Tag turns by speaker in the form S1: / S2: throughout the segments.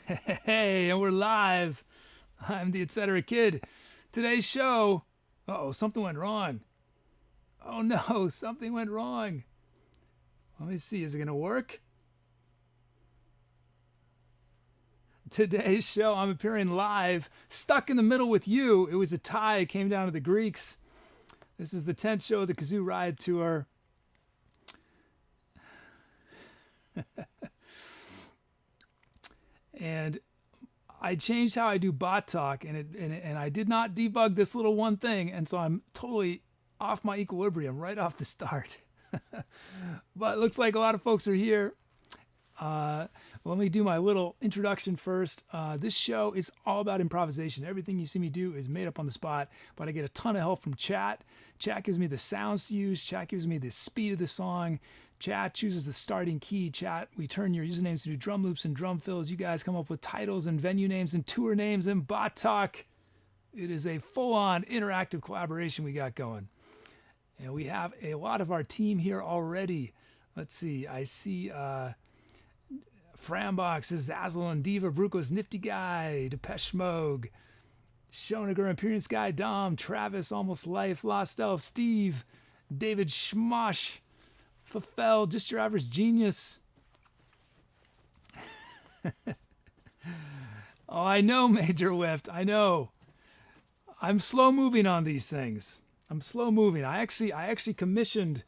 S1: Hey, and we're live. I'm the Etcetera kid. Today's show. Uh-oh, something went wrong. Oh no, something went wrong. Let me see, is it going to work? Today's show, I'm appearing live, stuck in the middle with you. It was a tie, it came down to the Greeks. This is the 10th show of the Kazoo Riot Tour. And I changed how I do bot talk, and I did not debug this little one thing, and so I'm totally off my equilibrium right off the start. But it looks like a lot of folks are here. Let me do my little introduction first. This show is all about improvisation. Everything you see me do is made up on the spot, but I get a ton of help from chat. Chat gives me the sounds to use. Chat gives me the speed of the song. Chat chooses the starting key. Chat, we turn your usernames to do drum loops and drum fills. You guys come up with titles and venue names and tour names and bot talk. It is a full-on interactive collaboration we got going. And we have a lot of our team here already. Let's see. I see Frambox, Zazzle and Diva, Bruco's Nifty Guy, Depeche Mode, Shonager, Imperial Sky, Dom, Travis, Almost Life, Lost Elf, Steve, David Schmosh, Fafel, Just Your Average Genius. Oh, I know, Major Whift. I know. I'm slow moving on these things. I'm slow moving. I actually commissioned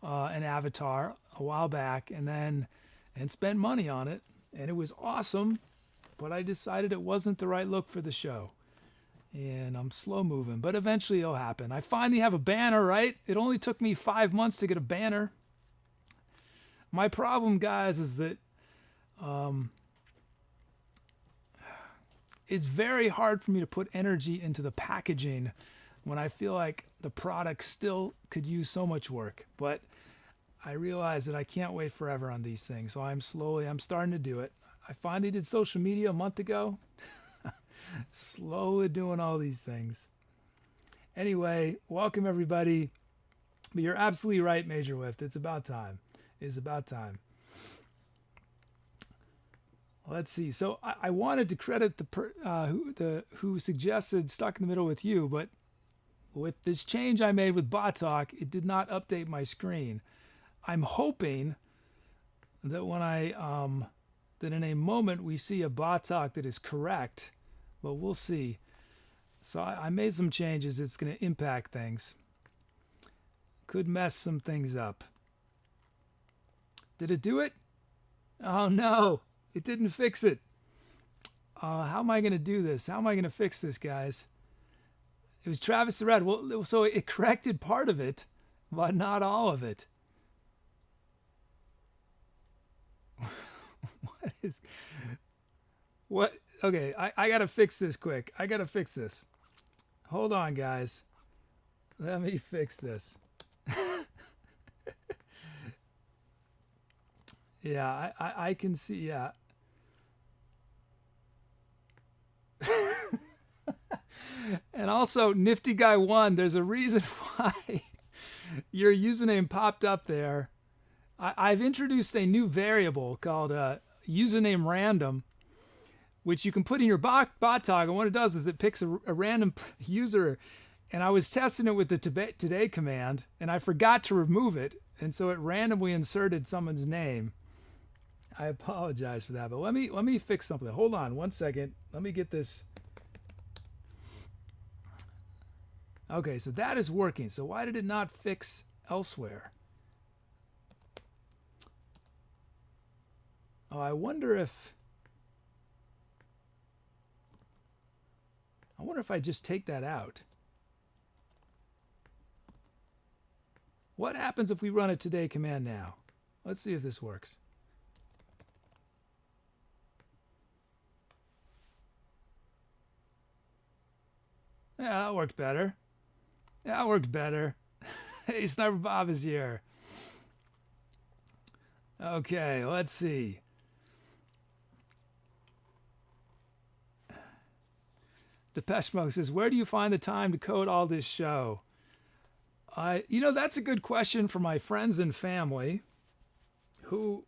S1: an avatar a while back and spent money on it, and it was awesome, but I decided it wasn't the right look for the show. And I'm slow moving, but eventually it'll happen. I finally have a banner, right? It only took me 5 months to get a banner. My problem, guys, is that it's very hard for me to put energy into the packaging when I feel like the product still could use so much work. But I realize that I can't wait forever on these things, so I'm starting to do it. I finally did social media a month ago. Slowly doing all these things. Anyway, welcome everybody. But you're absolutely right, Major Whift. It's about time. It's about time. Let's see. So I wanted to credit who suggested Stuck in the Middle with You, but with this change I made with Bot Talk, it did not update my screen. I'm hoping that that in a moment we see a Bot Talk that is correct, but we'll see. So I made some changes. It's going to impact things. Could mess some things up. Did it do it? Oh no, it didn't fix it. How am I going to do this? How am I going to fix this, guys? It was Travisthered. Well, so it corrected part of it, but not all of it. What? Okay, I got to fix this quick. I got to fix this. Hold on, guys. Let me fix this. Yeah, I can see, yeah. And also, Nifty Guy 1, there's a reason why your username popped up there. I've introduced a new variable called username random, which you can put in your bot talk, and what it does is it picks a random user, and I was testing it with the today command, and I forgot to remove it, and so it randomly inserted someone's name. I apologize for that, but let me fix something. Hold on 1 second. Let me get this. Okay, so that is working. So why did it not fix elsewhere? Oh, I wonder if I just take that out. What happens if we run a today command now? Let's see if this works. Yeah, that worked better. That worked better. Hey, Sniper Bob is here. Okay, let's see. Depeche Mode says, where do you find the time to code all this show? That's a good question for my friends and family who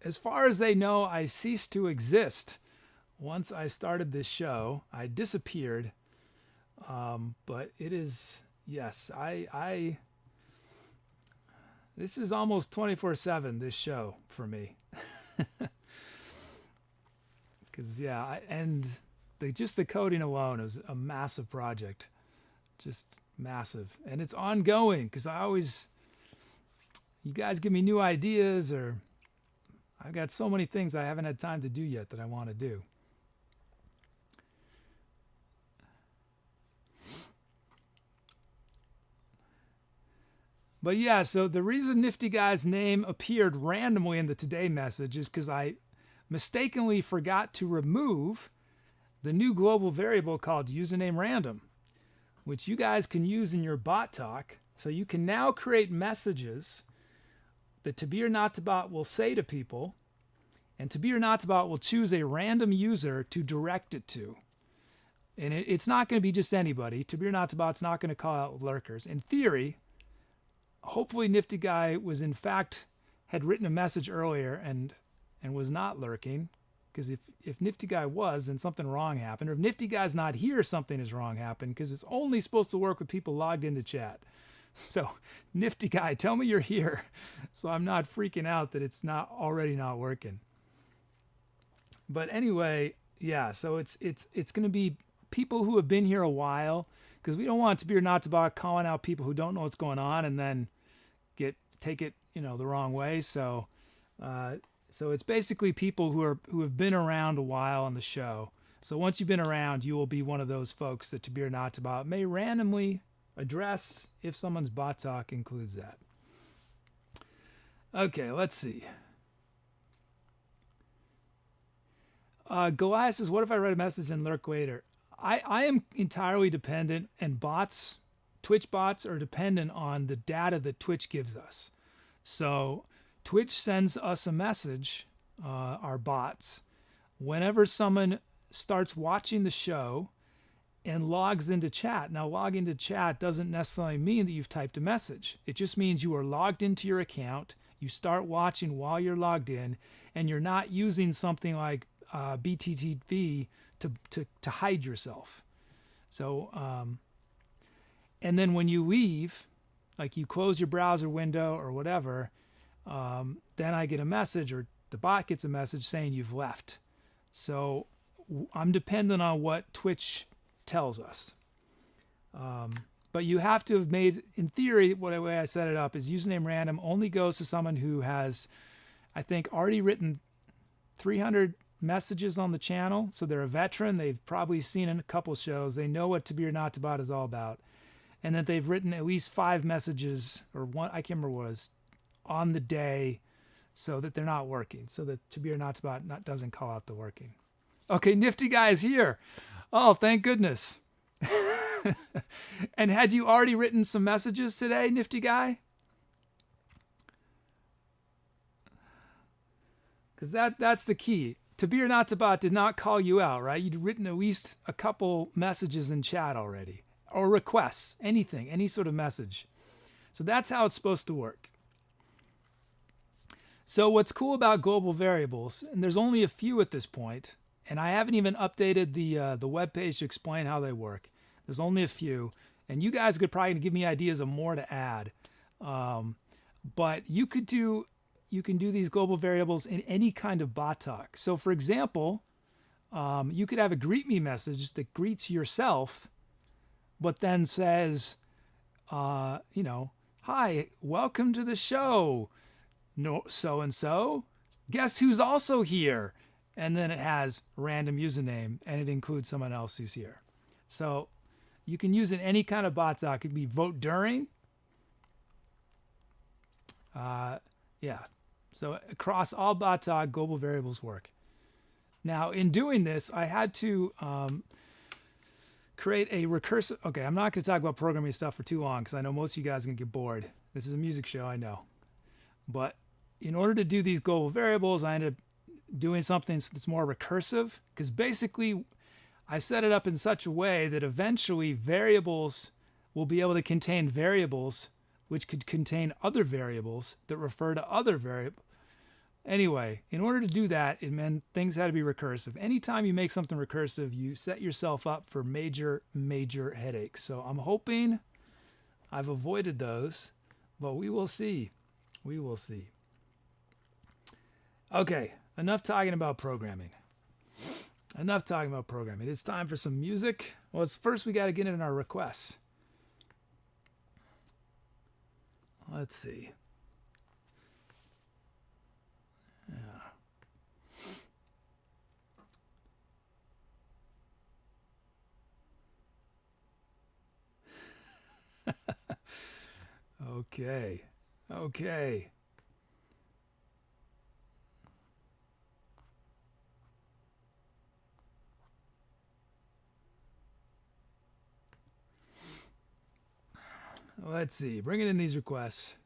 S1: as far as they know, I ceased to exist once I started this show. I disappeared. But it is, yes, this is almost 24/7, this show for me. Because, yeah, just the coding alone is a massive project. Just massive. And it's ongoing because you guys give me new ideas, or I've got so many things I haven't had time to do yet that I want to do. But yeah, so the reason Nifty Guy's name appeared randomly in the today message is because I mistakenly forgot to remove the new global variable called username random, which you guys can use in your bot talk. So you can now create messages that To Be or Not to Bot will say to people, and To Be or Not to Bot will choose a random user to direct it to. And it's not going to be just anybody. To Be or Not to Bot's not going to call out lurkers. In theory, hopefully Nifty Guy had written a message earlier and was not lurking, because if Nifty Guy was, then something wrong happened. Or if Nifty Guy's not here, something is wrong happened, because it's only supposed to work with people logged into chat. So Nifty Guy, tell me you're here, so I'm not freaking out that it's not working. But anyway, yeah, so it's going to be people who have been here a while, because we don't want To Be or Not to Bot calling out people who don't know what's going on and then take it the wrong way. So it's basically people who have been around a while on the show. So once you've been around, you will be one of those folks that To Be or Not to Bot may randomly address if someone's bot talk includes that. Okay, let's see. Goliath says, what if I write a message and lurk later? I am entirely dependent, and Twitch bots are dependent on the data that Twitch gives us. So Twitch sends us a message, our bots, whenever someone starts watching the show and logs into chat. Now, logging into chat doesn't necessarily mean that you've typed a message. It just means you are logged into your account, you start watching while you're logged in, and you're not using something like BTTV to hide yourself. So, and then when you leave, like you close your browser window or whatever, then I get a message, or the bot gets a message saying you've left. So I'm dependent on what Twitch tells us. But you have to have made, in theory, the way I set it up is username random only goes to someone who has, I think, already written 300 messages on the channel. So they're a veteran. They've probably seen a couple shows. They know what To Be or Not to Bot is all about. And that they've written at least 5 messages, or one, I can't remember what it was, on the day, so that they're not working. So that To Be or Not to Bot doesn't call out the working. Okay, Nifty Guy is here. Oh, thank goodness. And had you already written some messages today, Nifty Guy? Because that's the key. To Be or Not to Bot did not call you out, right? You'd written at least a couple messages in chat already, or requests, anything, any sort of message. So that's how it's supposed to work. So what's cool about global variables, and there's only a few at this point, and I haven't even updated the web page to explain how they work. There's only a few, and you guys could probably give me ideas of more to add. But you can do these global variables in any kind of bot talk. So for example, you could have a greet me message that greets yourself, but then says, hi, welcome to the show. No, so-and-so, guess who's also here? And then it has random username, and it includes someone else who's here. So you can use it in any kind of bot talk. It could be vote during. Yeah. So across all bot talk, global variables work. Now, in doing this, I had to create a recursive. Okay, I'm not going to talk about programming stuff for too long because I know most of you guys are going to get bored. This is a music show, I know. But in order to do these global variables, I ended up doing something that's more recursive, because basically I set it up in such a way that eventually variables will be able to contain variables which could contain other variables that refer to other variables. Anyway, in order to do that, it meant things had to be recursive. Anytime you make something recursive, you set yourself up for major, major headaches. So I'm hoping I've avoided those, but we will see. We will see. Okay, enough talking about programming. Enough talking about programming. It's time for some music. Well, first we got to get in our requests. Let's see. Okay. Okay. Let's see. Bringing in these requests.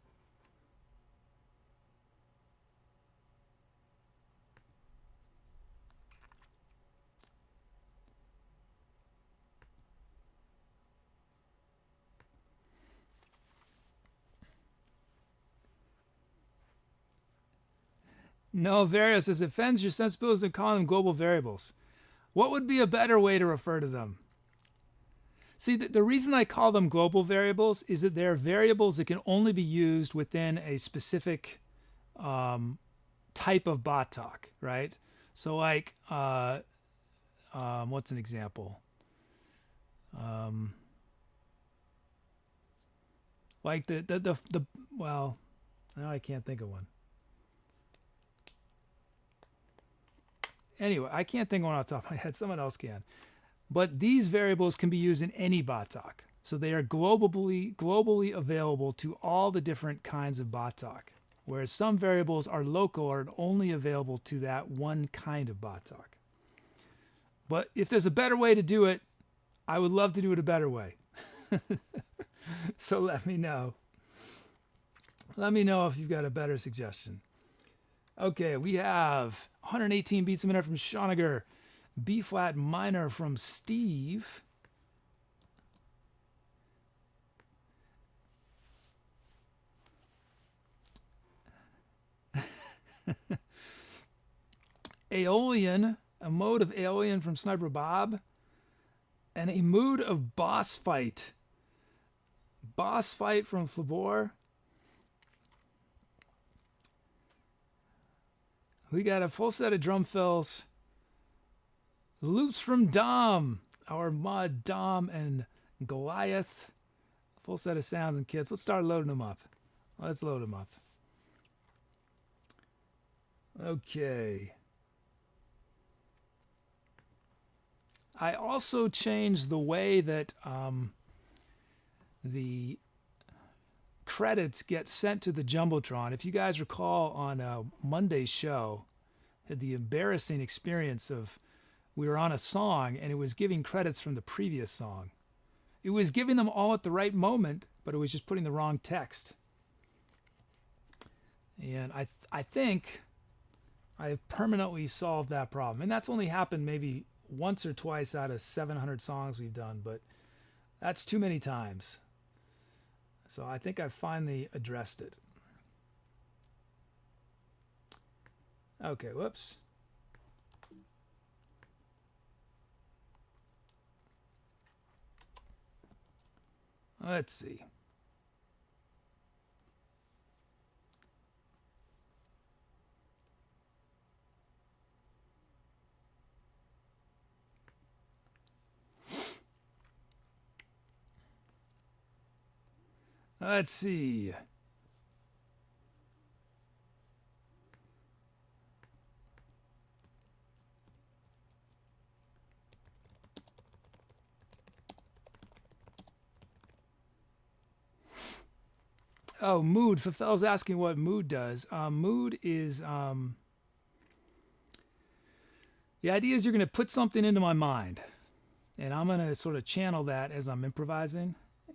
S1: No, Various says, it offends your sensibilities and call them global variables. What would be a better way to refer to them? See, the reason I call them global variables is that they're variables that can only be used within a specific type of bot talk, right? So like, what's an example? Like well, now I can't think of one. Anyway, I can't think of one off the top of my head. Someone else can. But these variables can be used in any bot talk. So they are globally available to all the different kinds of bot talk. Whereas some variables are local or only available to that one kind of bot talk. But if there's a better way to do it, I would love to do it a better way. So let me know. Let me know if you've got a better suggestion. Okay, we have 118 beats a minute from Shoniger, B flat minor from Steve. Aeolian, a mode of Aeolian from Sniper Bob, and a mood of Boss Fight. Boss Fight from Flabor. We got a full set of drum fills. Loops from Dom, our mod Dom and Goliath. Full set of sounds and kits. Let's start loading them up. Let's load them up. Okay. I also changed the way that the credits get sent to the Jumbotron. If you guys recall on Monday's show, had the embarrassing experience of we were on a song and it was giving credits from the previous song. It was giving them all at the right moment, but it was just putting the wrong text. And I think I have permanently solved that problem. And that's only happened maybe once or twice out of 700 songs we've done, but that's too many times. So I think I've finally addressed it. Okay, whoops. Let's see. Let's see. Oh, mood. Fafel's asking what mood does. Mood is the idea is you're going to put something into my mind, and I'm going to sort of channel that as I'm improvising.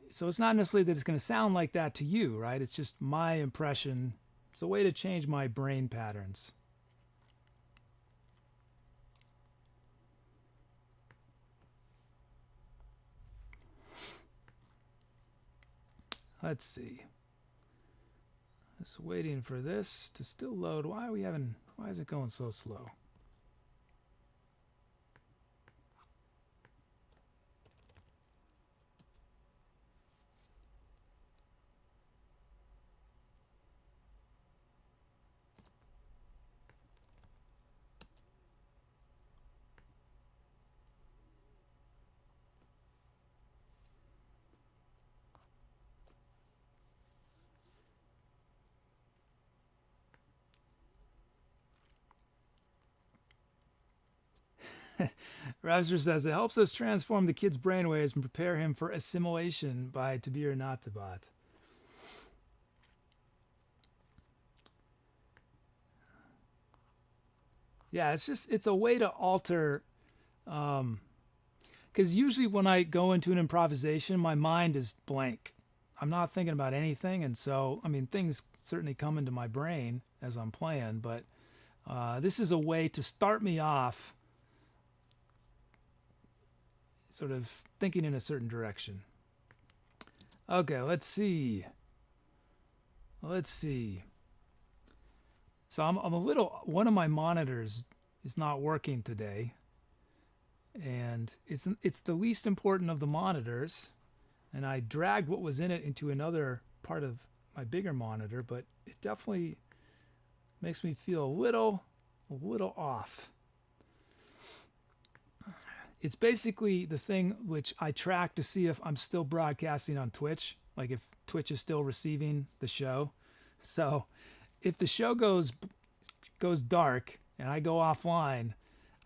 S1: So it's not necessarily that it's going to sound like that to you, right? It's just my impression. It's a way to change my brain patterns. Let's see. Just waiting for this to still load. Why is it going so slow? Ravster says it helps us transform the kid's brainwaves and prepare him for assimilation by to be or not to bot. Yeah, it's a way to alter, because usually when I go into an improvisation, my mind is blank. I'm not thinking about anything, and so, I mean, things certainly come into my brain as I'm playing, but this is a way to start me off sort of thinking in a certain direction. Okay, let's see. So I'm a little, one of my monitors is not working today, and it's the least important of the monitors, and I dragged what was in it into another part of my bigger monitor, but it definitely makes me feel a little off. It's basically the thing which I track to see if I'm still broadcasting on Twitch, like if Twitch is still receiving the show. So if the show goes dark and I go offline,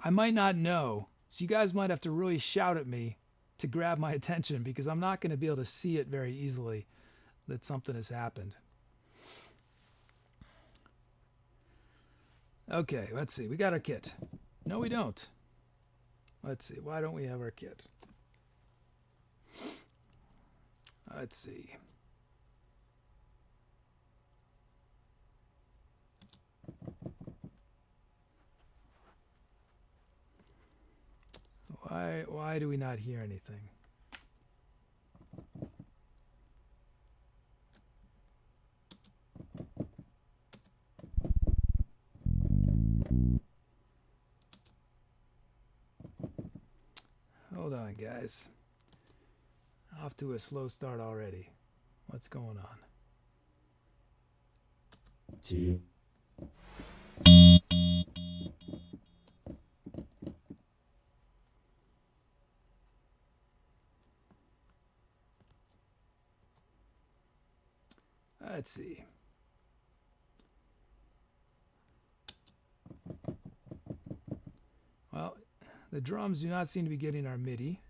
S1: I might not know. So you guys might have to really shout at me to grab my attention, because I'm not going to be able to see it very easily that something has happened. Okay, let's see. We got our kit. No, we don't. Let's see. Why don't we have our kit? Let's see. Why do we not hear anything? Hold on, guys. Off to a slow start already. What's going on?
S2: Two.
S1: Let's see. Well, the drums do not seem to be getting our MIDI.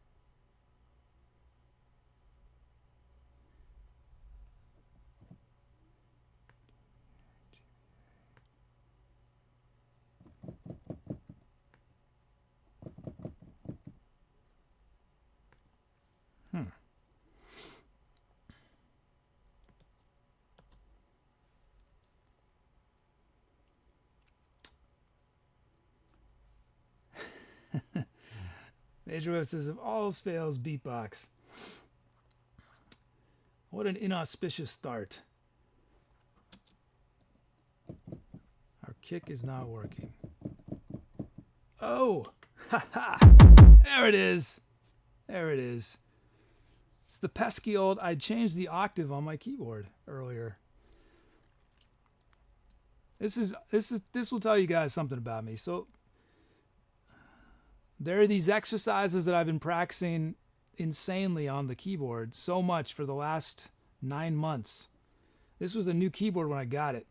S1: Major Web says, if all else fails, beatbox. What an inauspicious start. Our kick is not working. Oh! Ha ha! There it is! There it is. It's the pesky old, I changed the octave on my keyboard earlier. This will tell you guys something about me. So there are these exercises that I've been practicing insanely on the keyboard so much for the last 9 months. This was a new keyboard when I got it.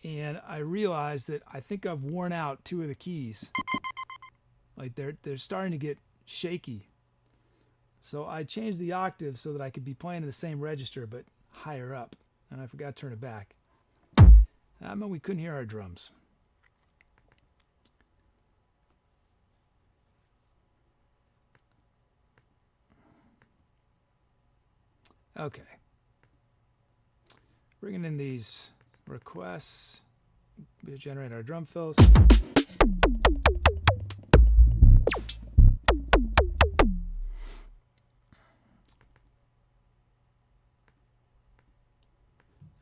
S1: And I realized that I think I've worn out 2 of the keys. Like they're starting to get shaky. So I changed the octave so that I could be playing in the same register but higher up. And I forgot to turn it back. That meant we couldn't hear our drums. Okay. Bringing in these requests. We generate our drum fills.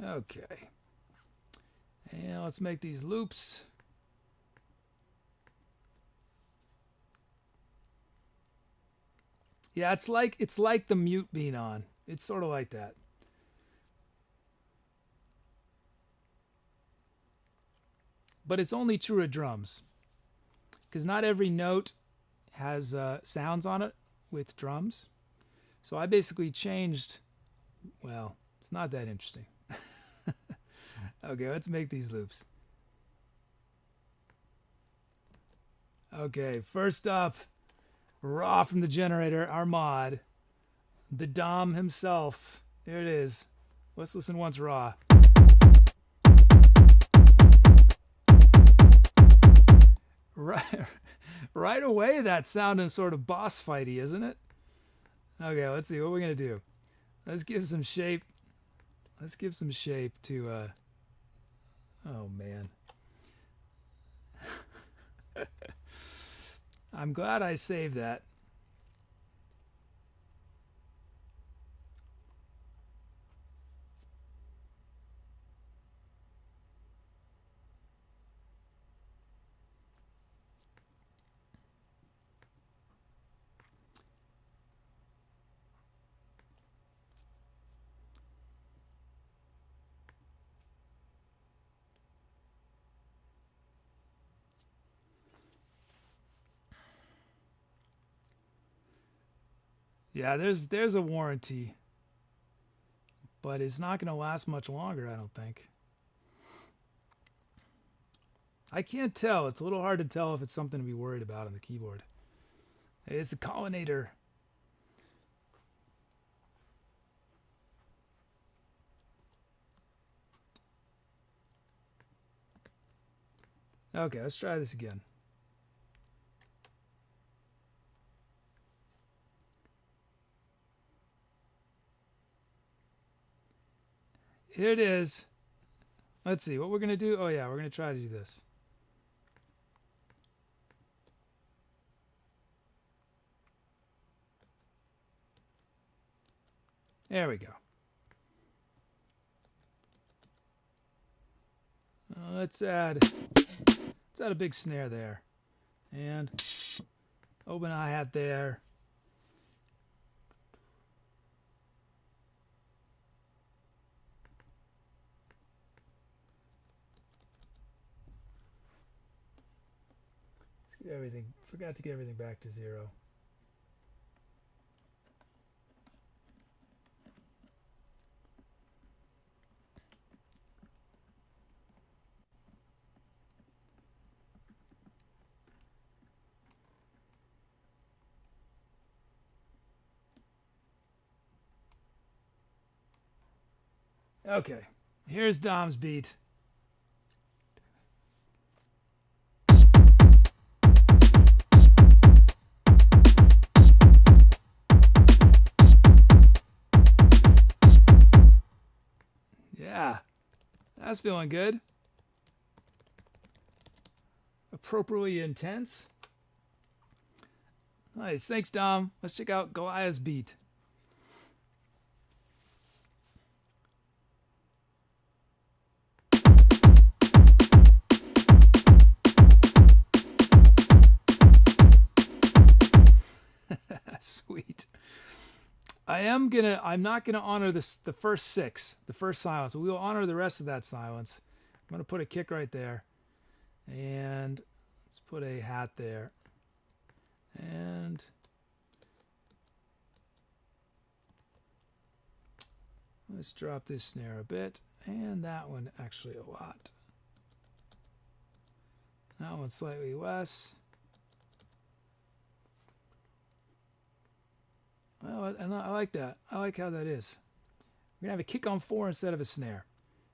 S1: Okay. And let's make these loops. Yeah, it's like the mute being on. It's sort of like that. But it's only true of drums, because not every note has sounds on it with drums. So I basically changed. Well, it's not that interesting. Okay, let's make these loops. Okay, first up, raw from the generator, our mod, the Dom himself. There it is. Let's listen once raw. Right away, that sounding sort of boss fighty, isn't it? Okay, let's see what we're gonna do. Let's give some shape. Let's give some shape to. Oh man. I'm glad I saved that. Yeah, there's a warranty, but it's not going to last much longer, I don't think. I can't tell. It's a little hard to tell if it's something to be worried about on the keyboard. It's a collinator. Okay, let's try this again. Here it is. Let's see what we're going to do. Oh, yeah, we're going to try to do this. There we go. Let's add a big snare there. And open hi-hat there. Everything, forgot to get everything back to 0. Okay, here's Dom's beat. Yeah, that's feeling good. Appropriately intense. Nice, thanks Dom. Let's check out Goliath's beat. Sweet. I'm not gonna honor the first 6, the first silence. We will honor the rest of that silence. I'm gonna put a kick right there, and let's put a hat there, and let's drop this snare a bit, and that one actually a lot. That one slightly less. Well, I like that. I like how that is. We're going to have a kick on 4 instead of a snare.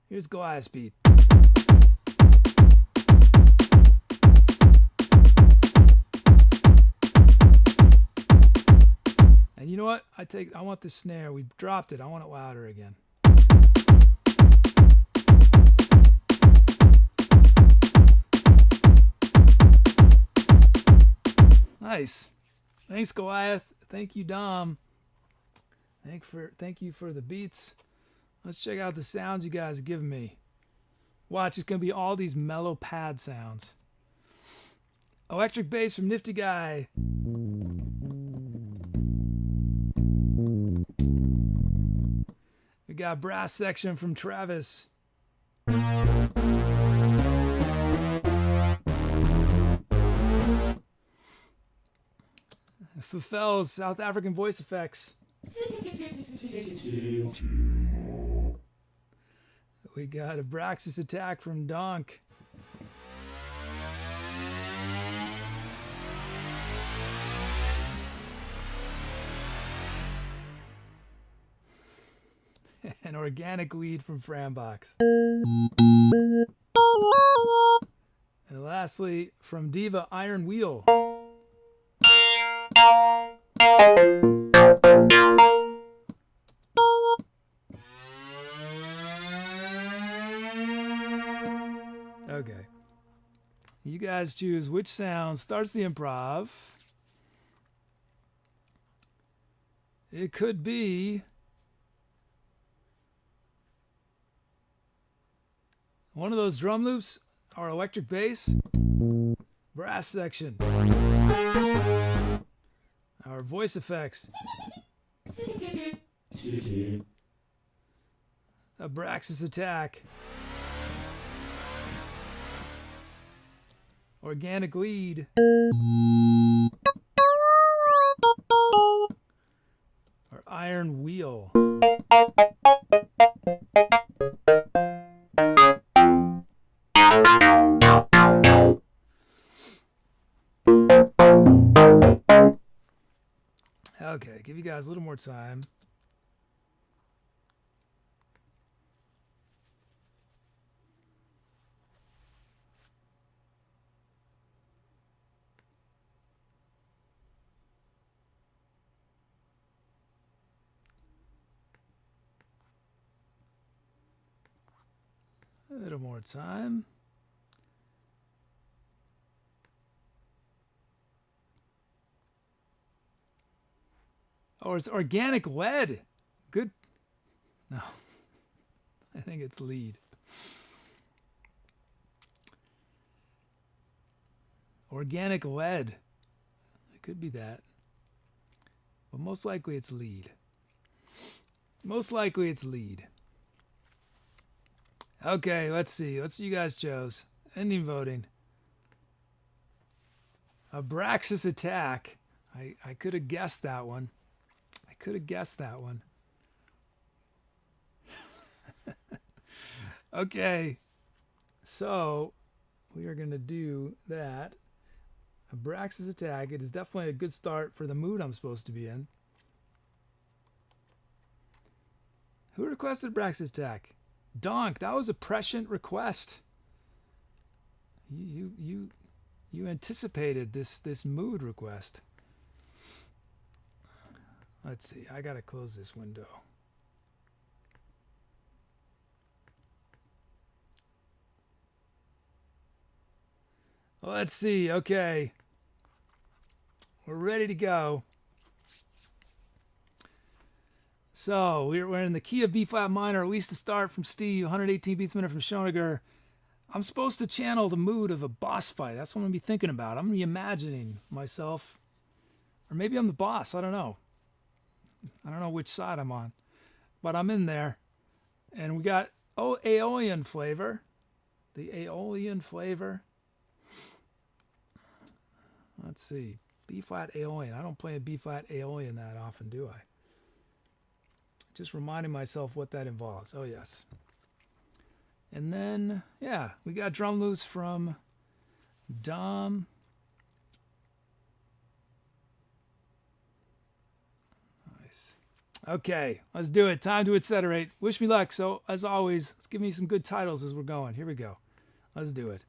S1: Here's Goliath's beat. And you know what? I want the snare. We dropped it. I want it louder again. Nice. Thanks, Goliath. Thank you, Dom. Thank you for the beats. Let's check out the sounds you guys have given me. Watch, it's going to be all these mellow pad sounds. Electric bass from Nifty Guy. We got brass section from Travis. Fulfills South African voice effects. We got Abraxas Attack from Donk. And Organic Weed from Frambox. And lastly, from Diva, Iron Wheel. Okay. You guys choose which sound starts the improv. It could be one of those drum loops, or electric bass, brass section, our voice effects, Abraxas Attack, Organic Weed, or Iron Wheel. Okay, give you guys a little more time. A little more time. Oh, it's Organic Lead. Good. No. I think it's lead. Organic Lead. It could be that. But most likely it's lead. Most likely it's lead. Okay, let's see. Let's see you guys chose. Ending voting. Abraxas Attack. I could have guessed that one. Could have guessed that one. Okay, so we are going to do that. Abraxas Attack. It is definitely a good start for the mood I'm supposed to be in. Who requested Abraxas Attack? Donk. That was a prescient request. You anticipated this mood request. Let's see, I gotta close this window. Let's see, okay. We're ready to go. So, we're in the key of B flat minor, at least to start from Steve, 118 beats a minute from Schoeniger. I'm supposed to channel the mood of a boss fight. That's what I'm gonna be thinking about. I'm gonna be imagining myself, or maybe I'm the boss, I don't know. I don't know which side I'm on, but I'm in there. And we got Aeolian flavor. The Aeolian flavor. Let's see. B-flat Aeolian. I don't play a B-flat Aeolian that often, do I? Just reminding myself what that involves. Oh, yes. And then, yeah, we got drum loops from Dom. Okay, let's do it. Time to Etcetera. Wish me luck. So, as always, let's give me some good titles as we're going. Here we go. Let's do it.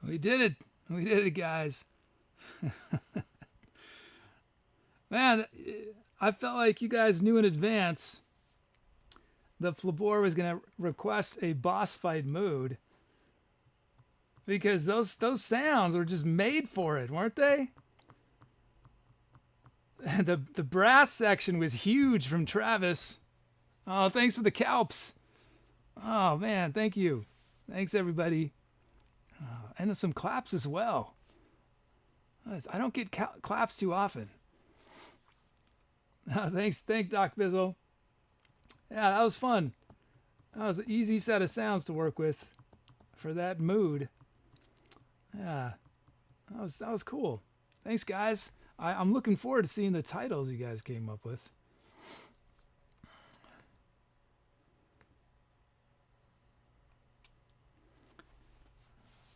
S1: We did it. We did it, guys. Man, I felt like you guys knew in advance that Flabor was going to request a boss fight mood because those sounds were just made for it, weren't they? The brass section was huge from Travis. Oh, thanks for the calps. Oh, man, thank you. Thanks, everybody. And some claps as well. I don't get claps too often. Thanks, Doc Bizzle. Yeah, that was fun. That was an easy set of sounds to work with for that mood. Yeah, that was cool. Thanks, guys. I'm looking forward to seeing the titles you guys came up with.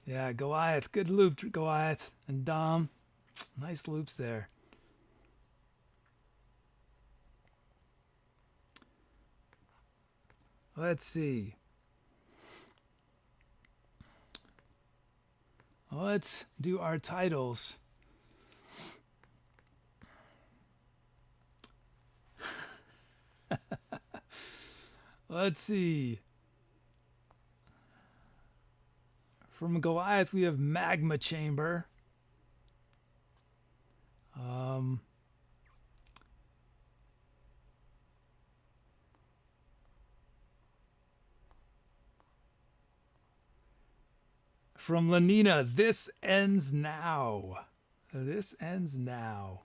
S1: Yeah, Goliath. Good loop, Goliath. And Dom. Nice loops there. Let's see. Let's do our titles. Let's see. From Goliath, we have Magma Chamber. From Lenina, This Ends Now. This ends now.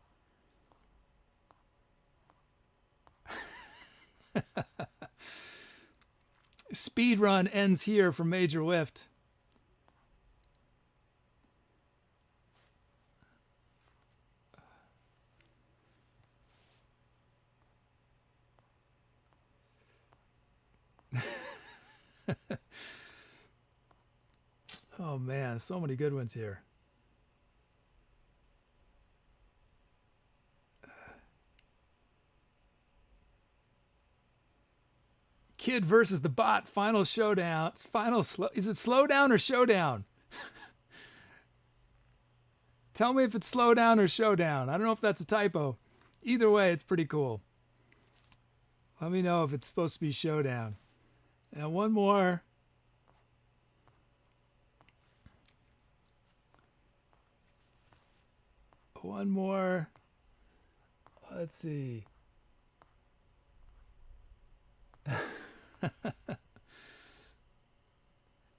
S1: Speedrun ends here from Major Lift. Oh man, so many good ones here. Kid versus the bot, final showdown. Is it slowdown or showdown? Tell me if it's slowdown or showdown. I don't know if that's a typo. Either way, it's pretty cool. Let me know if it's supposed to be showdown. And one more. One more. Let's see.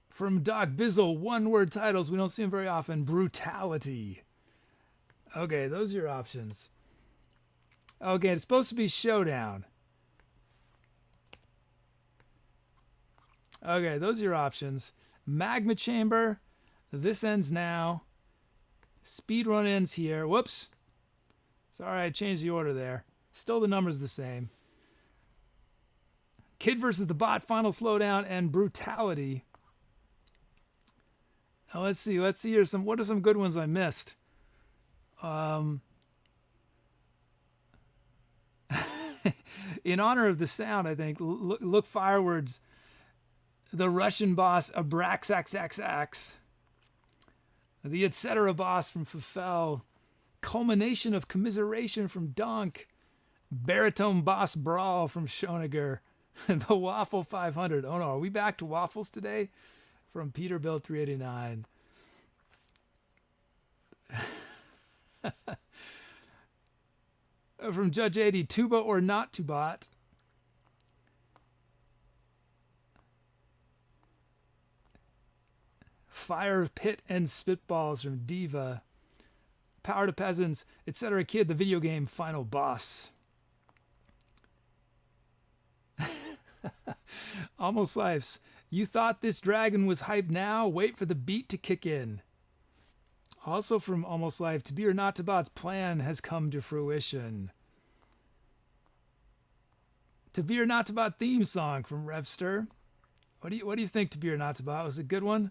S1: From Doc Bizzle, one-word titles. We don't see them very often. Brutality. Okay, those are your options. Okay, it's supposed to be showdown. Okay, those are your options. Magma Chamber. This ends now. Speedrun ends here. Whoops. Sorry, I changed the order there. Still the number's the same. Kid versus the bot, final slowdown, and brutality. Now let's see here. What are some good ones I missed? In honor of the sound, I think, look firewards. The Russian boss, Abraxaxaxax. The Etcetera boss from Fafel. Culmination of Commiseration from Donk. Baritone boss Brawl from Schoeniger. The Waffle 500. Oh no, are we back to waffles today? From Peterbilt 389. From Judge 80, tuba or not to bot. Fire Pit and Spitballs from Diva. Power to Peasants, Etcetera Kid, the video game final boss. Almost Lives. You thought this dragon was hyped now? Wait for the beat to kick in. Also from Almost Life, To Be or Not to Bot's plan has come to fruition. To Be or Not to Bot theme song from Revster. What do you think To Be or Not to Bot? Was it a good one?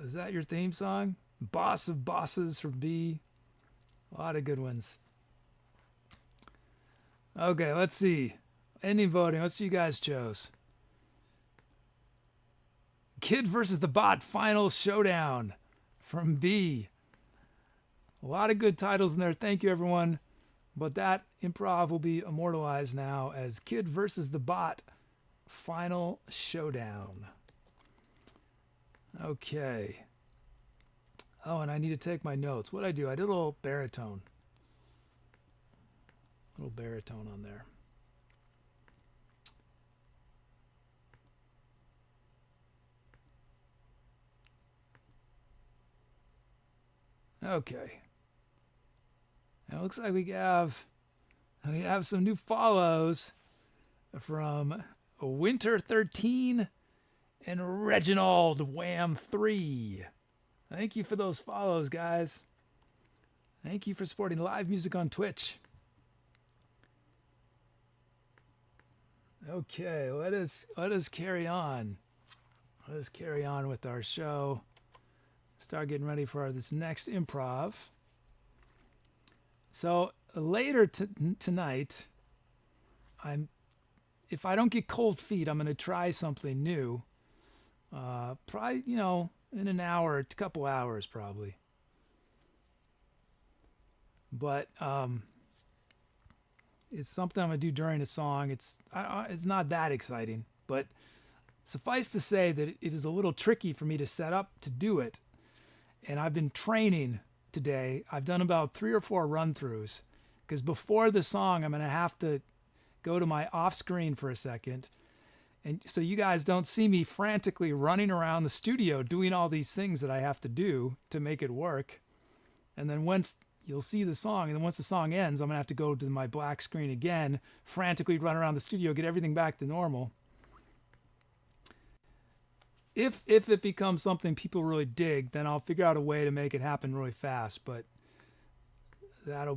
S1: Is that your theme song? Boss of Bosses from B. A lot of good ones. Okay, let's see. Ending voting. Let's see who you guys chose. Kid versus the bot final showdown. from B. A lot of good titles in there. Thank you, everyone. But that improv will be immortalized now as Kid versus the Bot Final Showdown. Okay. Oh, and I need to take my notes. What did I do? I did a little baritone. A little baritone on there. Okay. Now it looks like we have some new follows from Winter 13 and Reginald Wham 3. Thank you for those follows, guys. Thank you for supporting live music on Twitch. Okay, let us carry on. Let us carry on with our show. Start getting ready for this next improv. So later tonight, if I don't get cold feet, I'm going to try something new. Probably, in an hour, a couple hours probably. But it's something I'm going to do during a song. It's not that exciting, but suffice to say that it is a little tricky for me to set up to do it. And I've been training today. I've done about 3 or 4 run-throughs because before the song, I'm going to have to go to my off screen for a second. And so you guys don't see me frantically running around the studio doing all these things that I have to do to make it work. And then once you'll see the song, and then once the song ends, I'm going to have to go to my black screen again, frantically run around the studio, get everything back to normal. If it becomes something people really dig, then I'll figure out a way to make it happen really fast, but that'll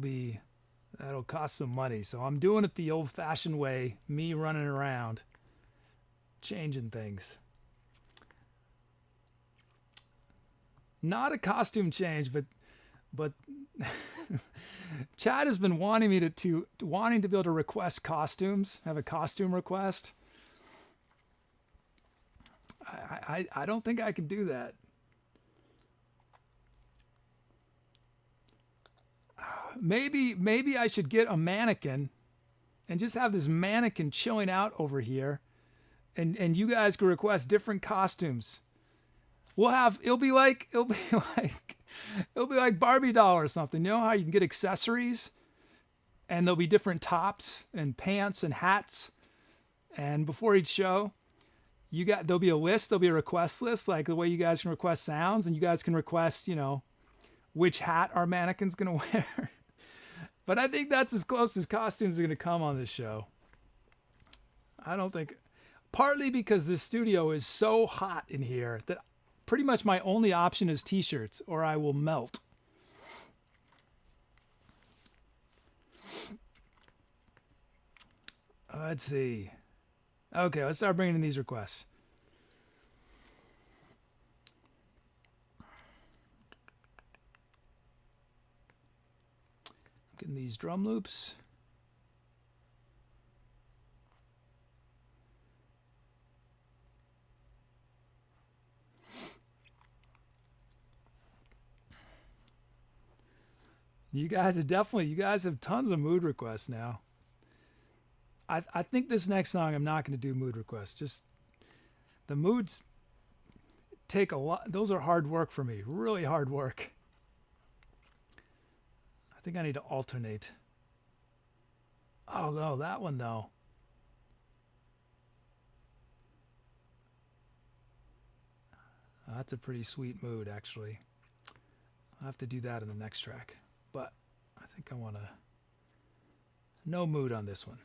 S1: cost some money. So I'm doing it the old-fashioned way, me running around, changing things. Not a costume change, but Chad has been wanting me to be able to request costumes, have a costume request. I don't think I can do that. Maybe I should get a mannequin and just have this mannequin chilling out over here, and you guys can request different costumes. It'll be like Barbie doll or something. You know how you can get accessories and there'll be different tops and pants and hats, and before each show there'll be a list, there'll be a request list, like the way you guys can request sounds, and you guys can request, which hat our mannequin's going to wear. But I think that's as close as costumes are going to come on this show. I don't think, partly because this studio is so hot in here that pretty much my only option is t-shirts or I will melt. Let's see. Okay, let's start bringing in these requests. Getting these drum loops. You guys have tons of mood requests now. I think this next song I'm not going to do mood requests. Just the moods take a lot. Those are hard work for me. Really hard work. I think I need to alternate. Oh no, that one though. That's a pretty sweet mood actually. I'll have to do that in the next track. But I think I want to... No mood on this one.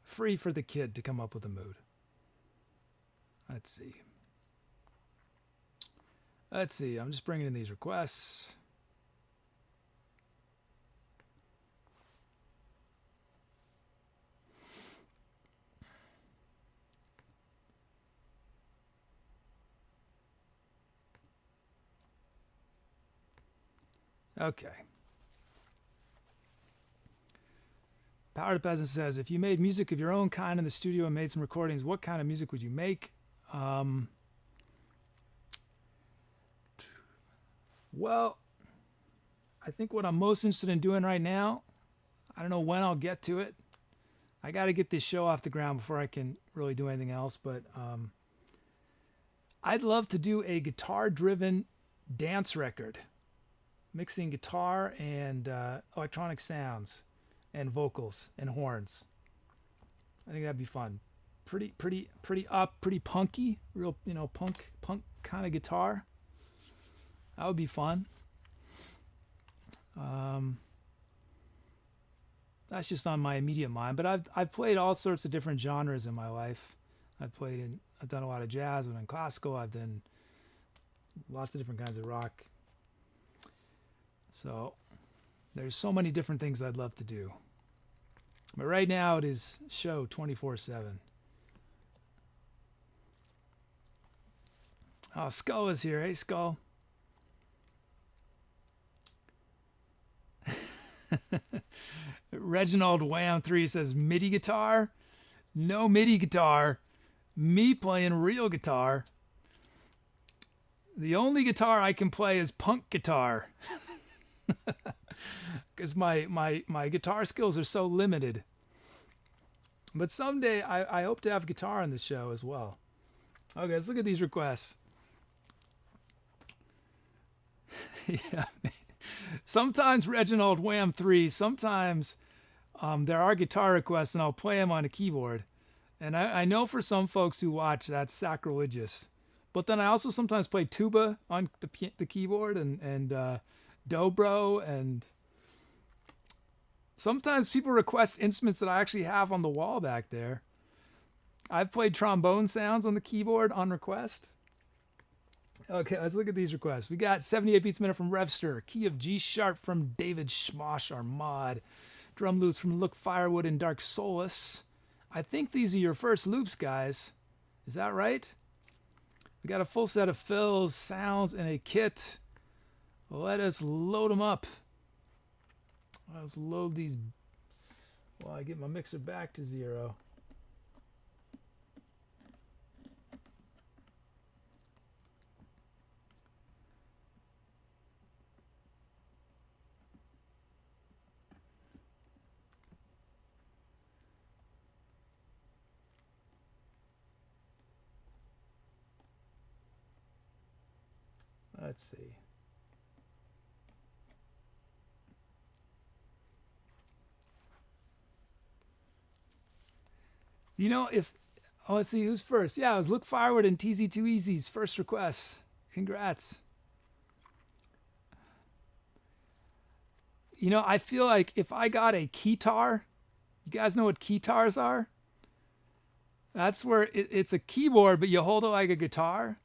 S1: Free for the kid to come up with a mood. Let's see. I'm just bringing in these requests. Okay. Power to Peasant says, if you made music of your own kind in the studio and made some recordings, what kind of music would you make? Well, I think what I'm most interested in doing right now, I don't know when I'll get to it. I got to get this show off the ground before I can really do anything else. But I'd love to do a guitar-driven dance record, mixing guitar and electronic sounds and vocals and horns. I think that'd be fun. Pretty up, pretty punky, real, punk kind of guitar. That would be fun. That's just on my immediate mind. But I've played all sorts of different genres in my life. I've done a lot of jazz. I've done classical. I've done lots of different kinds of rock. So there's so many different things I'd love to do. But right now it is show 24/7. Oh, Skull is here. Hey, Skull. Reginald Wham 3 says MIDI guitar. No MIDI guitar. Me playing real guitar. The only guitar I can play is punk guitar. Because my guitar skills are so limited. But someday I hope to have guitar on this show as well. Okay, let's look at these requests. Yeah. Sometimes Reginald Wham 3, sometimes there are guitar requests and I'll play them on a keyboard. And I know for some folks who watch that's sacrilegious. But then I also sometimes play tuba on the keyboard and dobro, and sometimes people request instruments that I actually have on the wall back there. I've played trombone sounds on the keyboard on request. Okay, let's look at these requests. We got 78 beats a minute from Revster, key of G sharp from David Schmosh, our mod, drum loops from Look Firewood and Dark Solace. I think these are your first loops, guys. Is that right? We got a full set of fills, sounds, and a kit. Let us load them up. Let's load these while I get my mixer back to 0. Let's see. Let's see who's first. Yeah, it was Look Firewood and TZ2Easy's first requests. Congrats. I feel like if I got a keytar, you guys know what keytars are? That's where it's a keyboard, but you hold it like a guitar.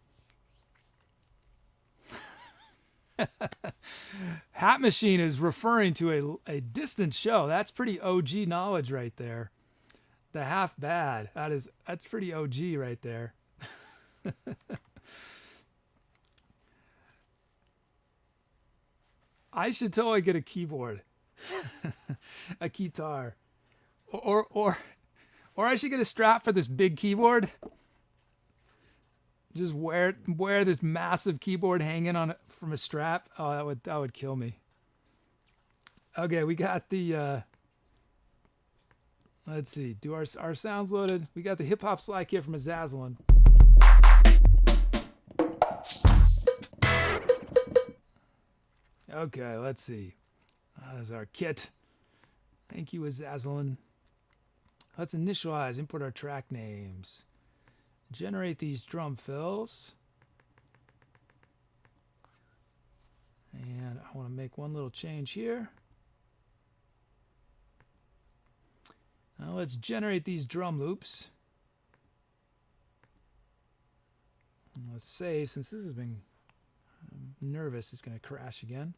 S1: Hat Machine is referring to a distant show. That's pretty OG knowledge right there. The half bad. That's pretty OG right there. I should totally get a keyboard. A guitar. Or I should get a strap for this big keyboard. Just wear this massive keyboard hanging on it from a strap. Oh, that would kill me. Okay, we got the let's see. Do our sounds loaded? We got the hip hop slide kit from Azazelin. Okay, let's see. There's our kit. Thank you, Azazelin. Let's initialize, import our track names. Generate these drum fills. And I want to make one little change here. Now let's generate these drum loops. Let's save, since this has been nervous, it's going to crash again.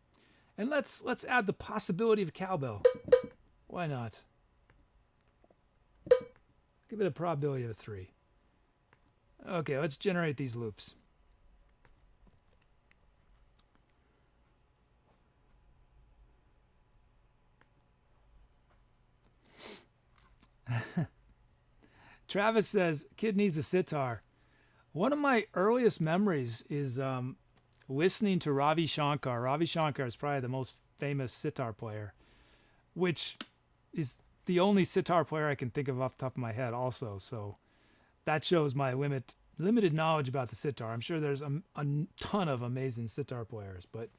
S1: And let's add the possibility of a cowbell. Why not? Give it a probability of a 3. Okay, let's generate these loops. Travis says, kid needs a sitar. One of my earliest memories is listening to Ravi Shankar. Ravi Shankar is probably the most famous sitar player, which is the only sitar player I can think of off the top of my head also. So that shows my limited knowledge about the sitar. I'm sure there's a ton of amazing sitar players. But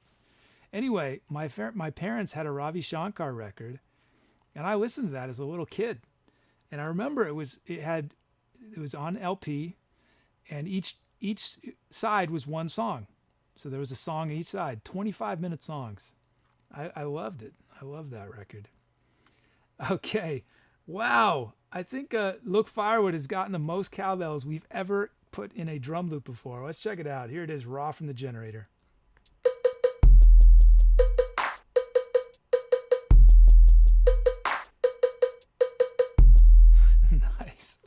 S1: anyway, my parents had a Ravi Shankar record, and I listened to that as a little kid. And I remember it was on LP, and each side was one song. So there was a song on each side, 25-minute songs. I loved it. I love that record. Okay. Wow. I think Look Firewood has gotten the most cowbells we've ever put in a drum loop before. Let's check it out. Here it is, raw from the generator. Nice.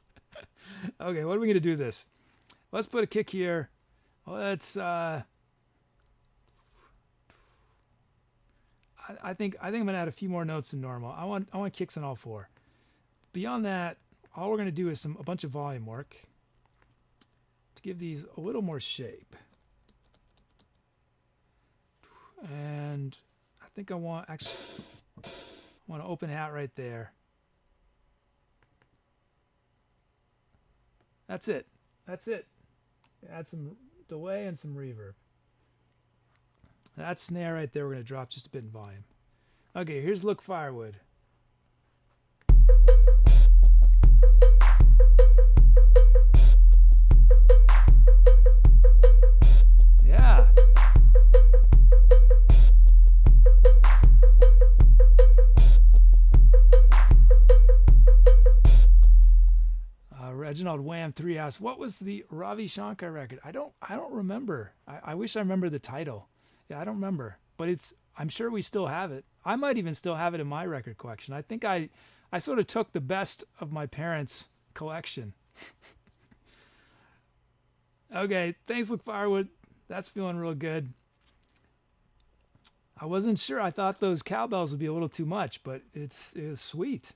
S1: Okay, what are we going to do this? Let's put a kick here. Let's I think I'm gonna add a few more notes than normal. I want kicks on all four. Beyond that, all we're gonna do is a bunch of volume work to give these a little more shape. And I think I want an open hat right there. That's it. Add some delay and some reverb. That snare right there, we're going to drop just a bit in volume. Okay, here's Look Firewood. Yeah. Reginald Wham 3 asks, what was the Ravi Shankar record? I don't remember. I wish I remember the title. Yeah, I don't remember, but I'm sure we still have it. I might even still have it in my record collection. I think I sort of took the best of my parents' collection. Okay, thanks, Look Firewood. That's feeling real good. I wasn't sure. I thought those cowbells would be a little too much, but it is sweet.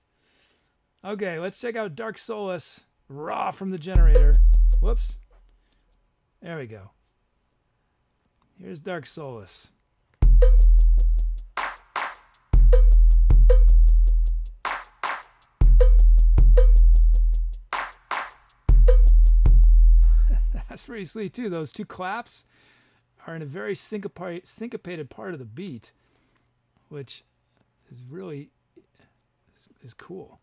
S1: Okay, let's check out Dark Solace, raw from the generator. Whoops. There we go. Here's Dark Solace. That's pretty sweet too. Those two claps are in a very syncopated part of the beat, which is really is cool.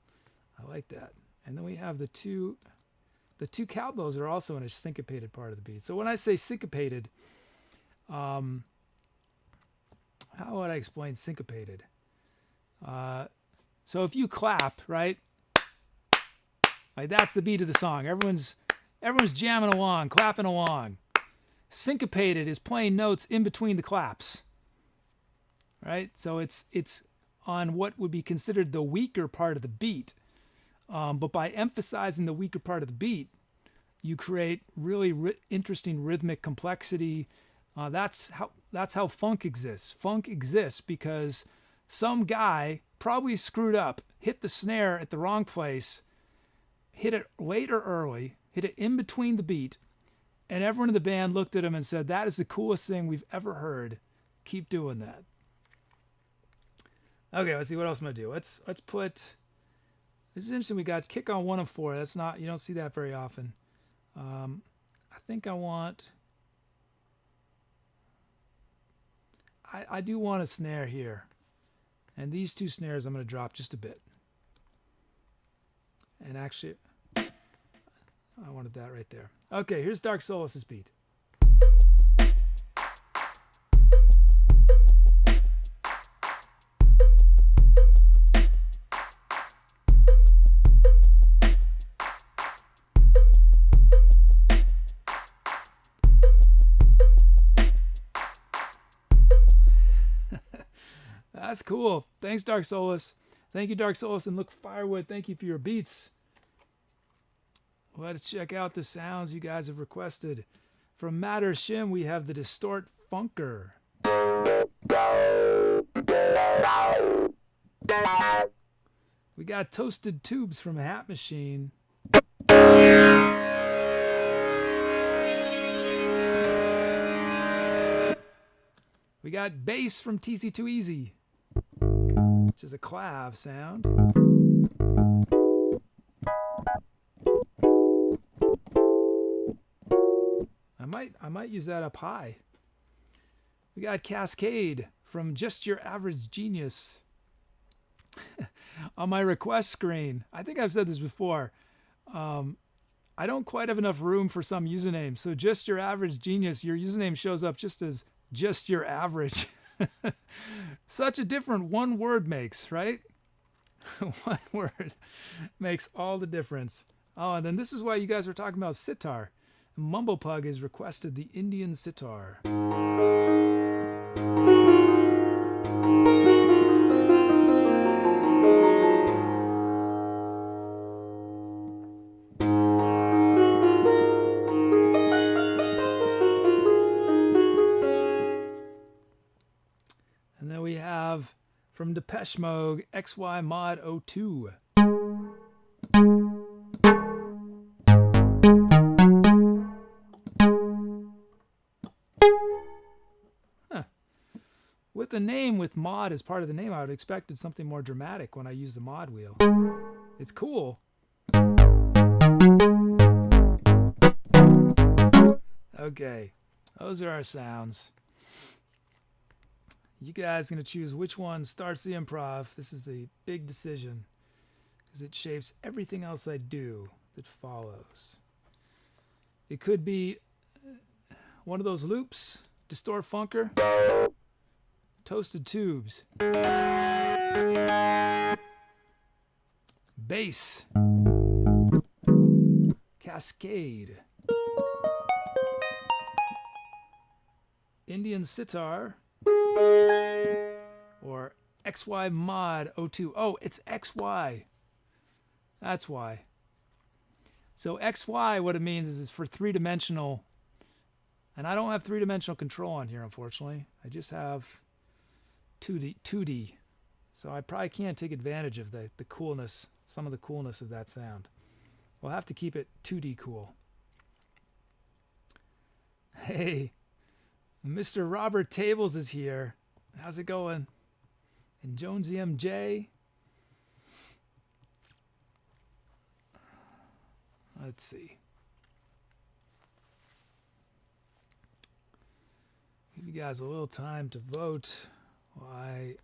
S1: I like that. And then we have the two cowbells are also in a syncopated part of the beat. So when I say syncopated, how would I explain syncopated? So if you clap, right? Like that's the beat of the song. Everyone's jamming along, clapping along. Syncopated is playing notes in between the claps. Right? So it's on what would be considered the weaker part of the beat. But by emphasizing the weaker part of the beat, you create really interesting rhythmic complexity. That's how funk exists. Funk exists because some guy probably screwed up, hit the snare at the wrong place, hit it late or early, hit it in between the beat, and everyone in the band looked at him and said, "That is the coolest thing we've ever heard. Keep doing that." Okay, let's see what else I'm gonna do. Let's put. This is interesting. We got kick on 1 of 4. That's not, you don't see that very often. I think I want. I do want a snare here. And these two snares I'm going to drop just a bit. And actually, I wanted that right there. Okay, here's Dark Solace's beat. That's cool. Thanks, Dark Solace. Thank you, Dark Solace, and Look Firewood. Thank you for your beats. Let's check out the sounds you guys have requested. From Matter Shim, we have the Distort Funker. We got Toasted Tubes from Hat Machine. We got bass from TC2 Easy, which is a clav sound. I might use that up high. We got Cascade from Just Your Average Genius on my request screen. I think I've said this before. I don't quite have enough room for some usernames. So Just Your Average Genius, your username shows up just as Just Your Average. Such a different one word makes, right? One word makes all the difference. Oh, and then this is why you guys were talking about sitar. MumblePug has requested the Indian sitar. And then we have from Depeche Mode, XY Mod 02. With the name, with mod as part of the name, I would have expected something more dramatic when I use the mod wheel. It's cool. Okay, those are our sounds. You guys are going to choose which one starts the improv. This is the big decision because it shapes everything else I do that follows. It could be one of those loops, distort funker, toasted tubes, bass, cascade, Indian sitar, or XY mod 02. Oh, it's XY. That's why. So XY, what it means is it's for three-dimensional, and I don't have three-dimensional control on here, unfortunately. I just have 2D. So I probably can't take advantage of the coolness, some of the coolness of that sound. We'll have to keep it 2D cool. Hey, Mr. Robert Tables is here. How's it going? And Jonesy MJ. Let's see. Give you guys a little time to vote. Why?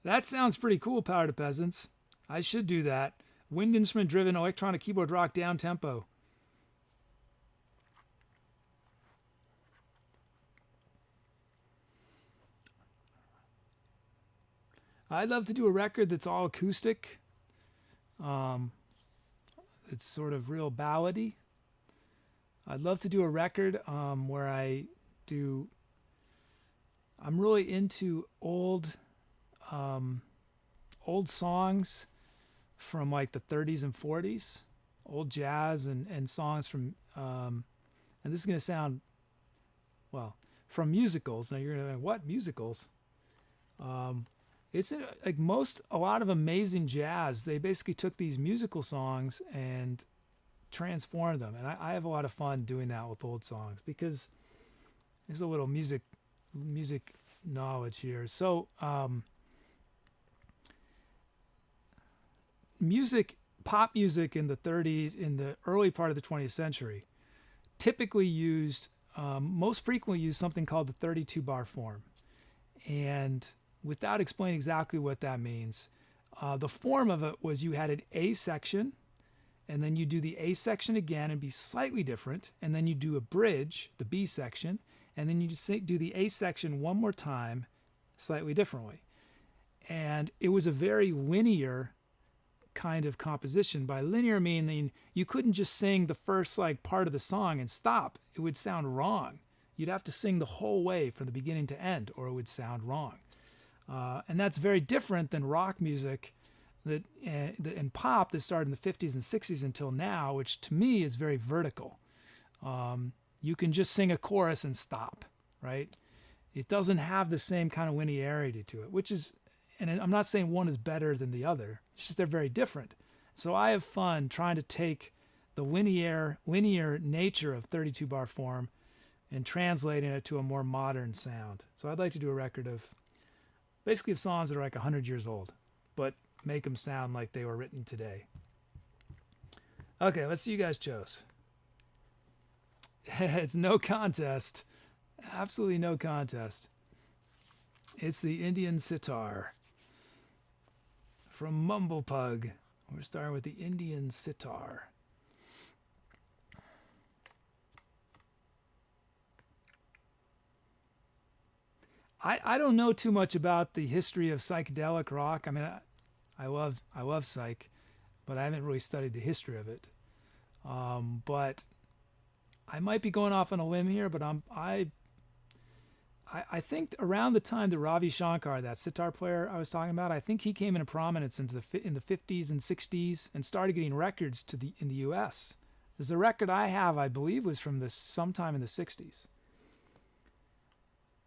S1: That sounds pretty cool, Power to Peasants. I should do that. Wind instrument driven electronic keyboard rock down tempo. I'd love to do a record that's all acoustic. It's sort of real ballady. I'd love to do a record where I'm really into old songs from like the 30s and 40s, old jazz and songs from, and this is going to sound, well, from musicals. Now you're going to go, what musicals? It's like a lot of amazing jazz. They basically took these musical songs and transformed them. And I have a lot of fun doing that with old songs because there's a little music knowledge here. So, pop music in the 30s, in the early part of the 20th century, typically used, most frequently used something called the 32 bar form. And without explaining exactly what that means, the form of it was you had an A section, and then you do the A section again and be slightly different, and then you do a bridge, the B section, and then you just do the A section one more time, slightly differently. And it was a very linear kind of composition. By linear meaning you couldn't just sing the first part of the song and stop. It would sound wrong. You'd have to sing the whole way from the beginning to end, or it would sound wrong. And that's very different than rock music that in pop that started in the 50s and 60s until now, which to me is very vertical. You can just sing a chorus and stop, right? It doesn't have the same kind of linearity to it, which is, and I'm not saying one is better than the other. It's just they're very different. So I have fun trying to take the linear nature of 32 bar form and translating it to a more modern sound. So I'd like to do a record of basically of songs that are like 100 years old, but make them sound like they were written today. Okay, let's see you guys chose. It's no contest. Absolutely no contest. It's the Indian sitar from MumblePug. We're starting with the Indian sitar. I don't know too much about the history of psychedelic rock. I mean, I love psych, but I haven't really studied the history of it. But I might be going off on a limb here, but I think around the time that Ravi Shankar, that sitar player I was talking about, I think he came into prominence in the 50s and 60s and started getting records in the U.S. There's a record I have, I believe, was from sometime in the 60s.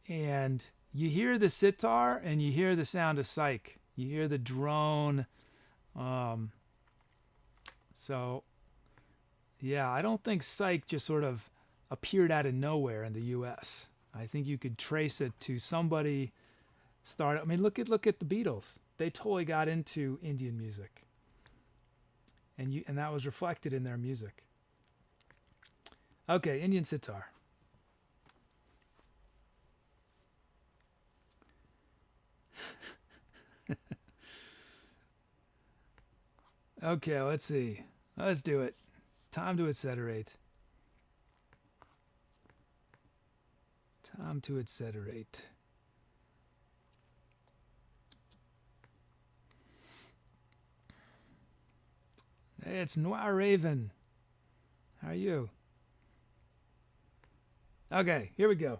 S1: And you hear the sitar and you hear the sound of psych. You hear the drone. So, yeah, I don't think psych just sort of appeared out of nowhere in the U.S. I think you could trace it to somebody I mean, look at the Beatles. They totally got into Indian music, and that was reflected in their music. Okay, Indian sitar. Okay, let's see. Let's do it. Time to etceterate. Time to etceterate. Hey, it's Noir Raven. How are you? Okay, here we go.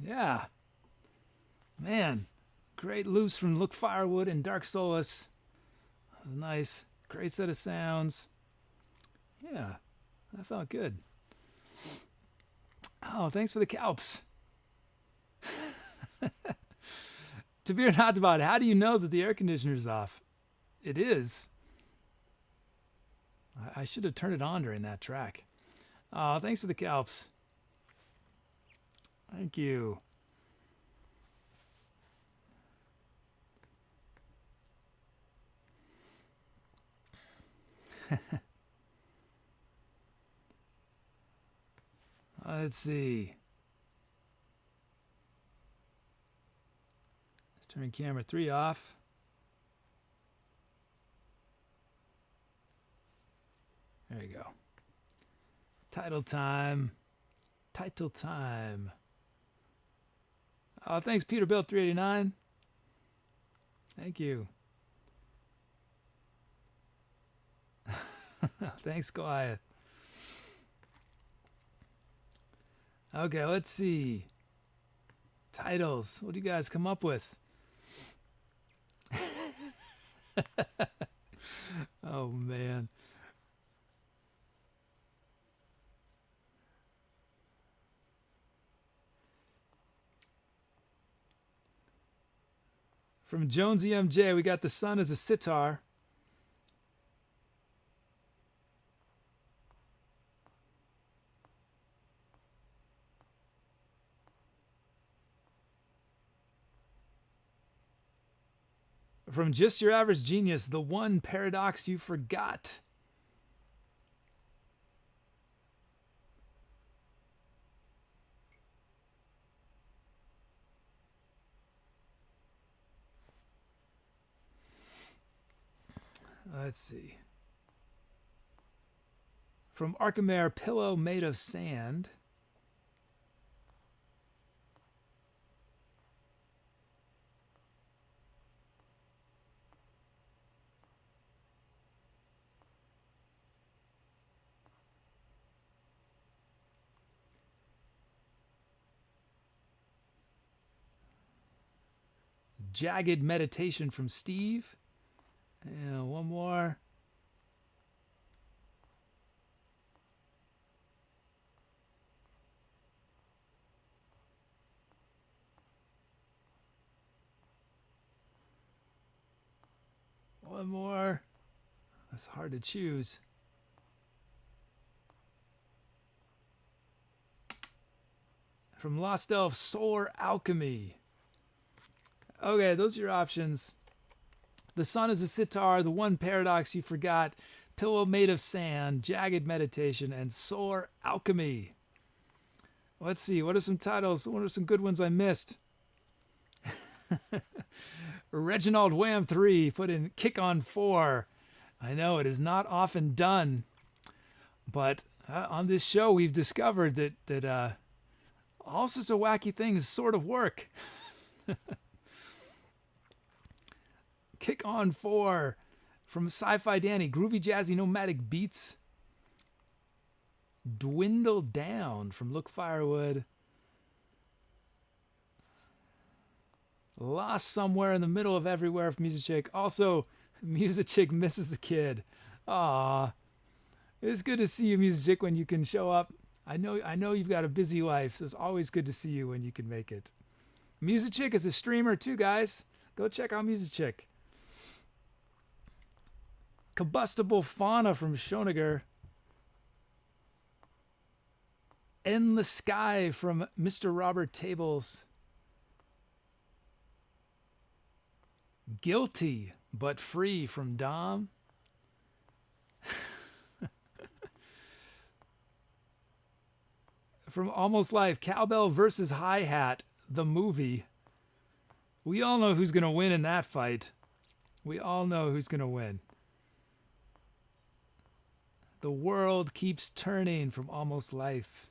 S1: Yeah. Man, great loops from Look Firewood and Dark Solace. That was nice. Great set of sounds. Yeah, that felt good. Oh, thanks for the calps. To be or not about, how do you know that the air conditioner's off? It is. I should have turned it on during that track. Thanks for the calps. Thank you. Let's see. Let's turn camera 3 off. There you go. Title time. Title time. Oh, thanks, Peterbilt 389. Thank you. Thanks, Goliath. Okay, let's see. Titles. What do you guys come up with? Oh, man. From Jonesy MJ, we got The Sun as a Sitar. From Just Your Average Genius, The One Paradox You Forgot. Let's see. From Arkhamare, Pillow Made of Sand. Jagged Meditation from Steve. And one more. One more. That's hard to choose. From LostElf, Solar Alchemy. Okay, those are your options. The Sun is a Sitar, The One Paradox You Forgot, Pillow Made of Sand, Jagged Meditation, and Solar Alchemy. Let's see, what are some titles? What are some good ones I missed? Reginald Wham 3 put in Kick on 4. I know it is not often done, but on this show we've discovered that all sorts of wacky things sort of work. Kick on 4 from Sci-Fi Danny. Groovy, jazzy, nomadic beats. Dwindle Down from Look Firewood. Lost Somewhere in the Middle of Everywhere from Music Chick. Also, Music Chick Misses the Kid. Aw. It's good to see you, Music Chick, when you can show up. I know you've got a busy life, so it's always good to see you when you can make it. Music Chick is a streamer too, guys. Go check out Music Chick. Combustible Fauna from Schoeniger. In the Sky from Mr. Robert Tables. Guilty but Free from Dom. From Almost Life, Cowbell versus Hi-Hat, the movie. We all know who's going to win in that fight. We all know who's going to win. The World Keeps Turning from Almost Life.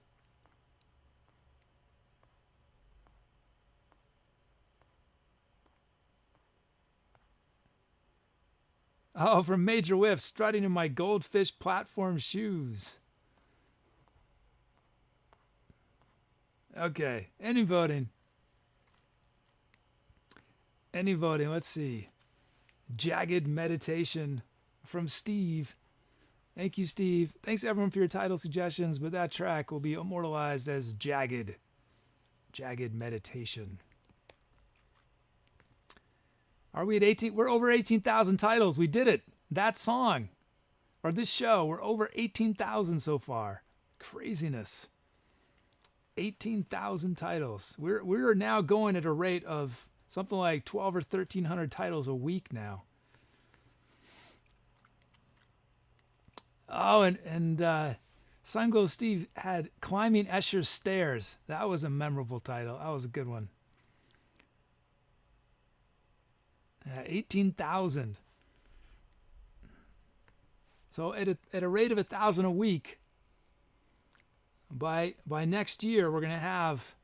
S1: Oh, from Major Whiff, Strutting in My Goldfish Platform Shoes. Okay, ending voting. Any voting? Let's see. Jagged Meditation from Steve. Thank you, Steve. Thanks everyone for your title suggestions, but that track will be immortalized as Jagged. Jagged Meditation. Are we at 18? We're over 18,000 titles. We did it. That song, or this show, we're over 18,000 so far. Craziness. 18,000 titles. We're now going at a rate of something like 12 or 1,300 titles a week now. Oh, and SunGlowSteve had Climbing Escher's Stairs. That was a memorable title. That was a good one. 18,000. So at a rate of 1,000 a week, by next year we're gonna have,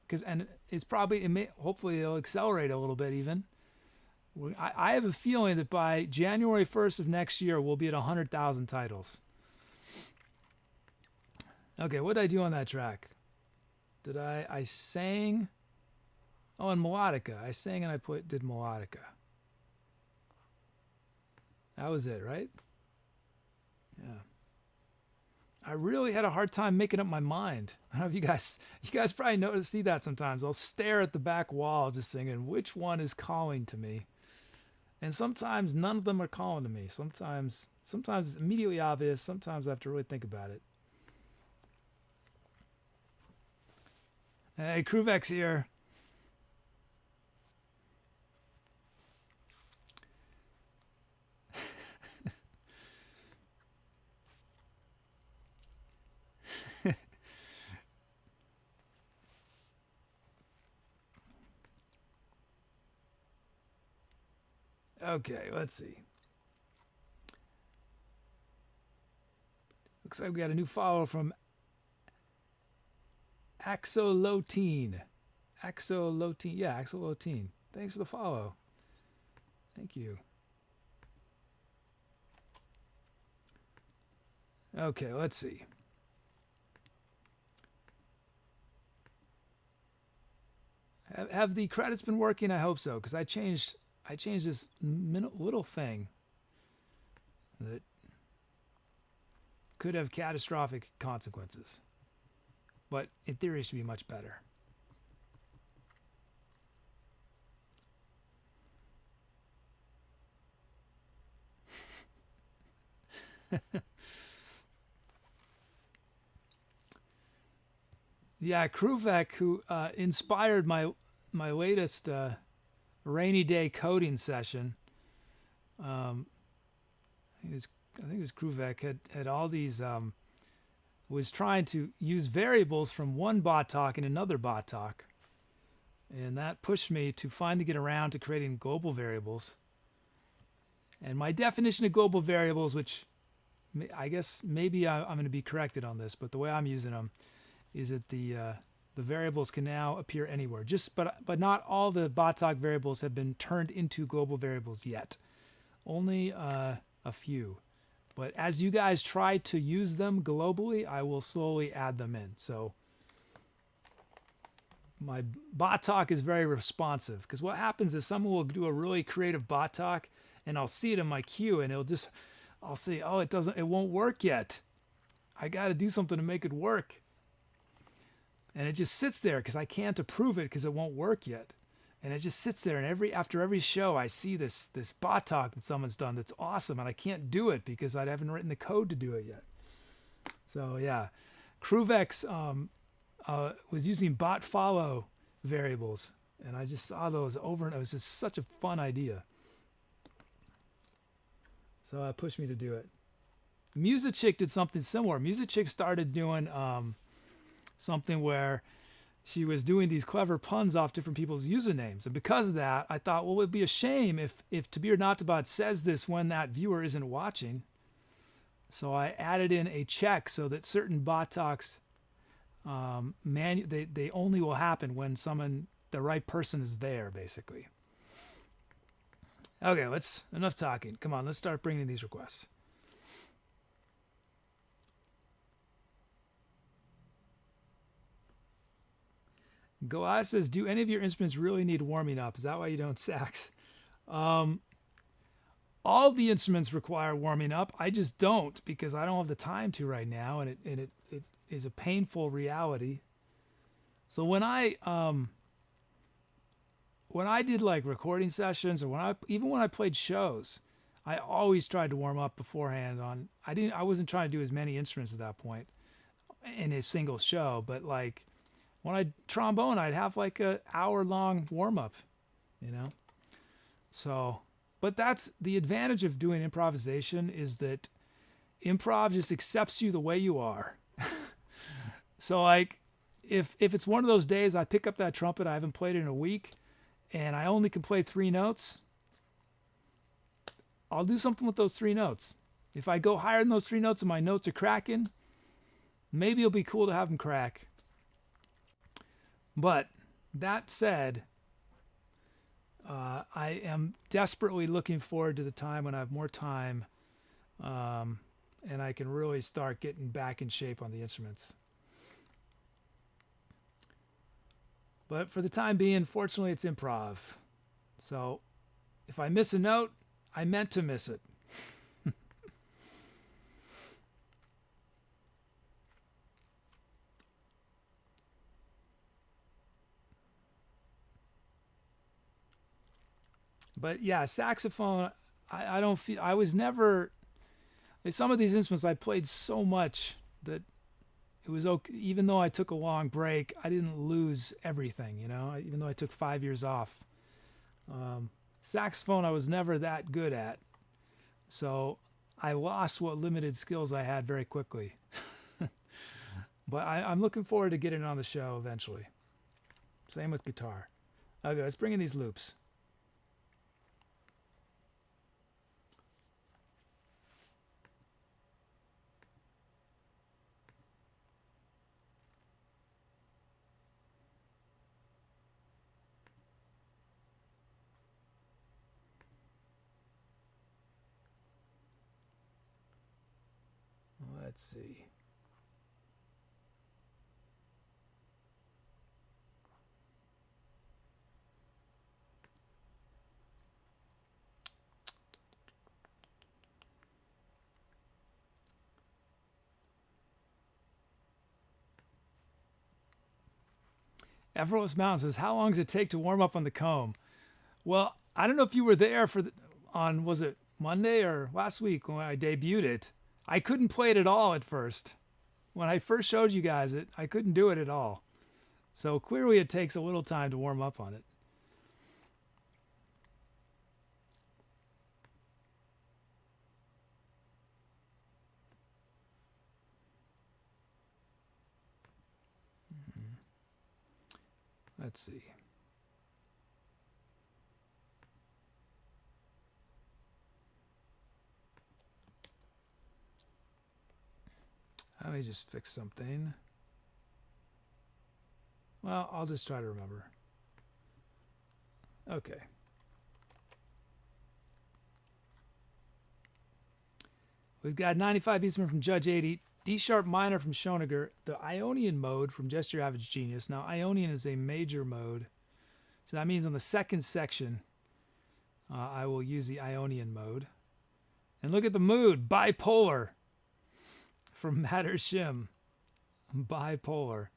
S1: hopefully it'll accelerate a little bit even. I have a feeling that by January 1st of next year we'll be at 100,000 titles. Okay, what did I do on that track? I sang? Oh, and Melodica. I sang and I did Melodica. That was it, right? Yeah. I really had a hard time making up my mind. I don't know if you guys probably see that sometimes. I'll stare at the back wall just singing, which one is calling to me? And sometimes none of them are calling to me. Sometimes it's immediately obvious. Sometimes I have to really think about it. Hey, Kruvex here. Okay, let's see. Looks like we got a new follow from Axolotine. Axolotine. Yeah, Axolotine. Thanks for the follow. Thank you. Okay, let's see. Have the credits been working? I hope so, because I changed this little thing that could have catastrophic consequences. But in theory, it should be much better. Yeah, Kruvek, who inspired my latest rainy day coding session. I think it was Kruvek had all these. Was trying to use variables from one bot talk in another bot talk, and that pushed me to finally get around to creating global variables. And my definition of global variables, which I guess maybe I'm going to be corrected on this, but the way I'm using them is that the variables can now appear anywhere. But not all the bot talk variables have been turned into global variables yet. Only a few. But as you guys try to use them globally, I will slowly add them in. So my bot talk is very responsive, because what happens is someone will do a really creative bot talk and I'll see it in my queue and I'll say, oh, it won't work yet. I got to do something to make it work. And it just sits there because I can't approve it because it won't work yet. And it just sits there, and after every show, I see this bot talk that someone's done that's awesome, and I can't do it because I haven't written the code to do it yet. So yeah, Kruvex was using bot follow variables, and I just saw those over, and it was just such a fun idea. So it pushed me to do it. MusiChick did something similar. MusiChick started doing something where she was doing these clever puns off different people's usernames. And because of that, I thought, well, it would be a shame if To Be or Not to Bot says this when that viewer isn't watching. So I added in a check so that certain bot talks, they only will happen when the right person is there, basically. Okay, enough talking. Come on, let's start bringing in these requests. Goa says, do any of your instruments really need warming up? Is that why you don't sax? All the instruments require warming up. I just don't because I don't have the time to right now, and it is a painful reality. So when I did like recording sessions, or when I played shows, I always tried to warm up beforehand. I wasn't trying to do as many instruments at that point in a single show, but like when I trombone, I'd have like a hour-long warm-up, you know? So, but that's the advantage of doing improvisation, is that improv just accepts you the way you are. So like, if it's one of those days I pick up that trumpet, I haven't played it in a week, and I only can play 3 notes, I'll do something with those 3 notes. If I go higher than those 3 notes and my notes are cracking, maybe it'll be cool to have them crack. But that said, I am desperately looking forward to the time when I have more time, and I can really start getting back in shape on the instruments. But for the time being, fortunately, it's improv. So if I miss a note, I meant to miss it. But yeah, saxophone, I don't feel, I was never, some of these instruments I played so much that it was okay. Even though I took a long break, I didn't lose everything, you know, even though I took 5 years off. Saxophone, I was never that good at. So I lost what limited skills I had very quickly. But I'm looking forward to getting it on the show eventually. Same with guitar. Okay, let's bring in these loops. Let's see. Effortless Mountain says, how long does it take to warm up on the comb? Well, I don't know if you were there on, was it Monday or last week when I debuted it? I couldn't play it at all at first. When I first showed you guys it, I couldn't do it at all. So clearly it takes a little time to warm up on it. Let's see. Let me just fix something. Well, I'll just try to remember. Okay. We've got 95 Eastman from Judge 80, D sharp minor from Schoeniger, the Ionian mode from Just Your Average Genius. Now, Ionian is a major mode, so that means on the second section, I will use the Ionian mode. And look at the mood, bipolar, from Matter Shim, bipolar.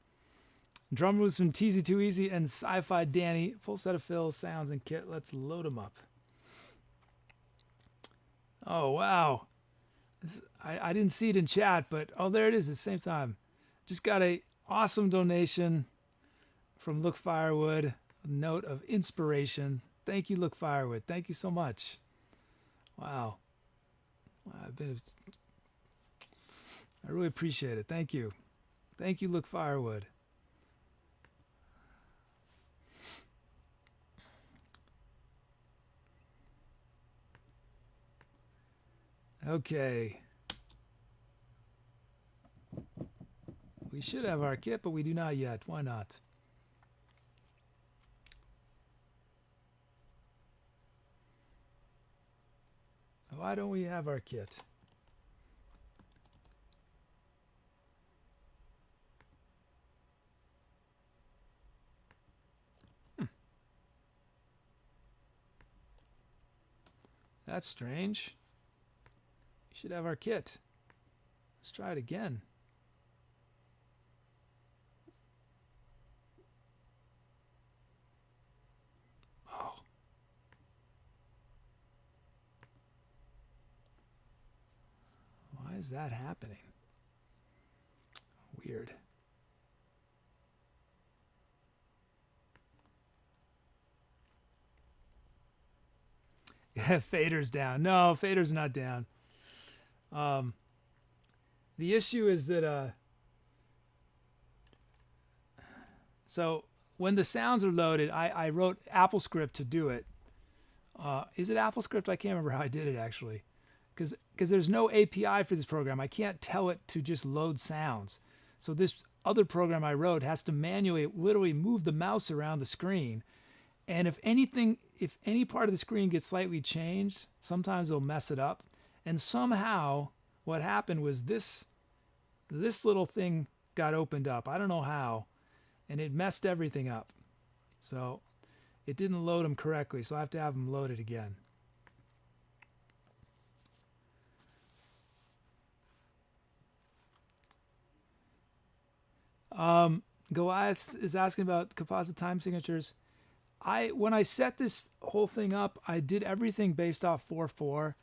S1: Drum moves from Teasy Too Easy and Sci-Fi Danny, full set of fills, sounds, and kit. Let's load them up. Oh, wow. I didn't see it in chat, but oh, there it is at the same time. Just got a awesome donation from Look Firewood, a note of inspiration. Thank you, Look Firewood. Thank you so much. Wow. I really appreciate it. Thank you. Thank you, Look Firewood. Okay. We should have our kit, but we do not yet. Why not? Why don't we have our kit? That's strange. We should have our kit. Let's try it again. Oh. Why is that happening? Weird. Yeah, fader's down. No, fader's not down. The issue is that so when the sounds are loaded, I wrote AppleScript to do it. Is it AppleScript? I can't remember how I did it actually, because there's no API for this program. I can't tell it to just load sounds. So this other program I wrote has to manually, literally move the mouse around the screen. And if any part of the screen gets slightly changed, sometimes it'll mess it up. And somehow what happened was this little thing got opened up. I don't know how. And it messed everything up. So it didn't load them correctly. So I have to have them loaded again. Goliath is asking about composite time signatures. When I set this whole thing up, I did everything based off 4/4,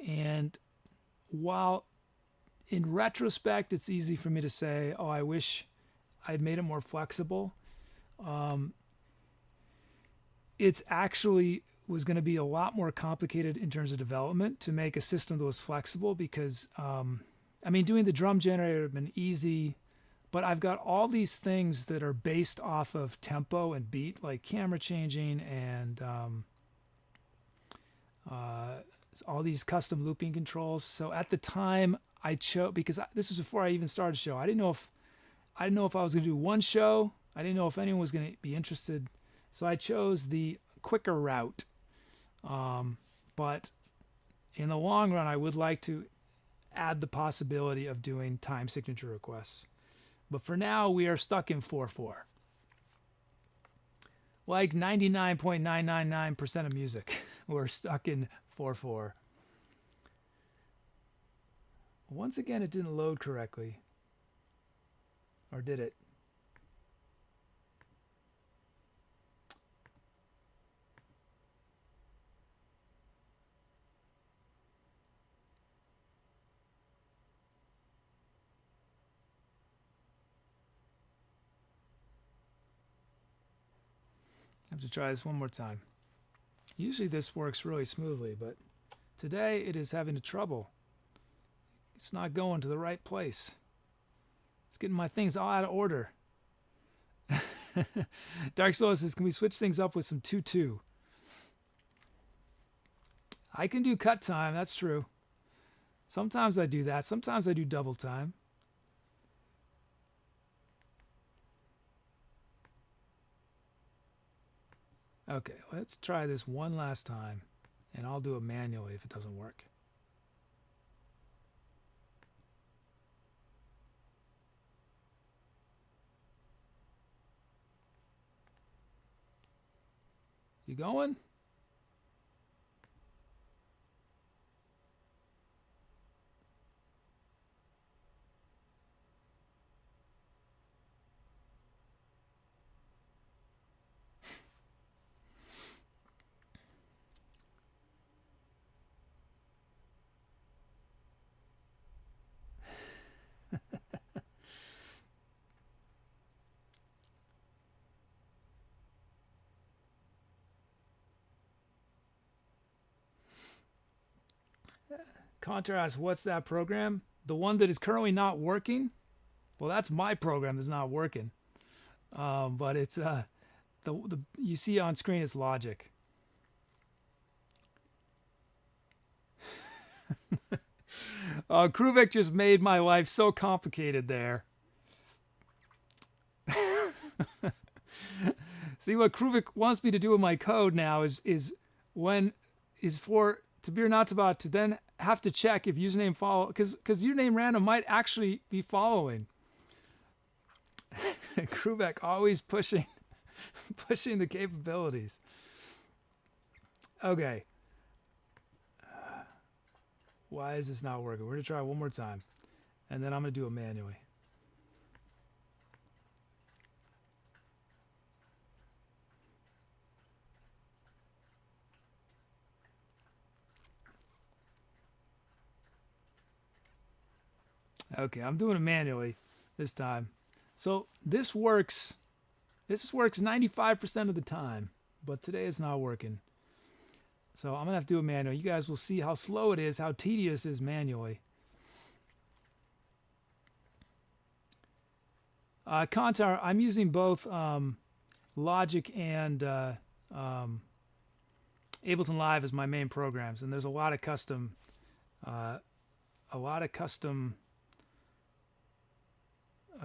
S1: and while in retrospect it's easy for me to say, oh, I wish I'd made it more flexible, it's actually was going to be a lot more complicated in terms of development to make a system that was flexible, because I mean, doing the drum generator would have been easy. But I've got all these things that are based off of tempo and beat, like camera changing and all these custom looping controls. So at the time I chose, because this was before I even started the show, I didn't know if I was going to do one show. I didn't know if anyone was going to be interested. So I chose the quicker route. But in the long run, I would like to add the possibility of doing time signature requests. But for now, we are stuck in 4/4. Like 99.999% of music, we're stuck in 4/4. Once again, it didn't load correctly. Or did it? I have to try this one more time. Usually this works really smoothly, but today it is having trouble. It's not going to the right place. It's getting my things all out of order. Dark Soul says, can we switch things up with some 2/2? I can do cut time, that's true. Sometimes I do that. Sometimes I do double time. Okay, let's try this one last time, and I'll do it manually if it doesn't work. You going? Contrast, what's that program? The one that is currently not working? Well, that's my program that's not working. But it's the you see on screen, it's Logic. Kruvik just made my life so complicated there. See, what Kruvik wants me to do with my code now is for to be or not about to then have to check if username follow, because username random might actually be following. Kruvik always pushing the capabilities. Okay. Why is this not working? We're going to try one more time. And then I'm going to do it manually. Okay, I'm doing it manually this time. So this works 95% of the time, but today it's not working. So I'm going to have to do it manually. You guys will see how slow it is, how tedious it is manually. Kontar, I'm using both Logic and Ableton Live as my main programs, and there's a lot of custom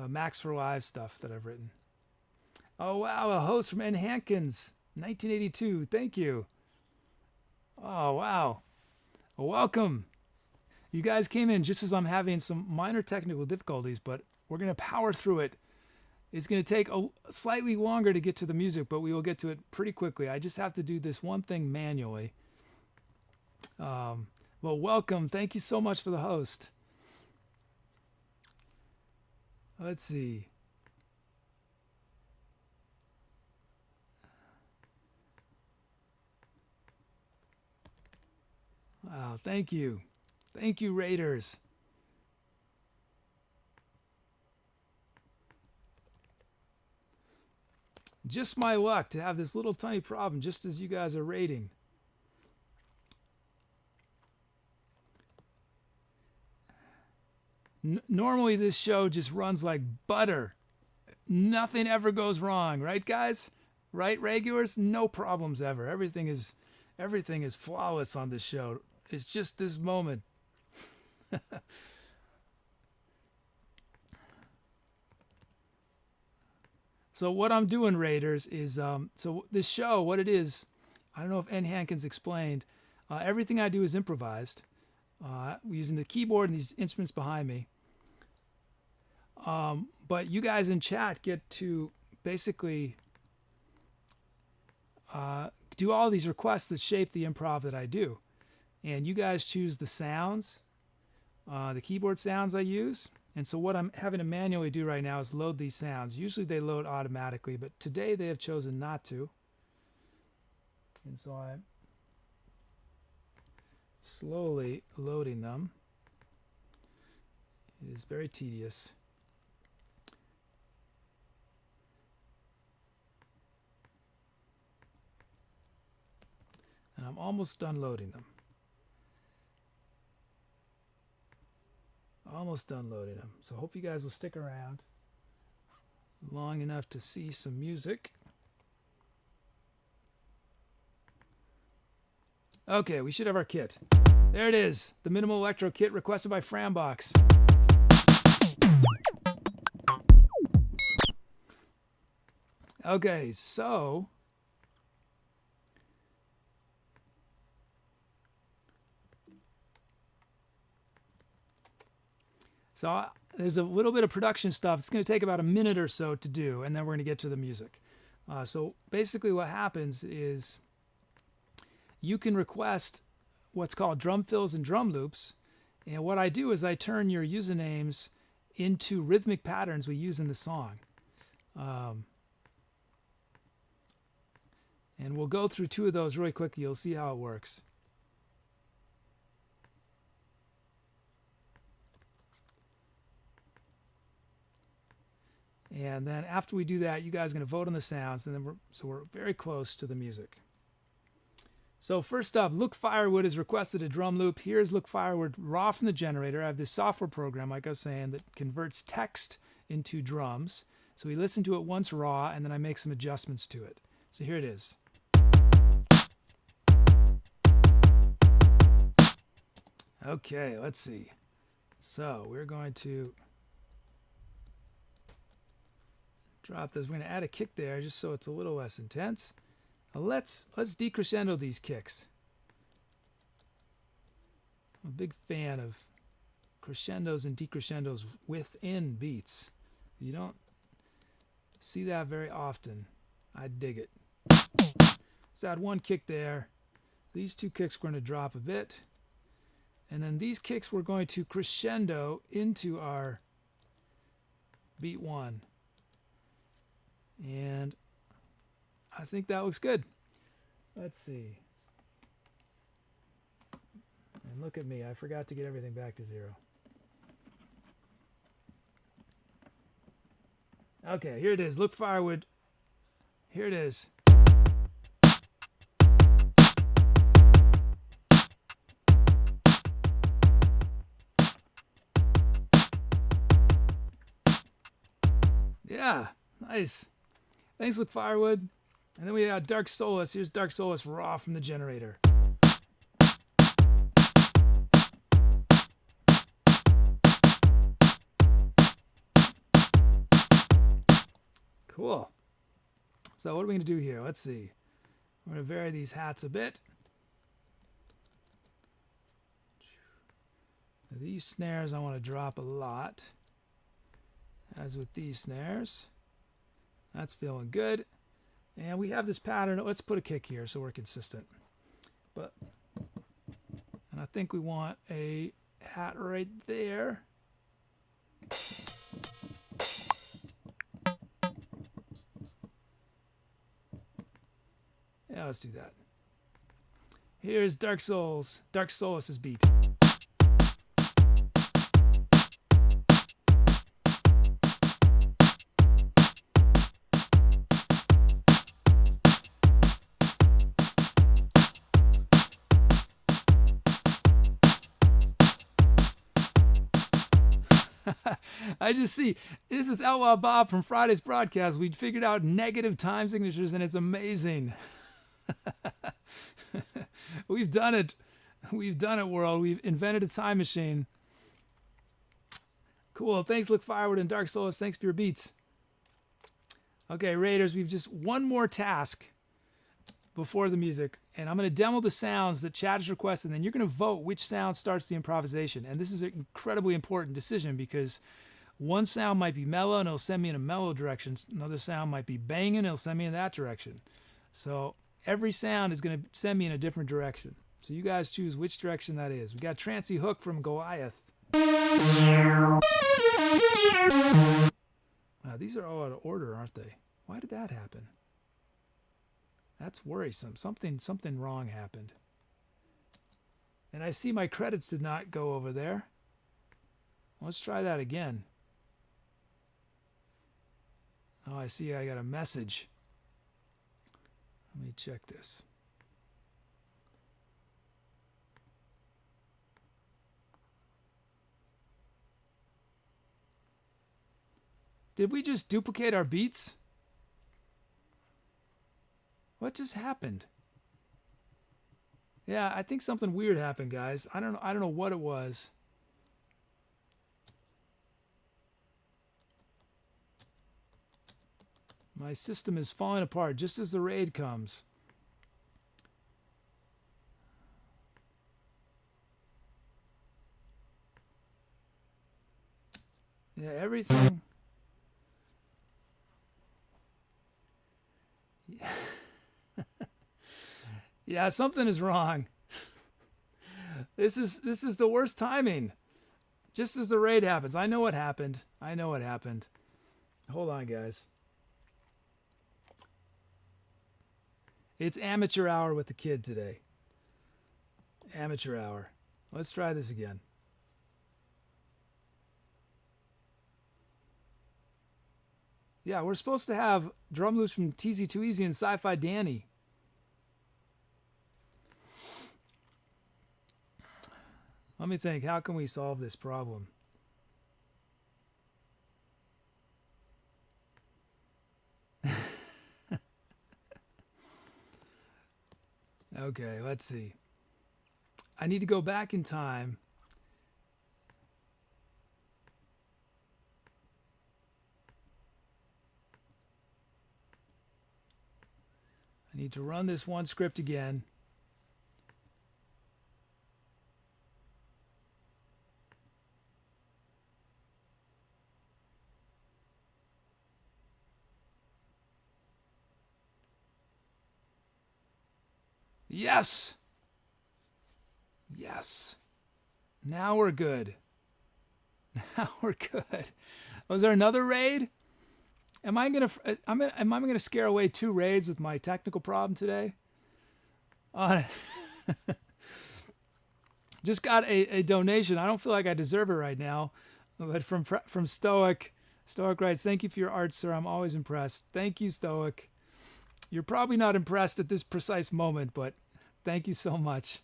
S1: Max for Live stuff that I've written. Oh wow, a host from N. Hankins, 1982. Thank you. Oh wow, well, welcome. You guys came in just as I'm having some minor technical difficulties, but we're gonna power through it. It's gonna take slightly longer to get to the music, but we will get to it pretty quickly. I just have to do this one thing manually. Well, welcome. Thank you so much for the host. Let's see. Wow, thank you. Thank you, Raiders. Just my luck to have this little tiny problem just as you guys are raiding. Normally this show just runs like butter. Nothing ever goes wrong, right guys? Right, regulars? No problems ever. Everything is flawless on this show. It's just this moment. So what I'm doing, Raiders, is so this show, what it is, I don't know if N. Hankins explained. Everything I do is improvised. Using the keyboard and these instruments behind me. But you guys in chat get to basically do all these requests that shape the improv that I do. And you guys choose the sounds, the keyboard sounds I use. And so what I'm having to manually do right now is load these sounds. Usually they load automatically, but today they have chosen not to. And so I'm slowly loading them. It is very tedious. And I'm almost done loading them. Almost done loading them. So hope you guys will stick around long enough to see some music. Okay, we should have our kit. There it is, the Minimal Electro kit requested by Frambox. Okay, so there's a little bit of production stuff. It's going to take about a minute or so to do, and then we're going to get to the music. So basically what happens is you can request what's called drum fills and drum loops. And what I do is I turn your usernames into rhythmic patterns we use in the song. And we'll go through two of those really quickly. You'll see how it works. And then after we do that, you guys are going to vote on the sounds, and then we're very close to the music. So first up, Look Firewood has requested a drum loop. Here's Look Firewood raw from the generator. I have this software program, like I was saying, that converts text into drums. So we listen to it once raw, and then I make some adjustments to it. So here it is. Okay, let's see. So we're going to drop this. We're going to add a kick there just so it's a little less intense. Now let's decrescendo these kicks. I'm a big fan of crescendos and decrescendos within beats. You don't see that very often. I dig it. Let's add one kick there. These two kicks are going to drop a bit. And then these kicks we're going to crescendo into our beat 1. And I think that looks good. Let's see. And look at me, I forgot to get everything back to 0. Okay, here it is. Look, firewood. Here it is. Yeah, nice. Thanks, Look Firewood. And then we got Dark Solace. Here's Dark Solace raw from the generator. Cool. So what are we going to do here? Let's see. We're going to vary these hats a bit. These snares I want to drop a lot. As with these snares. That's feeling good. And we have this pattern. Let's put a kick here so we're consistent. And I think we want a hat right there. Yeah, let's do that. Here's Dark Solace's beat. I just see, this is Outlaw Bob from Friday's broadcast. We figured out negative time signatures, and it's amazing. We've done it. We've done it, world. We've invented a time machine. Cool. Thanks, Look Firewood and Dark Solace. Thanks for your beats. Okay, Raiders, we've just one more task before the music, and I'm going to demo the sounds that chat has requested, and then you're going to vote which sound starts the improvisation. And this is an incredibly important decision because one sound might be mellow and it'll send me in a mellow direction. Another sound might be banging and it'll send me in that direction. So every sound is going to send me in a different direction. So you guys choose which direction that is. We got Trancy Hook from Goliath. Wow, these are all out of order, aren't they? Why did that happen? That's worrisome. Something wrong happened. And I see my credits did not go over there. Let's try that again. Oh, I see I got a message. Let me check this. Did we just duplicate our beats? What just happened? Yeah, I think something weird happened, guys. I don't know what it was. My system is falling apart just as the raid comes. Yeah, everything. Yeah, something is wrong. This is the worst timing. Just as the raid happens. I know what happened. Hold on, guys. It's amateur hour with the kid today. Amateur hour. Let's try this again. Yeah, we're supposed to have drum loops from TZ Too Easy and Sci-Fi Danny. Let me think. How can we solve this problem? Okay, let's see. I need to go back in time. I need to run this one script again. Yes. Yes. Now we're good. Now we're good. Was there another raid? Am I gonna scare away 2 raids with my technical problem today? Just got a donation. I don't feel like I deserve it right now, but from Stoic. Stoic writes, "Thank you for your art, sir. I'm always impressed." Thank you, Stoic. You're probably not impressed at this precise moment, but thank you so much.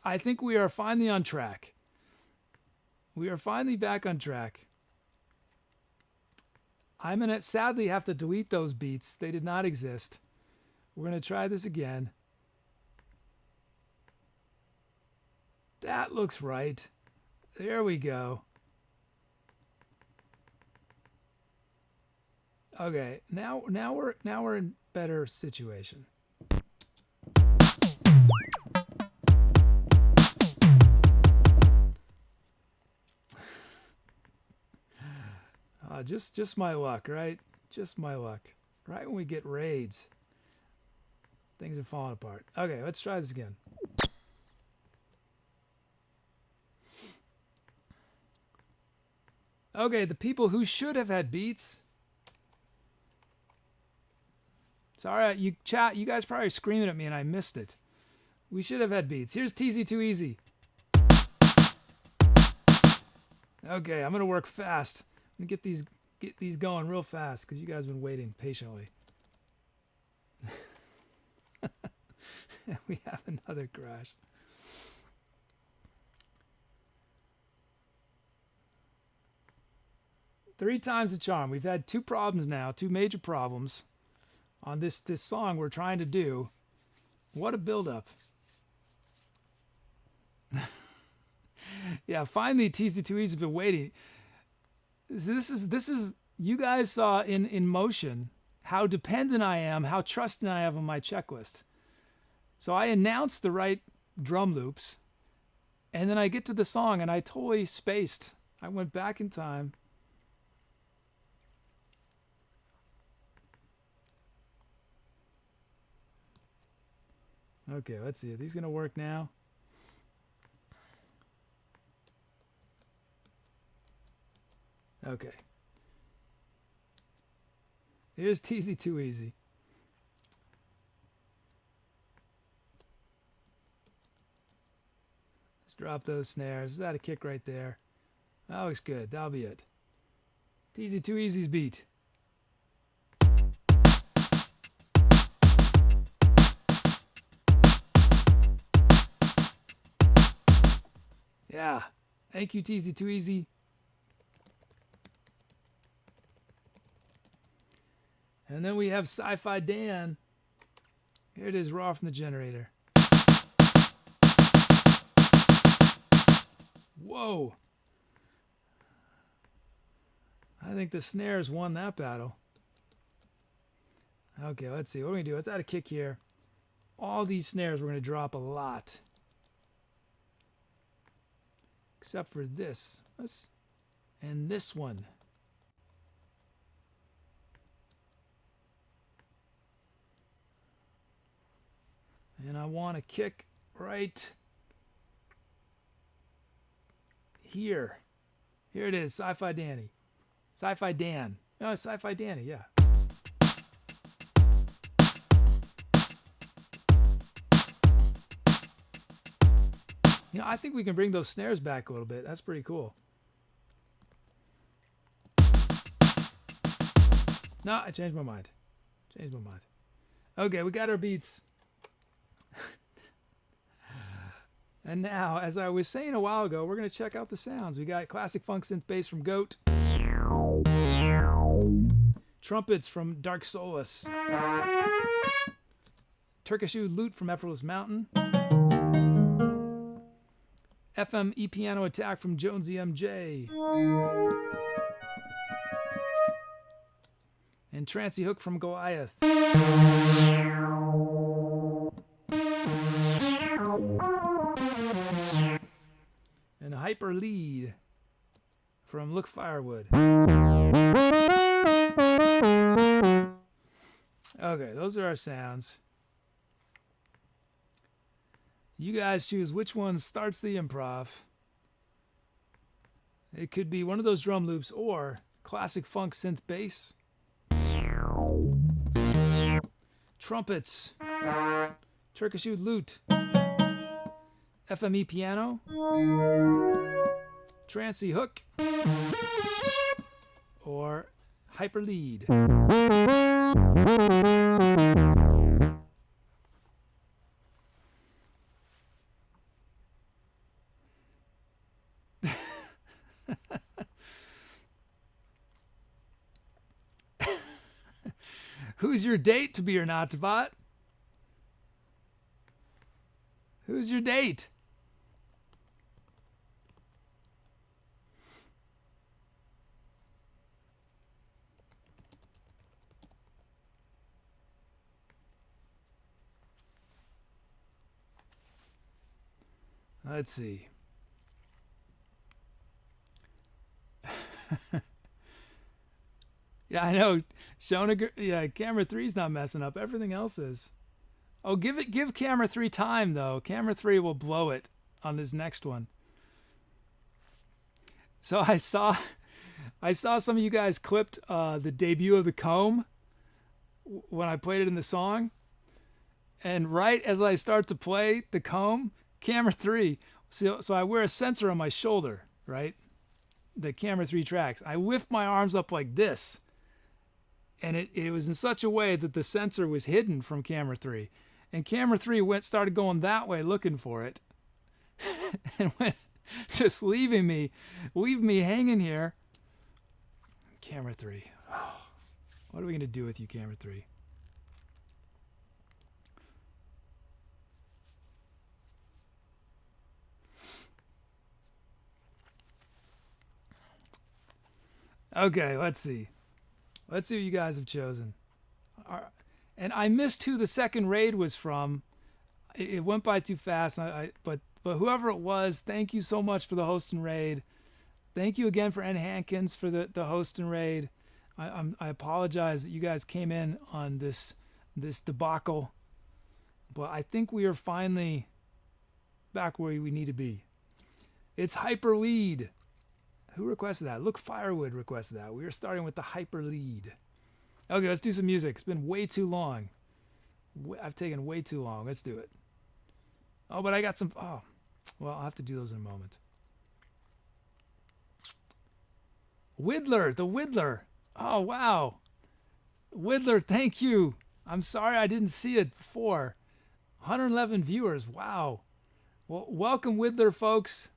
S1: I think we are finally on track. We are finally back on track. I'm going to sadly have to delete those beats. They did not exist. We're going to try this again. That looks right. There we go. Okay, now we're in better situation. Just my luck, right? Just my luck. Right when we get raids, things are falling apart. Okay, let's try this again. Okay, the people who should have had beats. Sorry, you guys probably screaming at me and I missed it. We should have had beats. Here's TZ Too Easy. Okay, I'm gonna work fast. I'm gonna get these going real fast because you guys have been waiting patiently. We have another crash. Three times the charm. We've had 2 problems now, 2 major problems on this song we're trying to do. What a build-up. Yeah, finally TZ2E's been waiting. This is you guys saw in motion how dependent I am, how trusting I have on my checklist. So I announced the right drum loops, and then I get to the song and I totally spaced. I went back in time. Okay, let's see. Are these going to work now? Okay. Here's TZ Too Easy. Let's drop those snares. Is that a kick right there? That looks good. That'll be it. TZ Too Easy's beat. Yeah. Thank you, TZ Too Easy. And then we have Sci-Fi Dan. Here it is, raw from the generator. Whoa. I think the snares won that battle. Okay, let's see. What are we going to do? Let's add a kick here. All these snares we're going to drop a lot. Except for this. And this one. And I want to kick right here. Here it is, Sci-Fi Danny. Sci-Fi Dan. No, it's Sci-Fi Danny, yeah. You know, I think we can bring those snares back a little bit. That's pretty cool. No, I changed my mind. Okay, we got our beats. And now, as I was saying a while ago, we're going to check out the sounds. We got classic funk synth bass from Goat. Trumpets from Dark Solace. Turkish oud lute from Effortless Mountain. FM E-piano attack from Jonesy MJ. And Trancy hook from Goliath. And hyper lead from Look Firewood. Okay, those are our sounds. You guys choose which one starts the improv. It could be one of those drum loops or classic funk synth bass. Trumpets. Turkish oud lute. FME piano. Trancy hook. Or hyper lead. Who's your date, to be or not to bot? Who's your date? Let's see. Yeah, I know. Yeah, camera 3's not messing up. Everything else is. Oh, give camera 3 time though. Camera 3 will blow it on this next one. So I saw some of you guys clipped the debut of the comb when I played it in the song. And right as I start to play the comb, camera 3, so I wear a sensor on my shoulder, right? The camera 3 tracks. I lift my arms up like this. And it was in such a way that the sensor was hidden from camera 3. And camera 3 started going that way looking for it. And went just leave me hanging here. Camera 3. Oh, what are we going to do with you, camera 3? Okay, let's see. Let's see what you guys have chosen. And I missed who the second raid was from. It went by too fast. But whoever it was, thank you so much for the host and raid. Thank you again for N. Hankins for the host and raid. I apologize that you guys came in on this debacle. But I think we are finally back where we need to be. It's Hyper Lead. Who requested that? Look, Firewood requested that. We are starting with the hyper lead. Okay, let's do some music. It's been way too long. I've taken way too long. Let's do it. Oh, but I got some... Oh, well, I'll have to do those in a moment. Whittler, the Whittler. Oh, wow. Whittler, thank you. I'm sorry I didn't see it before. 111 viewers. Wow. Well, welcome, Whittler, folks.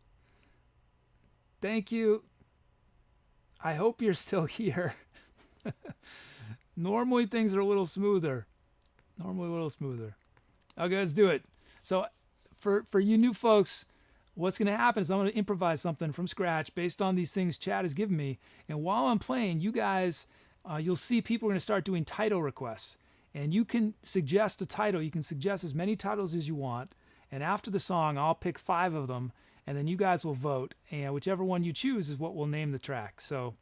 S1: Thank you. I hope you're still here. Normally things are a little smoother. Okay, let's do it. So for you new folks, what's going to happen is I'm going to improvise something from scratch based on these things Chad has given me. And while I'm playing, you guys, you'll see people are going to start doing title requests. And you can suggest a title. You can suggest as many titles as you want. And after the song, I'll pick 5 of them. And then you guys will vote, and whichever one you choose is what will name the track. So,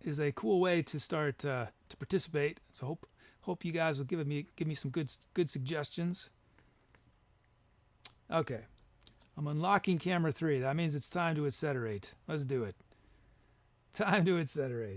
S1: is a cool way to start to participate. So hope you guys will give me some good suggestions. Okay, I'm unlocking camera 3. That means it's time to etcetera. Let's do it. Time to etcetera.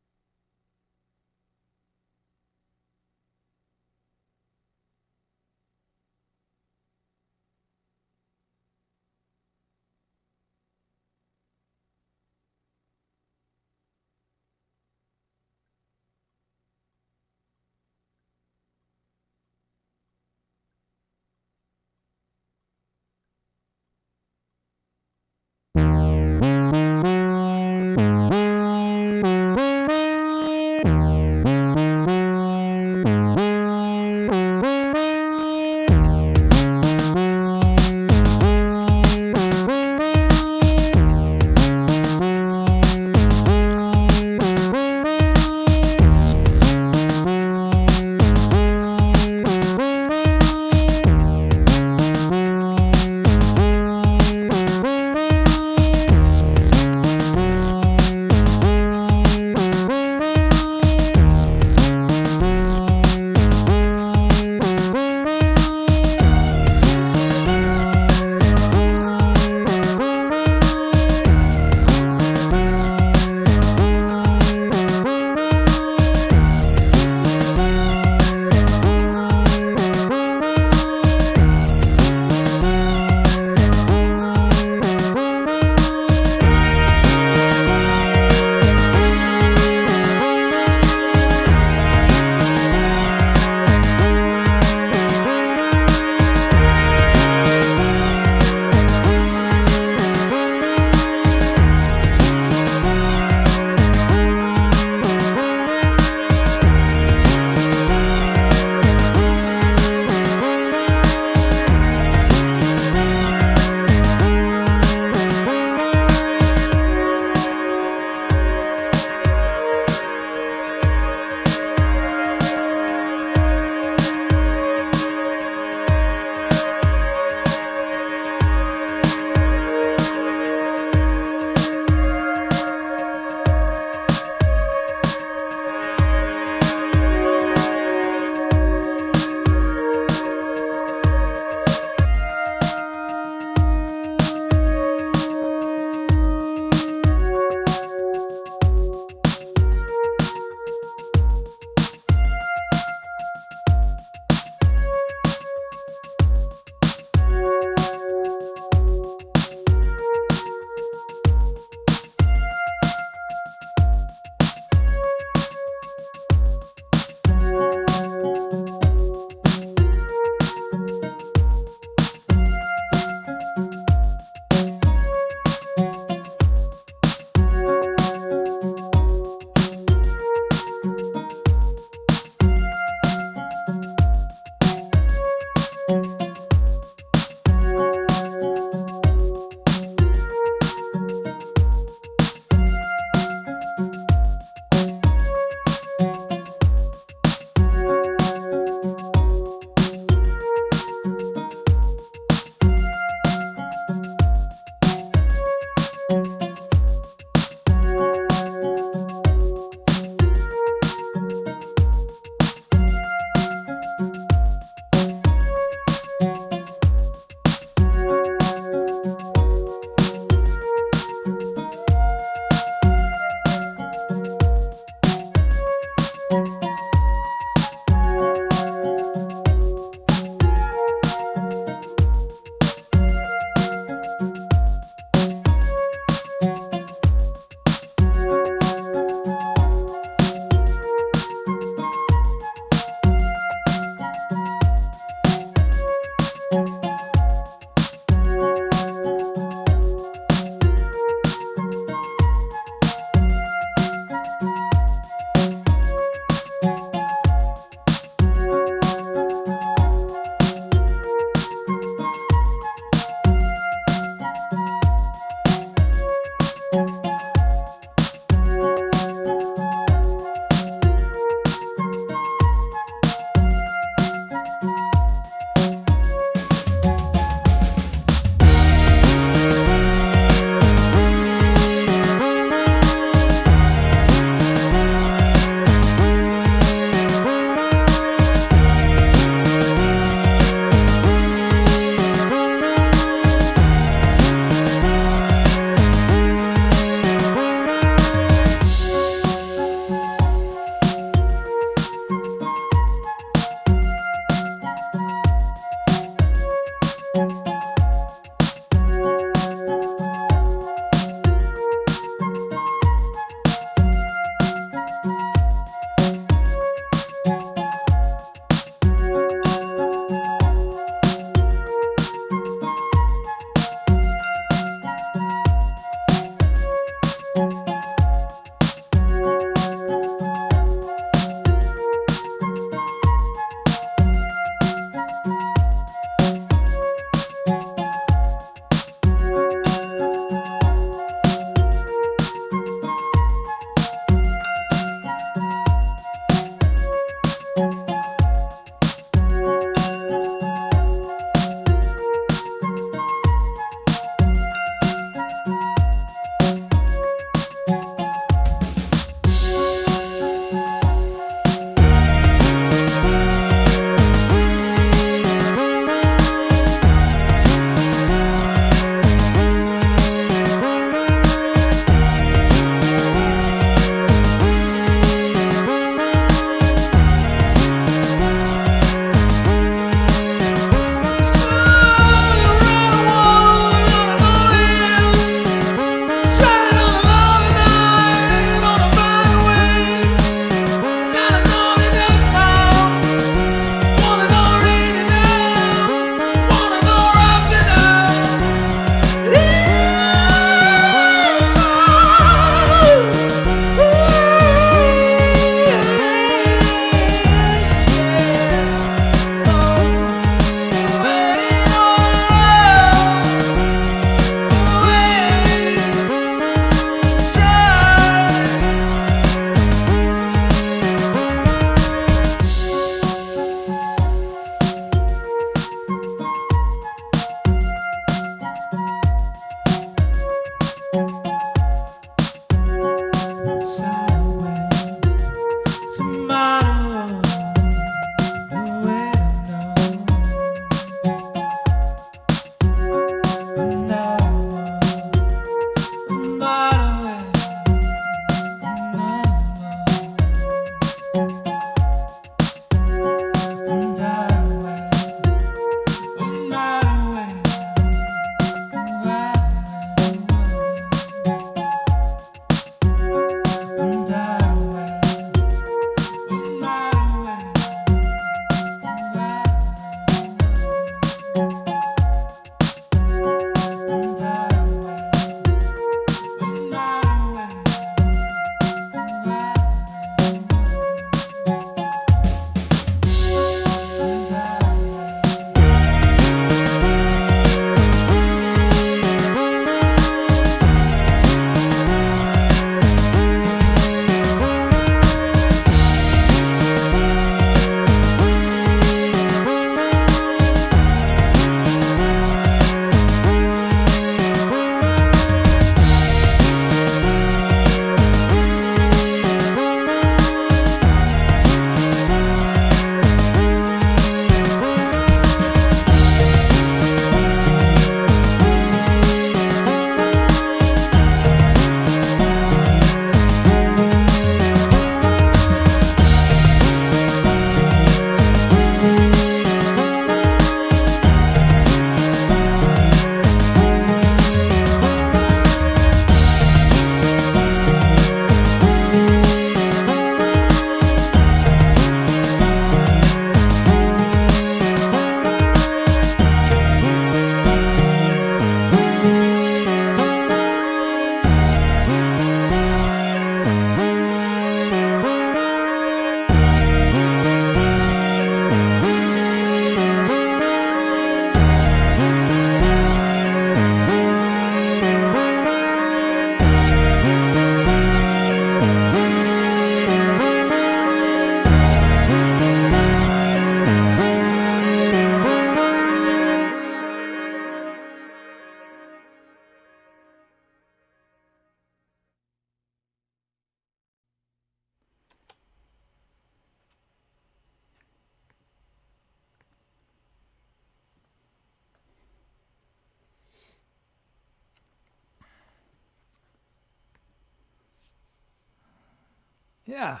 S1: Yeah.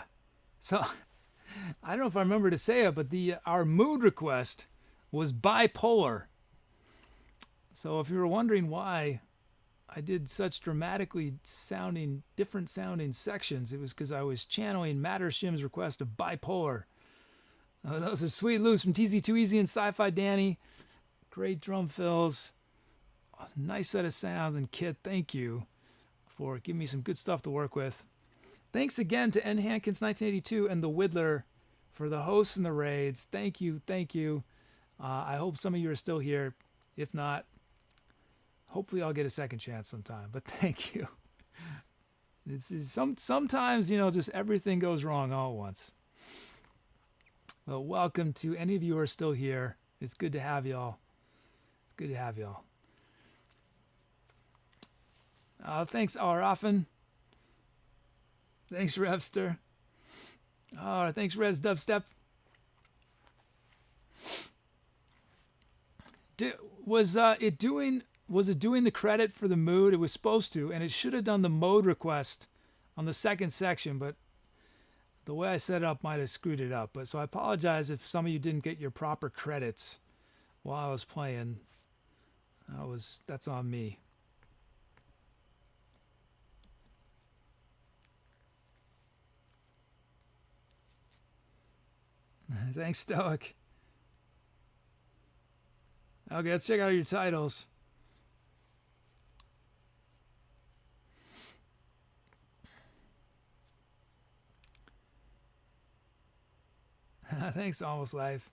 S1: So I don't know if I remember to say it, but our mood request was bipolar. So if you were wondering why I did such dramatically different sounding sections, it was because I was channeling Matter Shim's request of bipolar. Those are sweet loops from TZ2 Easy and Sci-Fi Danny. Great drum fills. A nice set of sounds. And Kit, thank you for giving me some good stuff to work with. Thanks again to N. Hankins 1982 and the Whittler for the hosts and the raids. Thank you, thank you. I hope some of you are still here. If not, hopefully I'll get a second chance sometime. But thank you. Sometimes, just everything goes wrong all at once. Well, welcome to any of you who are still here. It's good to have y'all. It's good to have y'all. Thanks, Arafen. Thanks, Revster. Thanks, Res Dubstep. Was it doing the credit for the mood? It was supposed to, and it should have done the mode request on the second section, but the way I set it up might have screwed it up. But so I apologize if some of you didn't get your proper credits while I was playing. That's on me. Thanks, Stoic. Okay, let's check out your titles. Thanks, Almost Life.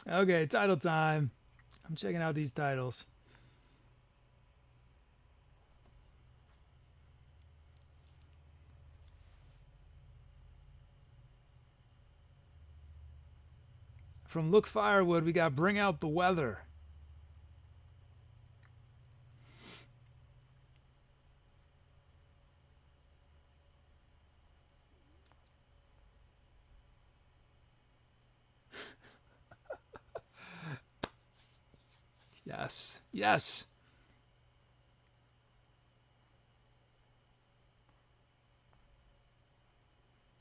S1: Okay, title time. I'm checking out these titles. From Look Firewood, we got Bring Out the Weather. Yes, yes.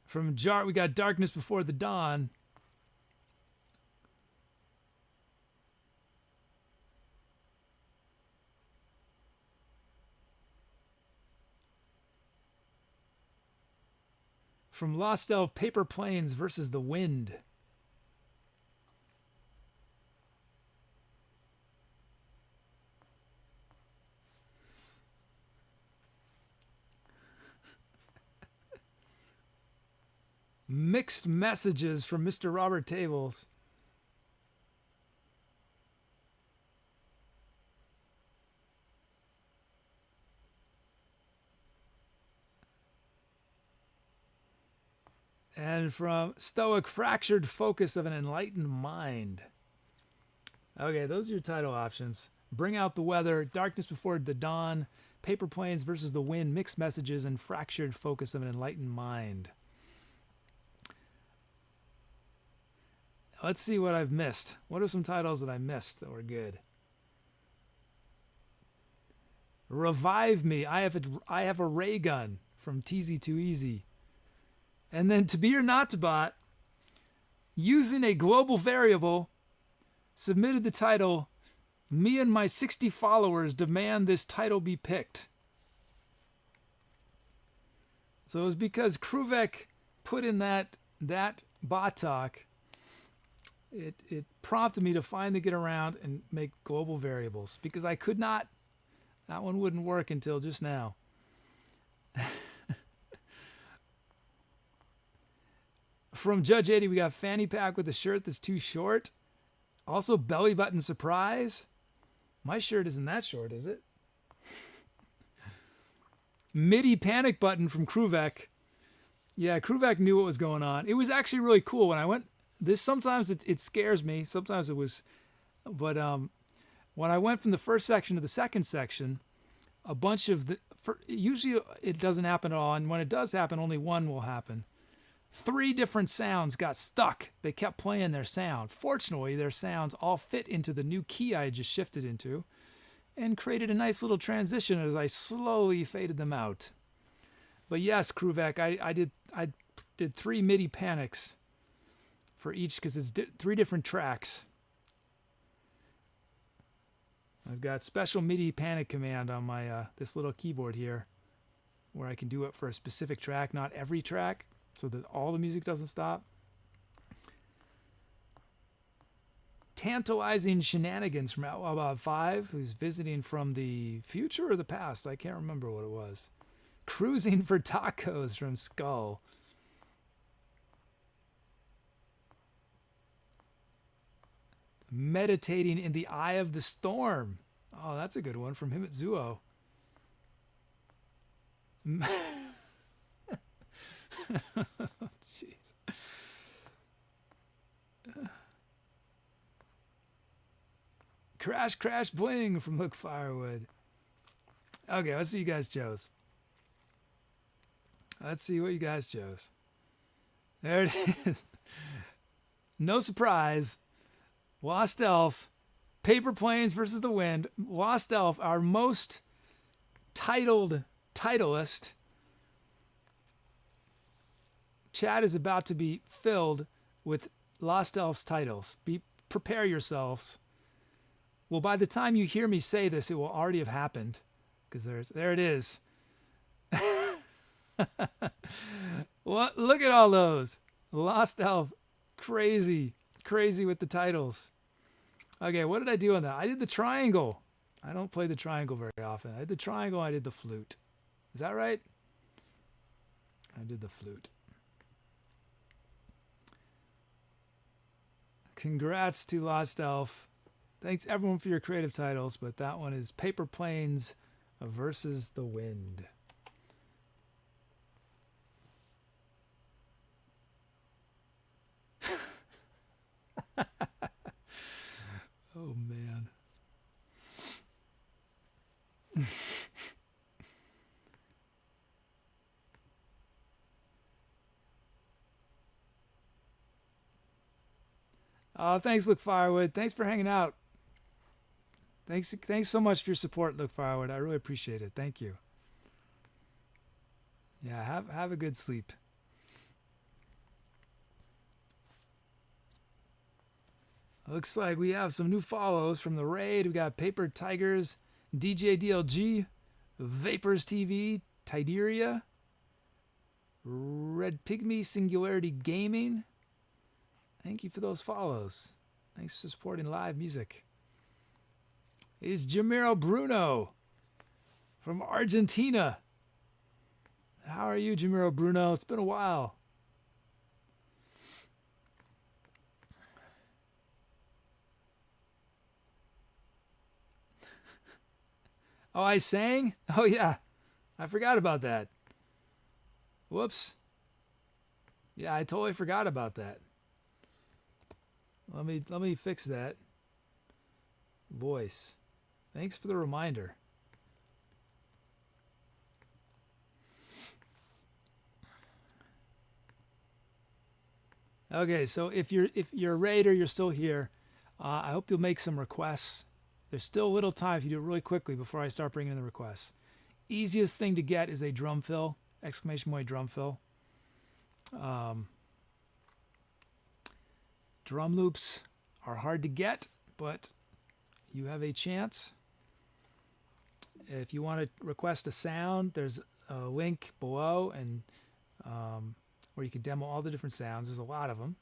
S1: From Jar, we got Darkness Before the Dawn. From Lost Elf, Paper Planes versus the Wind. Mixed Messages from Mr. Robert Tables. And from Stoic, Fractured Focus of an Enlightened Mind. Okay, those are your title options. Bring Out the Weather, Darkness Before the Dawn, Paper Planes versus the Wind, Mixed Messages, and Fractured Focus of an Enlightened Mind. Let's see what I've missed. What are some titles that I missed that were good? Revive Me. I have a ray gun from TZ2 Easy. And then To Be or Not to Bot, using a global variable, submitted the title, Me and My 60 Followers Demand This Title Be Picked. So it was because Kruvek put in that bot talk. It prompted me to finally get around and make global variables because I could not. That one wouldn't work until just now. From Judge 80, we got Fanny Pack with a shirt that's too short. Also, Belly Button Surprise. My shirt isn't that short, is it? MIDI Panic Button from Kruvek. Yeah, Kruvek knew what was going on. It was actually really cool when I went. Sometimes it scares me. Sometimes it was, but When I went from the first section to the second section, a bunch of usually it doesn't happen at all, and when it does happen, only one will happen. 3 different sounds got stuck. They kept playing their sound. Fortunately, their sounds all fit into the new key I just shifted into and created a nice little transition as I slowly faded them out. But yes, Kruvek, I did 3 MIDI panics for each because it's 3 different tracks. I've got special MIDI panic command on my this little keyboard here where I can do it for a specific track, not every track, so that all the music doesn't stop. Tantalizing Shenanigans from Outlaw Bob 5, who's visiting from the future or the past. I can't remember what it was. Cruising for Tacos from Skull. Meditating in the Eye of the Storm. Oh, that's a good one from him at Zuo. Jeez. Crash Crash Bling from Look Firewood. Okay, let's see you guys chose. Let's see what you guys chose. There it is. No surprise. Lost Elf, Paper Planes versus the Wind. Lost Elf, our most titled titleist. Chat is about to be filled with Lost Elf's titles. Prepare yourselves. Well, by the time you hear me say this, it will already have happened. Because there it is. What? Look at all those. Lost Elf. Crazy with the titles. Okay, what did I do on that? I did the triangle. I don't play the triangle very often. I did the triangle, I did the flute. Is that right? I did the flute. Congrats to Lost Elf. Thanks everyone for your creative titles, but that one is Paper Planes versus the Wind. Oh man. Thanks, Look Firewood. Thanks for hanging out. Thanks so much for your support, Look Firewood. I really appreciate it. Thank you. Yeah, have a good sleep. Looks like we have some new follows from the raid. We got Paper Tigers, DJ DLG, Vapors TV, Tideria, Red Pygmy Singularity Gaming. Thank you for those follows. Thanks for supporting live music. It's Jamiro Bruno from Argentina. How are you, Jamiro Bruno? It's been a while. Oh, I sang? Oh, yeah. I forgot about that. Whoops. Yeah, I totally forgot about that. Let me fix that. Voice. Thanks for the reminder. Okay, so if you're a raider, you're still here. I hope you'll make some requests. There's still a little time if you do it really quickly before I start bringing in the requests. Easiest thing to get is a drum fill, exclamation point drum fill. Drum loops are hard to get, but you have a chance. If you want to request a sound, there's a link below and where you can demo all the different sounds. There's a lot of them.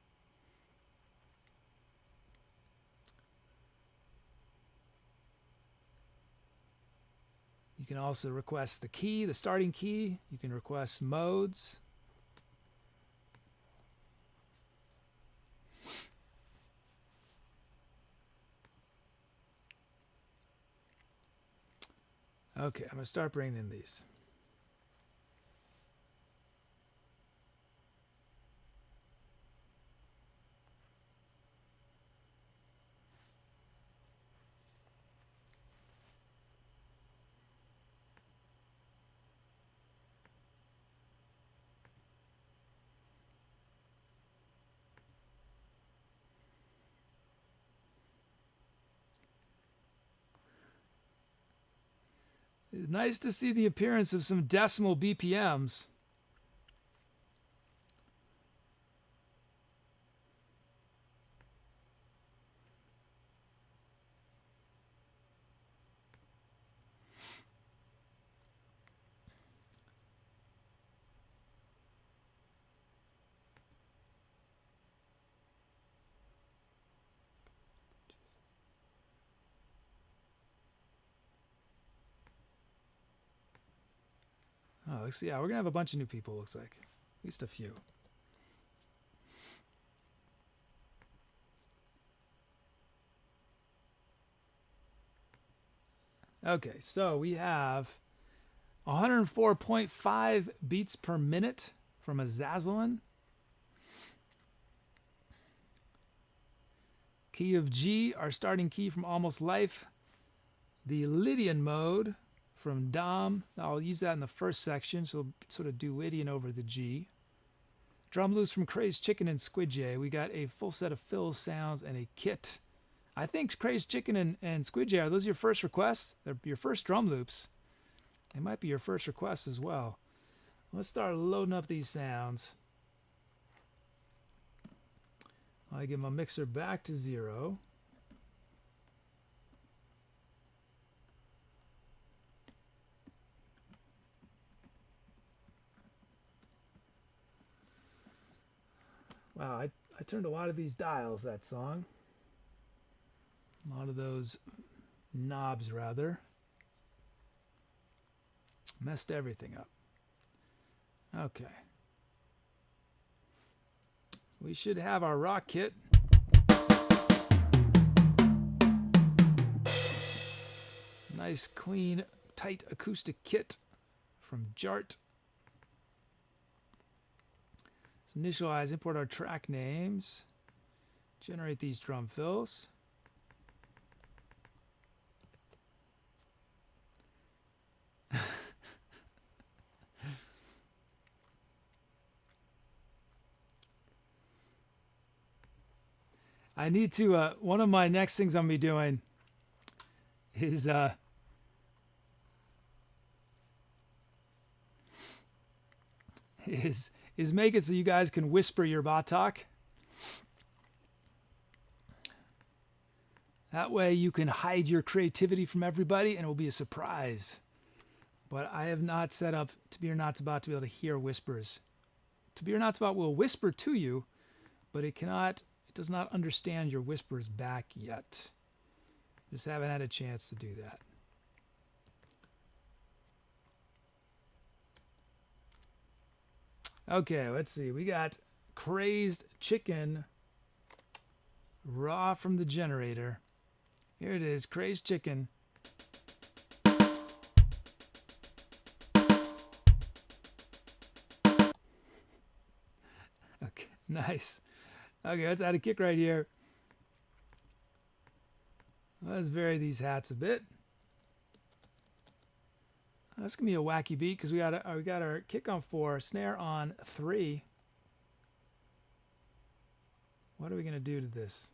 S1: You can also request the key, the starting key. You can request modes. Okay, I'm going to start bringing in these. Nice to see the appearance of some decimal BPMs. Oh, yeah, we're going to have a bunch of new people, looks like. At least a few. Okay, so we have 104.5 beats per minute from a Zazzlin. Key of G, our starting key from Almost Life. The Lydian mode from Dom. I'll use that in the first section, so sort of do Lydian over the G. Drum loops from Crazed Chicken and Squidjay. We got a full set of fills, sounds, and a kit. I think Crazed Chicken and Squidjay, are those your first requests? They're your first drum loops. They might be your first requests as well. Let's start loading up these sounds. I get my mixer back to 0. Wow, I turned a lot of these dials that song. A lot of those knobs, rather. Messed everything up. Okay. We should have our rock kit. Nice, clean, tight acoustic kit from Jart. Let's initialize, import our track names. Generate these drum fills. I need to, one of my next things I'm going to be doing is make it so you guys can whisper your Batok. That way you can hide your creativity from everybody and it will be a surprise. But I have not set up To Be or Not About to be able to hear whispers. To Be or Not About will whisper to you, but it does not understand your whispers back yet. Just haven't had a chance to do that. Okay, let's see. We got Crazed Chicken raw from the generator. Here it is, Crazed Chicken. Okay, nice. Okay, let's add a kick right here. Let's vary these hats a bit. That's gonna be a wacky beat because we got our kick on 4, snare on 3. What are we gonna do to this?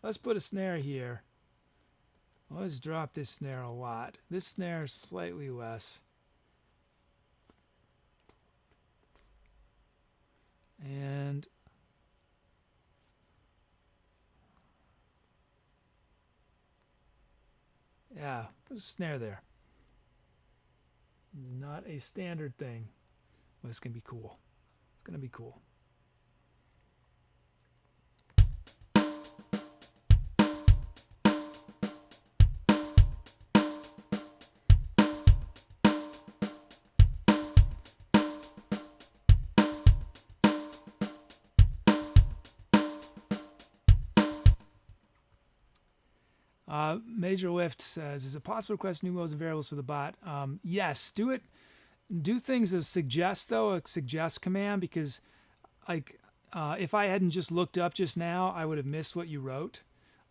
S1: Let's put a snare here. Let's drop this snare a lot. This snare is slightly less. And yeah, there's a snare there. Not a standard thing, but it's going to be cool. It's going to be cool. Major Lift says, is it possible to request new modes and variables for the bot? Yes, do it. Do things as suggest, though, a suggest command, because like if I hadn't just looked up just now, I would have missed what you wrote.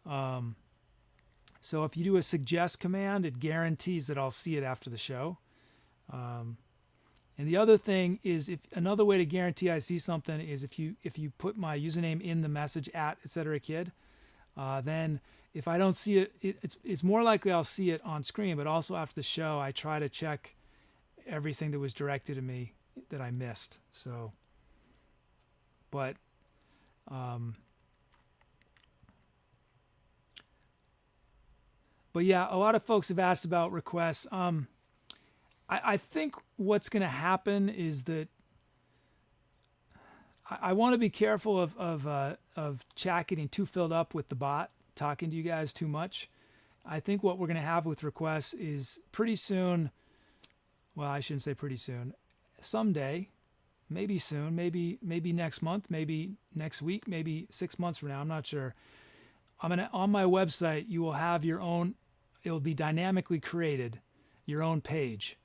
S1: So if you do a suggest command, it guarantees that I'll see it after the show. And the other thing is, if another way to guarantee I see something is if you put my username in the message at Etcetera Kid, then if I don't see it, it's more likely I'll see it on screen. But also after the show, I try to check everything that was directed to me that I missed. So, but yeah, a lot of folks have asked about requests. I think what's going to happen is that I want to be careful of chat getting too filled up with the bot talking to you guys too much. I think what we're going to have with requests is pretty soon. Well, I shouldn't say pretty soon. Someday, maybe soon, maybe next month, maybe next week, maybe 6 months from now. I'm not sure. On my website, you will have your own. It'll be dynamically created, your own page.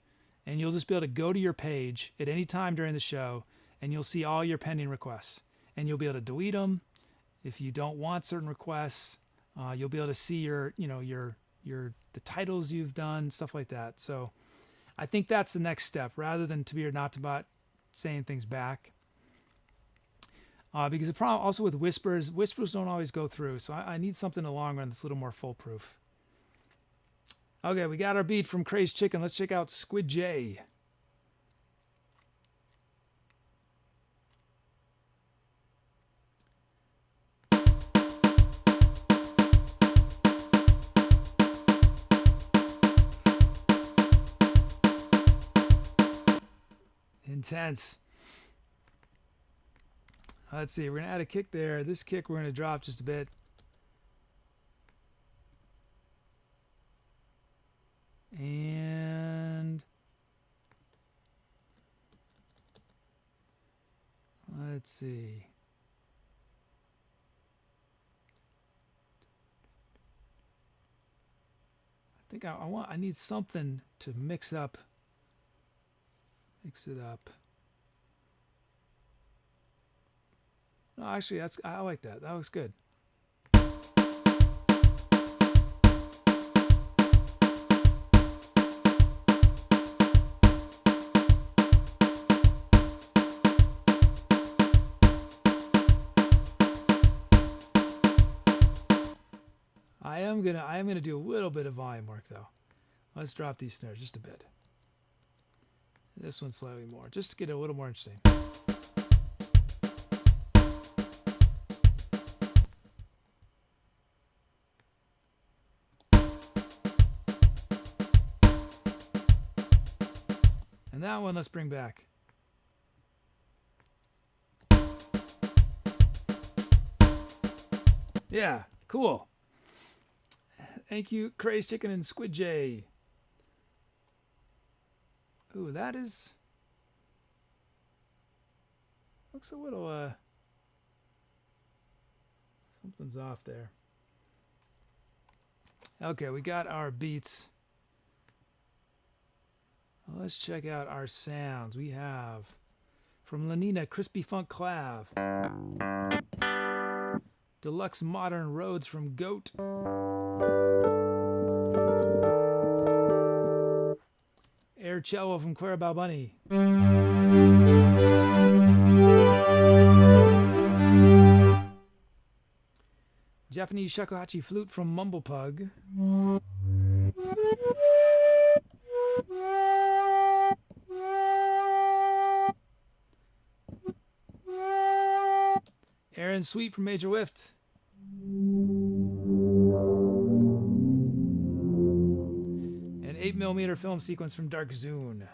S1: And you'll just be able to go to your page at any time during the show, and you'll see all your pending requests. And you'll be able to delete them if you don't want certain requests. You'll be able to see the titles you've done, stuff like that. So I think that's the next step, rather than to be or not to bot saying things back. Because the problem also with whispers don't always go through. So I need something in the long run that's a little more foolproof. Okay, we got our beat from Crazed Chicken. Let's check out Squid J. Intense. Let's see, we're going to add a kick there. This kick we're going to drop just a bit. And let's see. I think I need something to mix it up. No, actually, I like that. That looks good. I am gonna do a little bit of volume work though. Let's drop these snares just a bit. This one slightly more, just to get it a little more interesting. And that one, let's bring back. Yeah, cool. Thank you, Crazed Chicken and Squid J. Ooh, that is... looks a little, something's off there. Okay, we got our beats. Well, let's check out our sounds. We have, from Lenina, Crispy Funk Clav. Deluxe Modern Roads from Goat. Air Cello from Clarabelle Bunny. Japanese shakuhachi flute from MumblePug. Aaron Sweet from Major Whift. An 8mm film sequence from Dark Zune.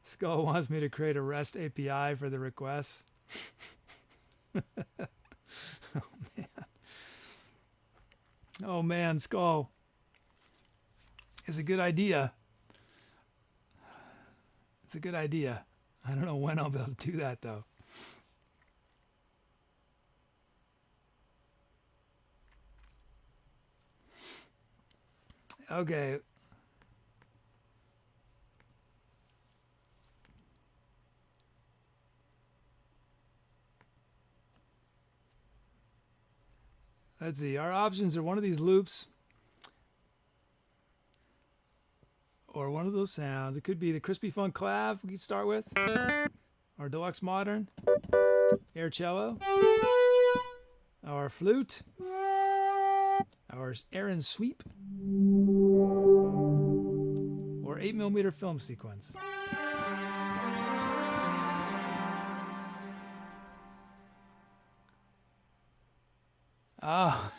S1: Skull wants me to create a REST API for the requests. Oh man, Skull. It's a good idea. It's a good idea. I don't know when I'll be able to do that though. Okay. Let's see. Our options are one of these loops or one of those sounds. It could be the Crispy Funk Clav we could start with, our Deluxe Modern, Air Cello, our Flute, our Aaron Sweep, or 8mm film sequence. Oh.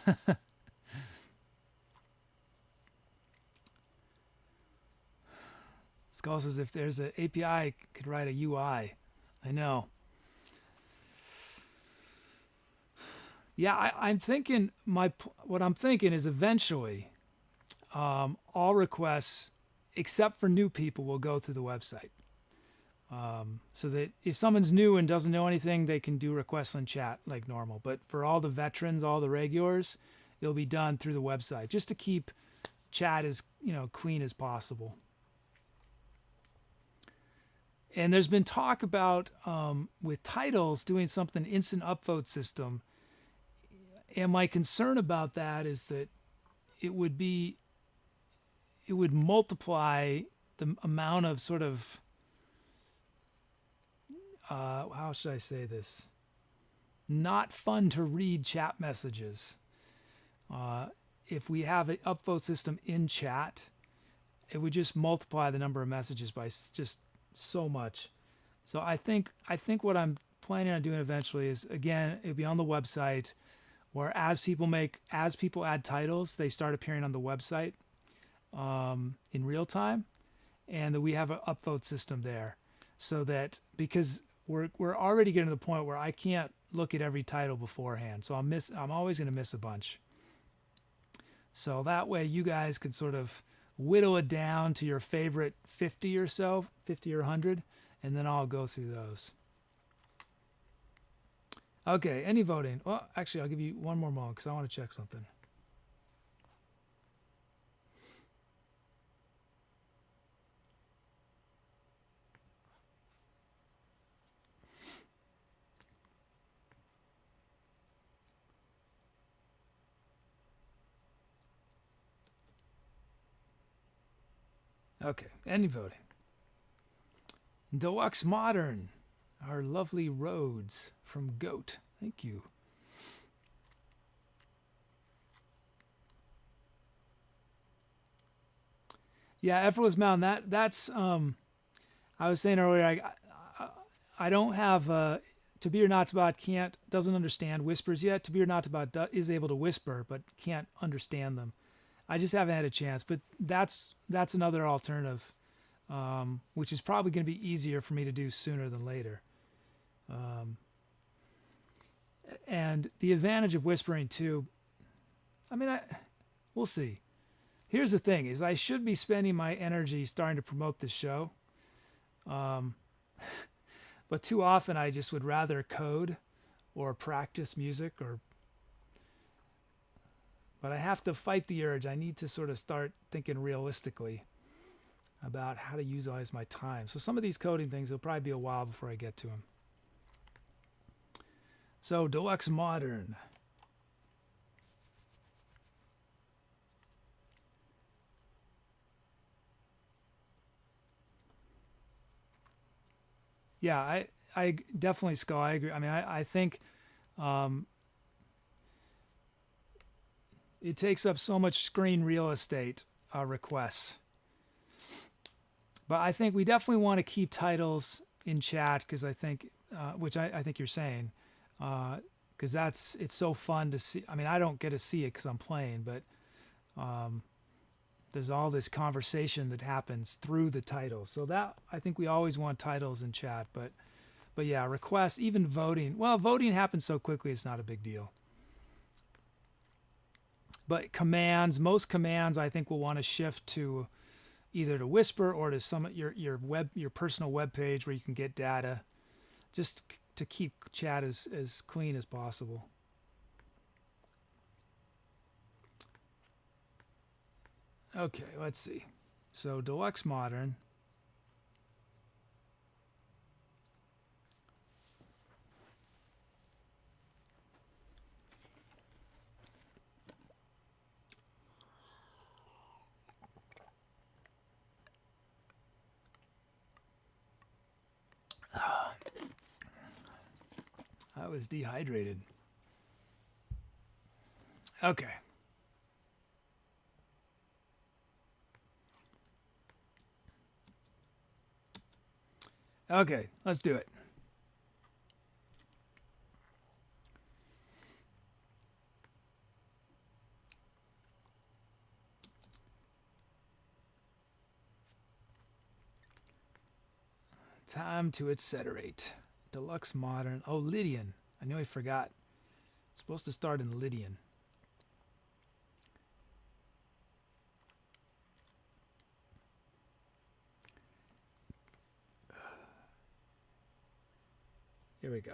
S1: Skull says if there's an API, could write a UI. I know. Yeah, I'm thinking what I'm thinking is eventually all requests, except for new people, will go through the website. So that if someone's new and doesn't know anything, they can do requests on chat like normal. But for all the veterans, all the regulars, it'll be done through the website, just to keep chat as clean as possible. And there's been talk about with titles doing something instant upvote system. And my concern about that is that it would multiply the amount of sort of how should I say this? Not fun to read chat messages. If we have an upvote system in chat, it would just multiply the number of messages by just so much. So I think what I'm planning on doing eventually is, again, it'll be on the website, where as people add titles, they start appearing on the website in real time, and that we have an upvote system there, so that because we're already getting to the point where I can't look at every title beforehand, so I'm always going to miss a bunch. So that way you guys could sort of whittle it down to your favorite 50 or 100, and then I'll go through those. Okay, any voting? Well, actually, I'll give you one more moment because I want to check something. Okay, any voting? Deluxe Modern, our lovely Rhodes from Goat. Thank you. Yeah, Effortless Mountain. That's I was saying earlier. I don't have To Be or Not to Be doesn't understand whispers yet. To Be or Not to Be is able to whisper but can't understand them. I just haven't had a chance, but that's another alternative, which is probably going to be easier for me to do sooner than later. And the advantage of whispering too, we'll see. Here's the thing: is I should be spending my energy starting to promote this show, but too often I just would rather code or practice music But I have to fight the urge. I need to sort of start thinking realistically about how to utilize my time. So some of these coding things, it'll probably be a while before I get to them. So Deluxe Modern. Yeah, I definitely, Skull, I agree. I think it takes up so much screen real estate, requests. But I think we definitely want to keep titles in chat, because I think, which I think you're saying, because it's so fun to see. I don't get to see it because I'm playing, but there's all this conversation that happens through the titles. So that, I think we always want titles in chat, but yeah, requests, even voting. Well, voting happens so quickly, it's not a big deal. But most commands, I think, will want to shift to either to Whisper or to your personal web page where you can get data, just to keep chat as clean as possible. Okay, let's see. So Deluxe Modern. was dehydrated. Okay. Okay, let's do it. Time to etceterate. Deluxe Modern. Oh, Lydian. I knew I forgot. Supposed to start in Lydian. Here we go.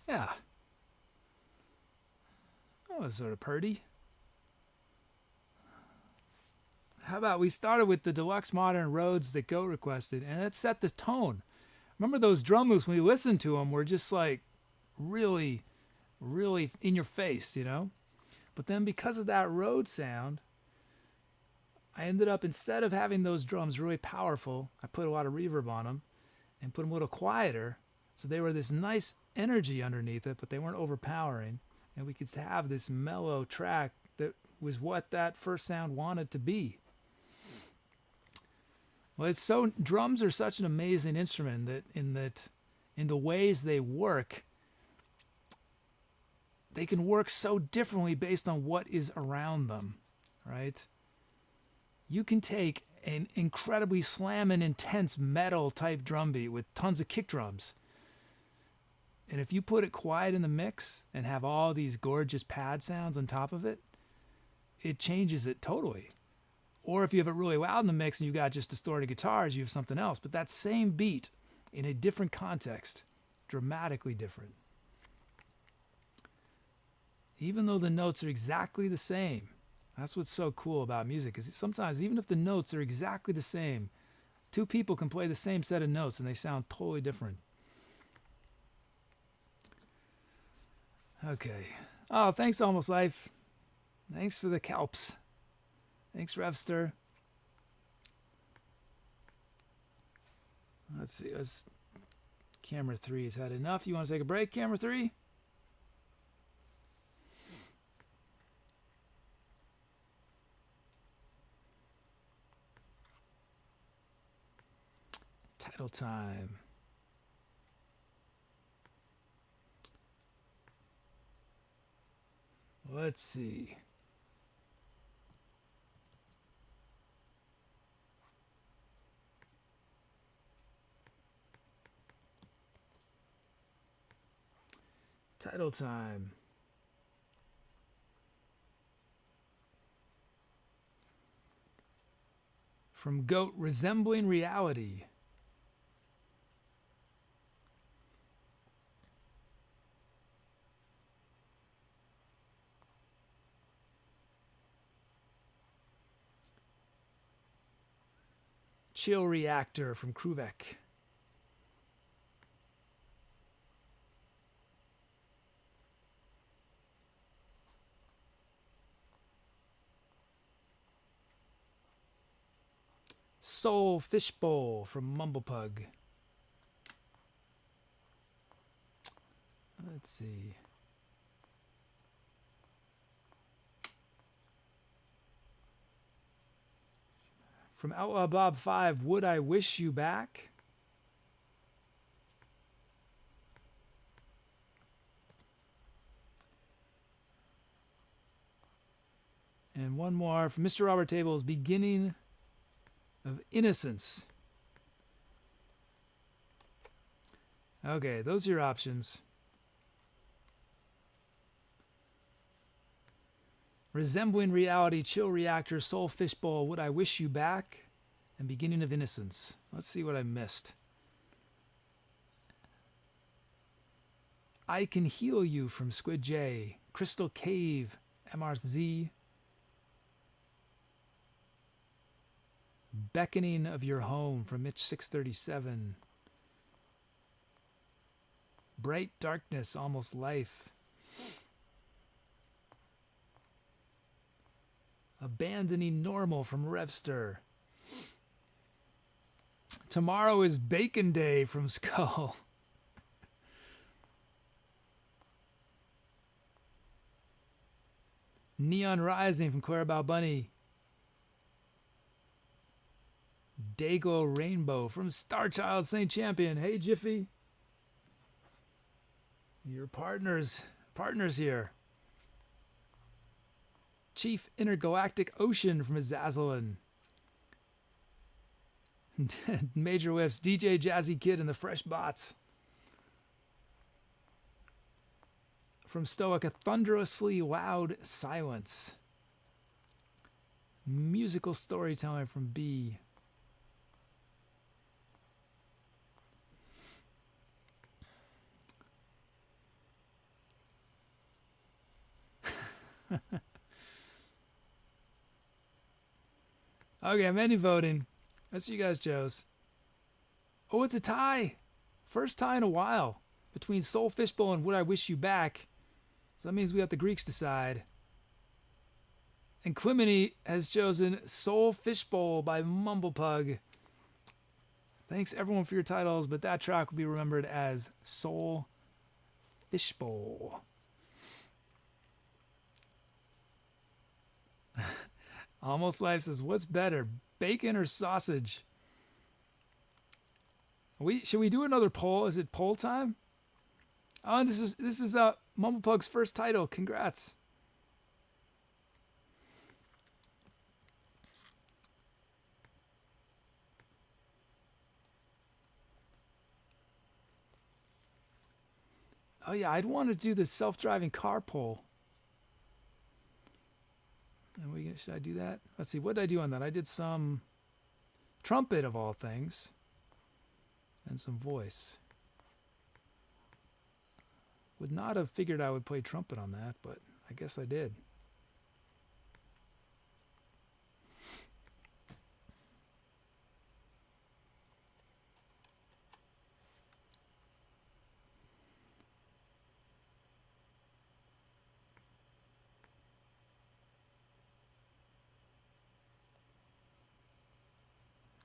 S1: Yeah. That was sort of purty. How about we started with the deluxe modern Rhodes that Goat requested, and it set the tone. Remember those drum loops, when we listened to them, were just like really, really in your face, you know? But then because of that Rhodes sound, I ended up, instead of having those drums really powerful, I put a lot of reverb on them and put them a little quieter. So they were this nice energy underneath it, but they weren't overpowering. And we could have this mellow track that was what that first sound wanted to be. Well, drums are such an amazing instrument that in the ways they work, they can work so differently based on what is around them, right? You can take an incredibly slamming, intense metal type drum beat with tons of kick drums. And if you put it quiet in the mix and have all these gorgeous pad sounds on top of it, it changes it totally. Or if you have it really loud in the mix and you got just distorted guitars, you have something else. But that same beat in a different context, dramatically different. Even though the notes are exactly the same, that's what's so cool about music, is sometimes even if the notes are exactly the same, two people can play the same set of notes and they sound totally different. Okay. Oh, thanks, Almost Life. Thanks for the kelps. Thanks, Revster. Let's see. Camera 3 has had enough. You want to take a break, Camera 3? Title time. Let's see. Title time. From Goat, Resembling Reality. Chill Reactor from Kruvek. Soul Fishbowl from MumblePug. Let's see. From Outlaw Bob 5, Would I Wish You Back? And one more from Mr. Robert Table's Beginning of Innocence. Okay, those are your options. Resembling Reality, Chill Reactor, Soul Fishbowl, Would I Wish You Back, and Beginning of Innocence. Let's see what I missed. I Can Heal You from Squid J, Crystal Cave, MRZ, Beckoning of Your Home from Mitch 637, Bright Darkness, Almost Life, Abandoning Normal from Revster, Tomorrow is Bacon Day from Skull, Neon Rising from Clarabelle Bunny, Dago Rainbow from Starchild Saint Champion. Hey, Jiffy. Your partners here. Chief Intergalactic Ocean from Azazalin. Major Whiffs, DJ Jazzy Kid and the Fresh Bots. From Stoic, A Thunderously Loud Silence. Musical Storytelling from B. Okay, I'm ending voting. Let's see you guys chose. Oh, it's a tie. First tie in a while between Soul Fishbowl and Would I Wish You Back. So that means we got the Greeks decide. And Quimini has chosen Soul Fishbowl by MumblePug. Thanks everyone for your titles, but that track will be remembered as Soul Fishbowl. Almost Life says, what's better, bacon or sausage? Should we do another poll? Is it poll time? Oh, and this is MumblePug's first title. Congrats. Oh yeah, I'd want to do the self-driving car poll. And should I do that? Let's see, what did I do on that? I did some trumpet of all things. And some voice. Would not have figured I would play trumpet on that, but I guess I did.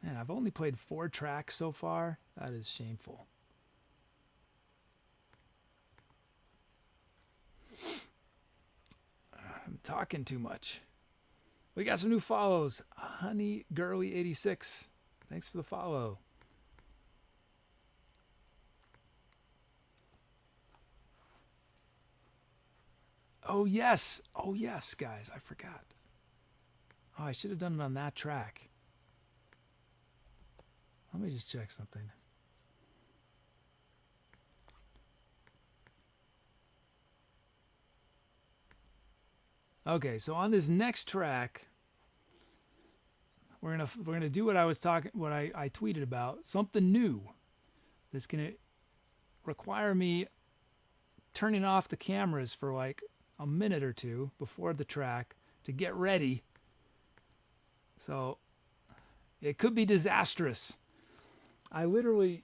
S1: Man, I've only played 4 tracks so far. That is shameful. I'm talking too much. We got some new follows. Honey Girly 86. Thanks for the follow. Oh yes, guys, I forgot. Oh, I should have done it on that track. Let me just check something. Okay, so on this next track, we're gonna do what I tweeted about, something new. That's gonna require me turning off the cameras for like a minute or two before the track to get ready. So it could be disastrous. I wrote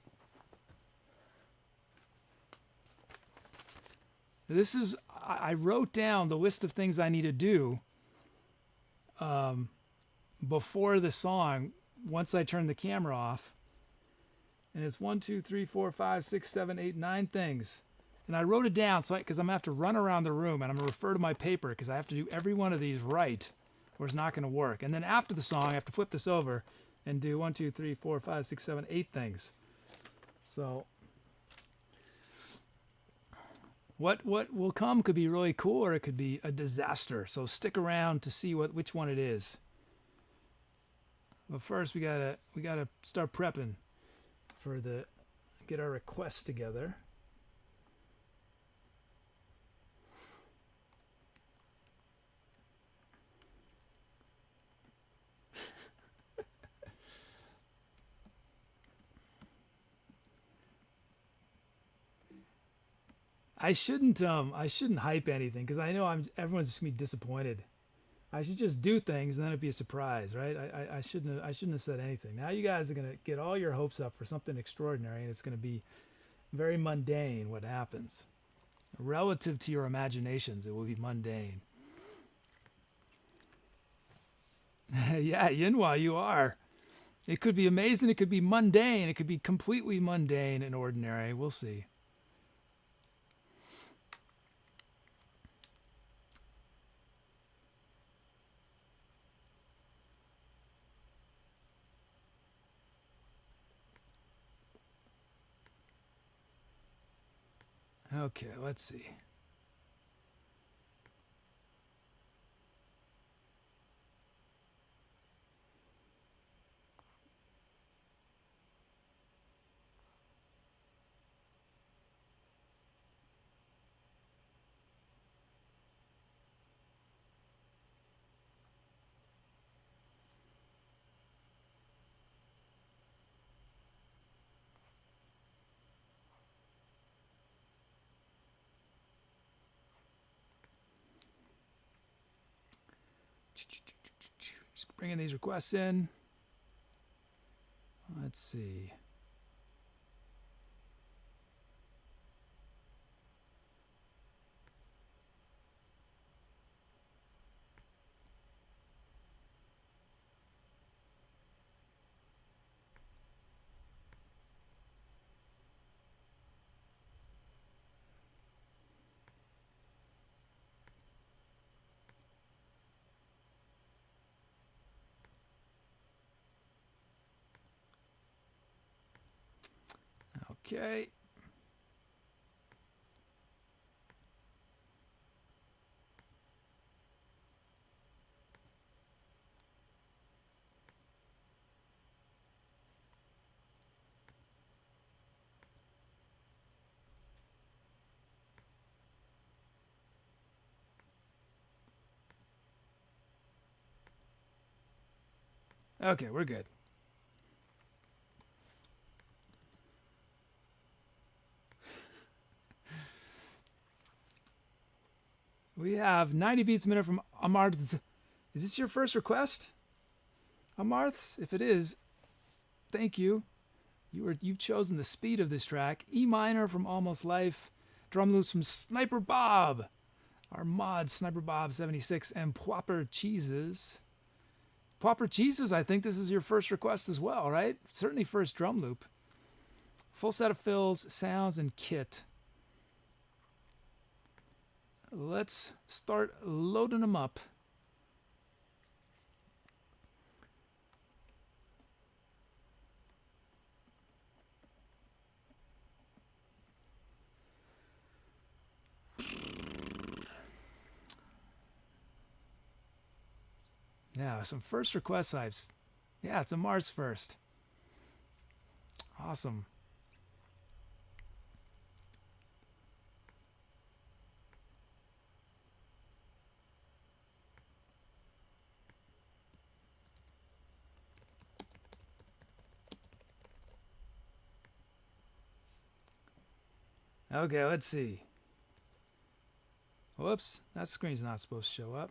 S1: down the list of things I need to do before the song once I turn the camera off. And it's 1, 2, 3, 4, 5, 6, 7, 8, 9 things. And I wrote it down because I'm going to have to run around the room and I'm going to refer to my paper because I have to do every one of these right or it's not going to work. And then after the song, I have to flip this over and do 1, 2, 3, 4, 5, 6, 7, 8 things. So what will come could be really cool or it could be a disaster. So stick around to see which one it is. But first we gotta start prepping for get our requests together. I shouldn't hype anything because I know everyone's just gonna be disappointed. I should just do things and then it'd be a surprise, right? I shouldn't have said anything. Now you guys are gonna get all your hopes up for something extraordinary and it's gonna be very mundane what happens. Relative to your imaginations, it will be mundane. Yeah, Yinhua, you are. It could be amazing, it could be mundane, it could be completely mundane and ordinary. We'll see. Okay, let's see. bringing these requests in. Let's see. Okay. Okay, we're good. We have 90 beats a minute from Amarth. Is this your first request? Amarth, if it is, thank you. You've chosen the speed of this track. E minor from Almost Life. Drum loops from Sniper Bob. Our mod, Sniper Bob 76, and Popper Cheeses. Popper Cheeses, I think this is your first request as well, right? Certainly first drum loop. Full set of fills, sounds, and kit. Let's start loading them up. Yeah, some first request types. Yeah, it's a Mars first. Awesome. Okay, let's see. Whoops, that screen's not supposed to show up.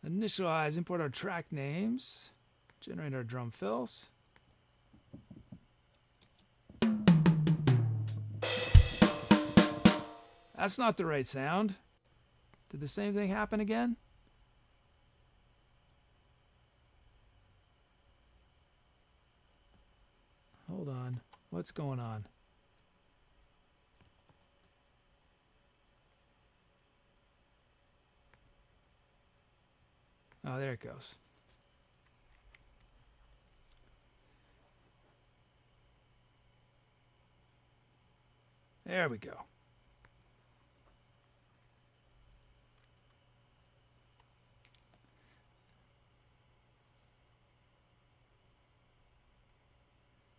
S1: Initialize, import our track names, generate our drum fills. That's not the right sound. Did the same thing happen again? Hold on. What's going on? Oh, there it goes. There we go.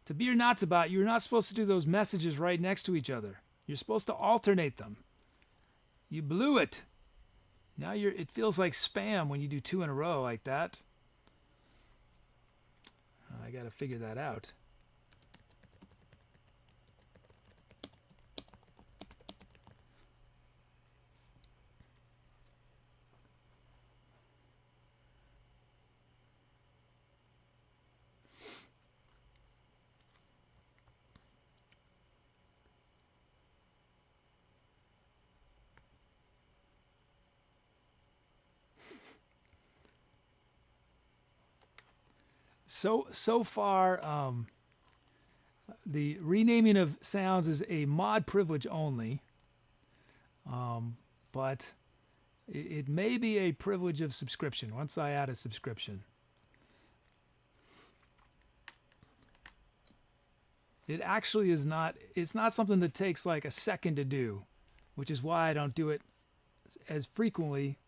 S1: To be or not to bot, you're not supposed to do those messages right next to each other. You're supposed to alternate them. You blew it. Now it feels like spam when you do two in a row like that. I got to figure that out. So far, the renaming of sounds is a mod privilege only, but it may be a privilege of subscription once I add a subscription. It actually is not. It's not something that takes like a second to do, which is why I don't do it as frequently.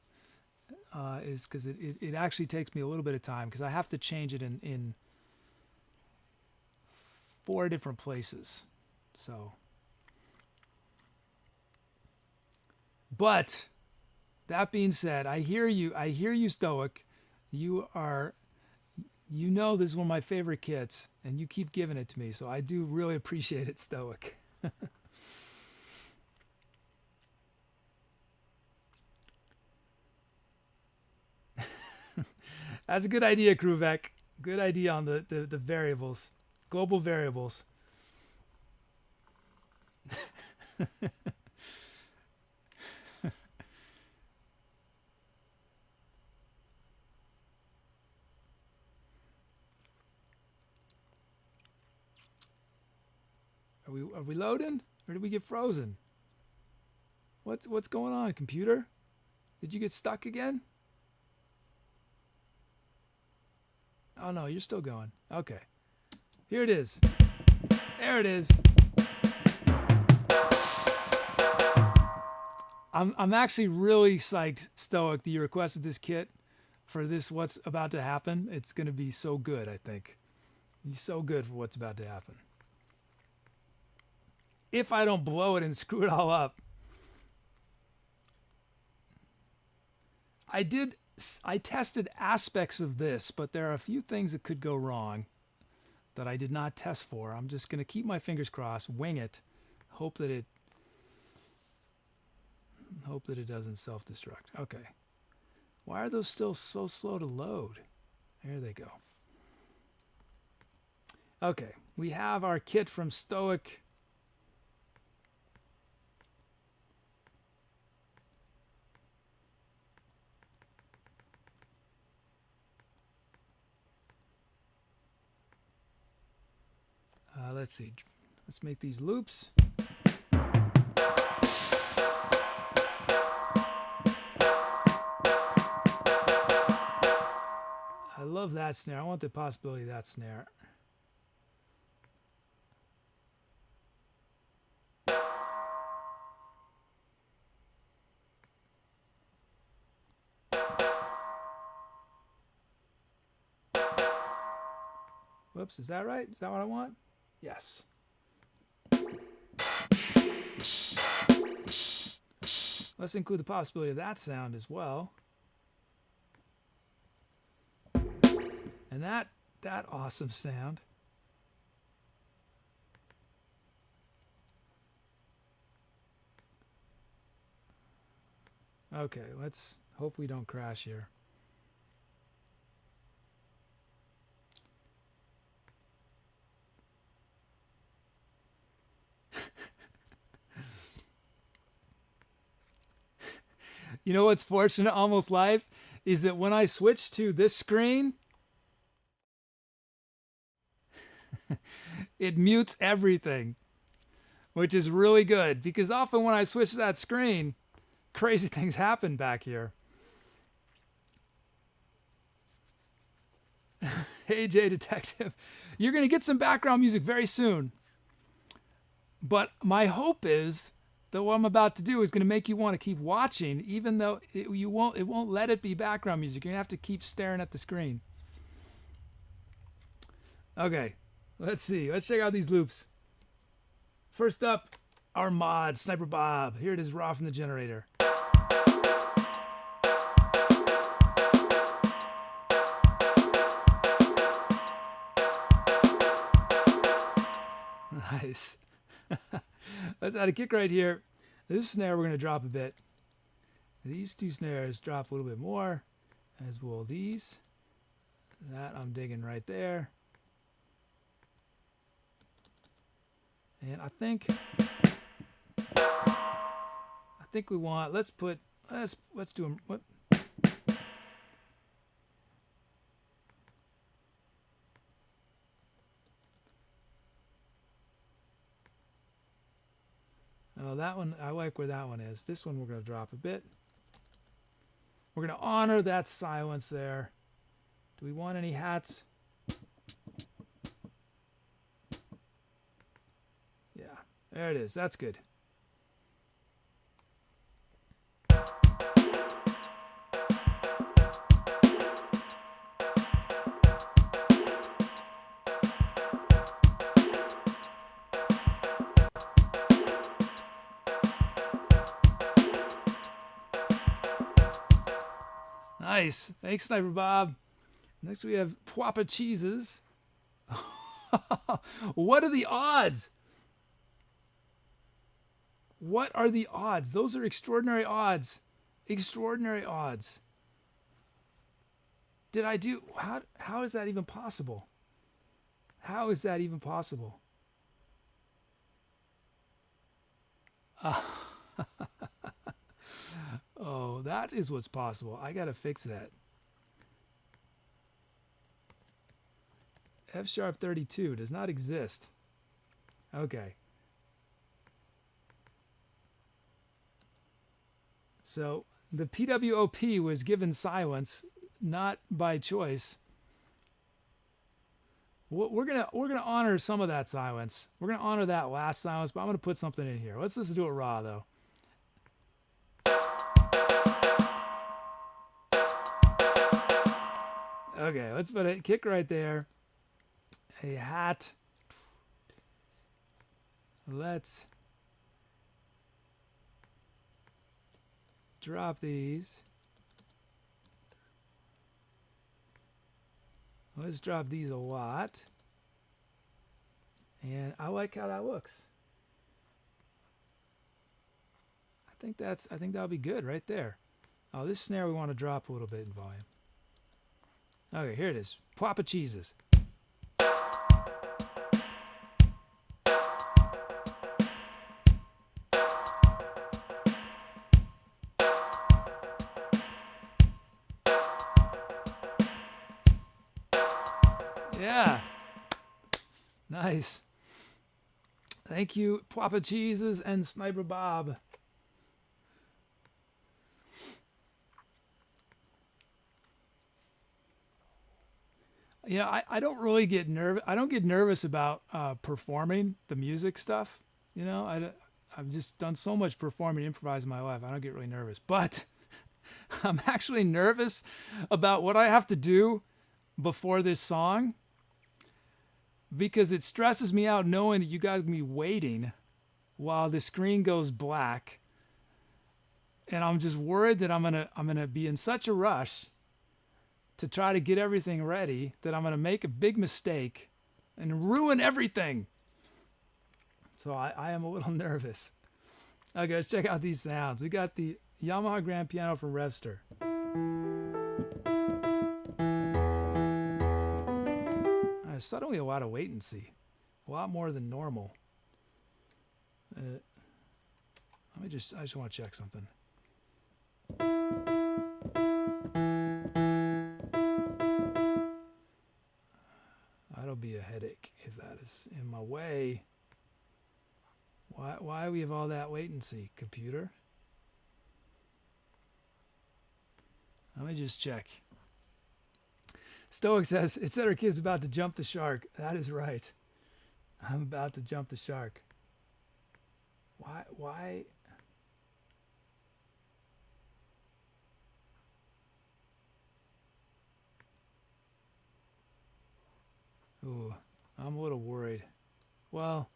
S1: Is because it actually takes me a little bit of time because I have to change it in 4 different places. So, but that being said, I hear you, Stoic. You know this is one of my favorite kits, and you keep giving it to me, so I do really appreciate it, Stoic. That's a good idea, Kruvek. Good idea on the variables, global variables. Are we loading, or did we get frozen? What's going on, computer? Did you get stuck again? Oh no, you're still going. Okay. Here it is. There it is. I'm actually really psyched, Stoic, that you requested this kit for this what's about to happen. It's going to be so good, I think. Be so good for what's about to happen. If I don't blow it and screw it all up. I tested aspects of this, but there are a few things that could go wrong that I did not test for. I'm just going to keep my fingers crossed, wing it, hope that it doesn't self-destruct. Okay. Why are those still so slow to load? There they go. Okay, we have our kit from Stoic. Let's see. Let's make these loops. I love that snare. I want the possibility of that snare. Whoops, is that right? Is that what I want? Yes. Let's include the possibility of that sound as well. And that awesome sound. Okay, let's hope we don't crash here. You know what's fortunate, Almost Live, is that when I switch to this screen, it mutes everything, which is really good, because often when I switch to that screen, crazy things happen back here. Hey, Jay Detective, you're going to get some background music very soon. But my hope is that what I'm about to do is going to make you want to keep watching, even though it won't let it be background music. You're going to have to keep staring at the screen. Okay, let's see. Let's check out these loops. First up, our mod, Sniper Bob. Here it is, raw from the generator. Nice. Let's add a kick right here. This snare we're going to drop a bit. These two snares drop a little bit more, as will these. That I'm digging right there. And I think we want, let's do them. What? Oh, that one, I like where that one is. This one we're going to drop a bit. We're going to honor that silence there. Do we want any hats? Yeah, there it is. That's good. Nice. Thanks, Sniper Bob. Next we have Pwapa Cheeses. What are the odds? What are the odds? Those are extraordinary odds. Extraordinary odds. did I do? How is that even possible? How is that even possible? Oh, that is what's possible. I gotta fix that. F sharp 32 does not exist. Okay. So the PWOP was given silence, not by choice. We're gonna honor some of that silence. We're gonna honor that last silence, but I'm gonna put something in here. Let's just do it raw though. Okay, let's put a kick right there. A hat. Let's drop these. Let's drop these a lot. And I like how that looks. I think that'll be good right there. Oh, this snare we want to drop a little bit in volume. Okay, here it is. Papa cheeses. Yeah. Nice. Thank you, Papa Cheeses and Sniper Bob. You know, I don't really get nervous. I don't get nervous about performing the music stuff. You know, I've just done so much performing, improvising in my life. I don't get really nervous. But I'm actually nervous about what I have to do before this song, because it stresses me out knowing that you guys will be waiting while the screen goes black, and I'm just worried that I'm gonna be in such a rush to try to get everything ready that I'm gonna make a big mistake and ruin everything. So I am a little nervous. Okay, let's check out these sounds. We got the Yamaha grand piano from Revster. There's suddenly a lot of latency, a lot more than normal. I just want to check something. That'll be a headache if that is in my way. Why we have all that latency, computer? Let me just check. Stoic says, Etcetera kid's about to jump the shark. That is right. I'm about to jump the shark. Why? Ooh, I'm a little worried. Well,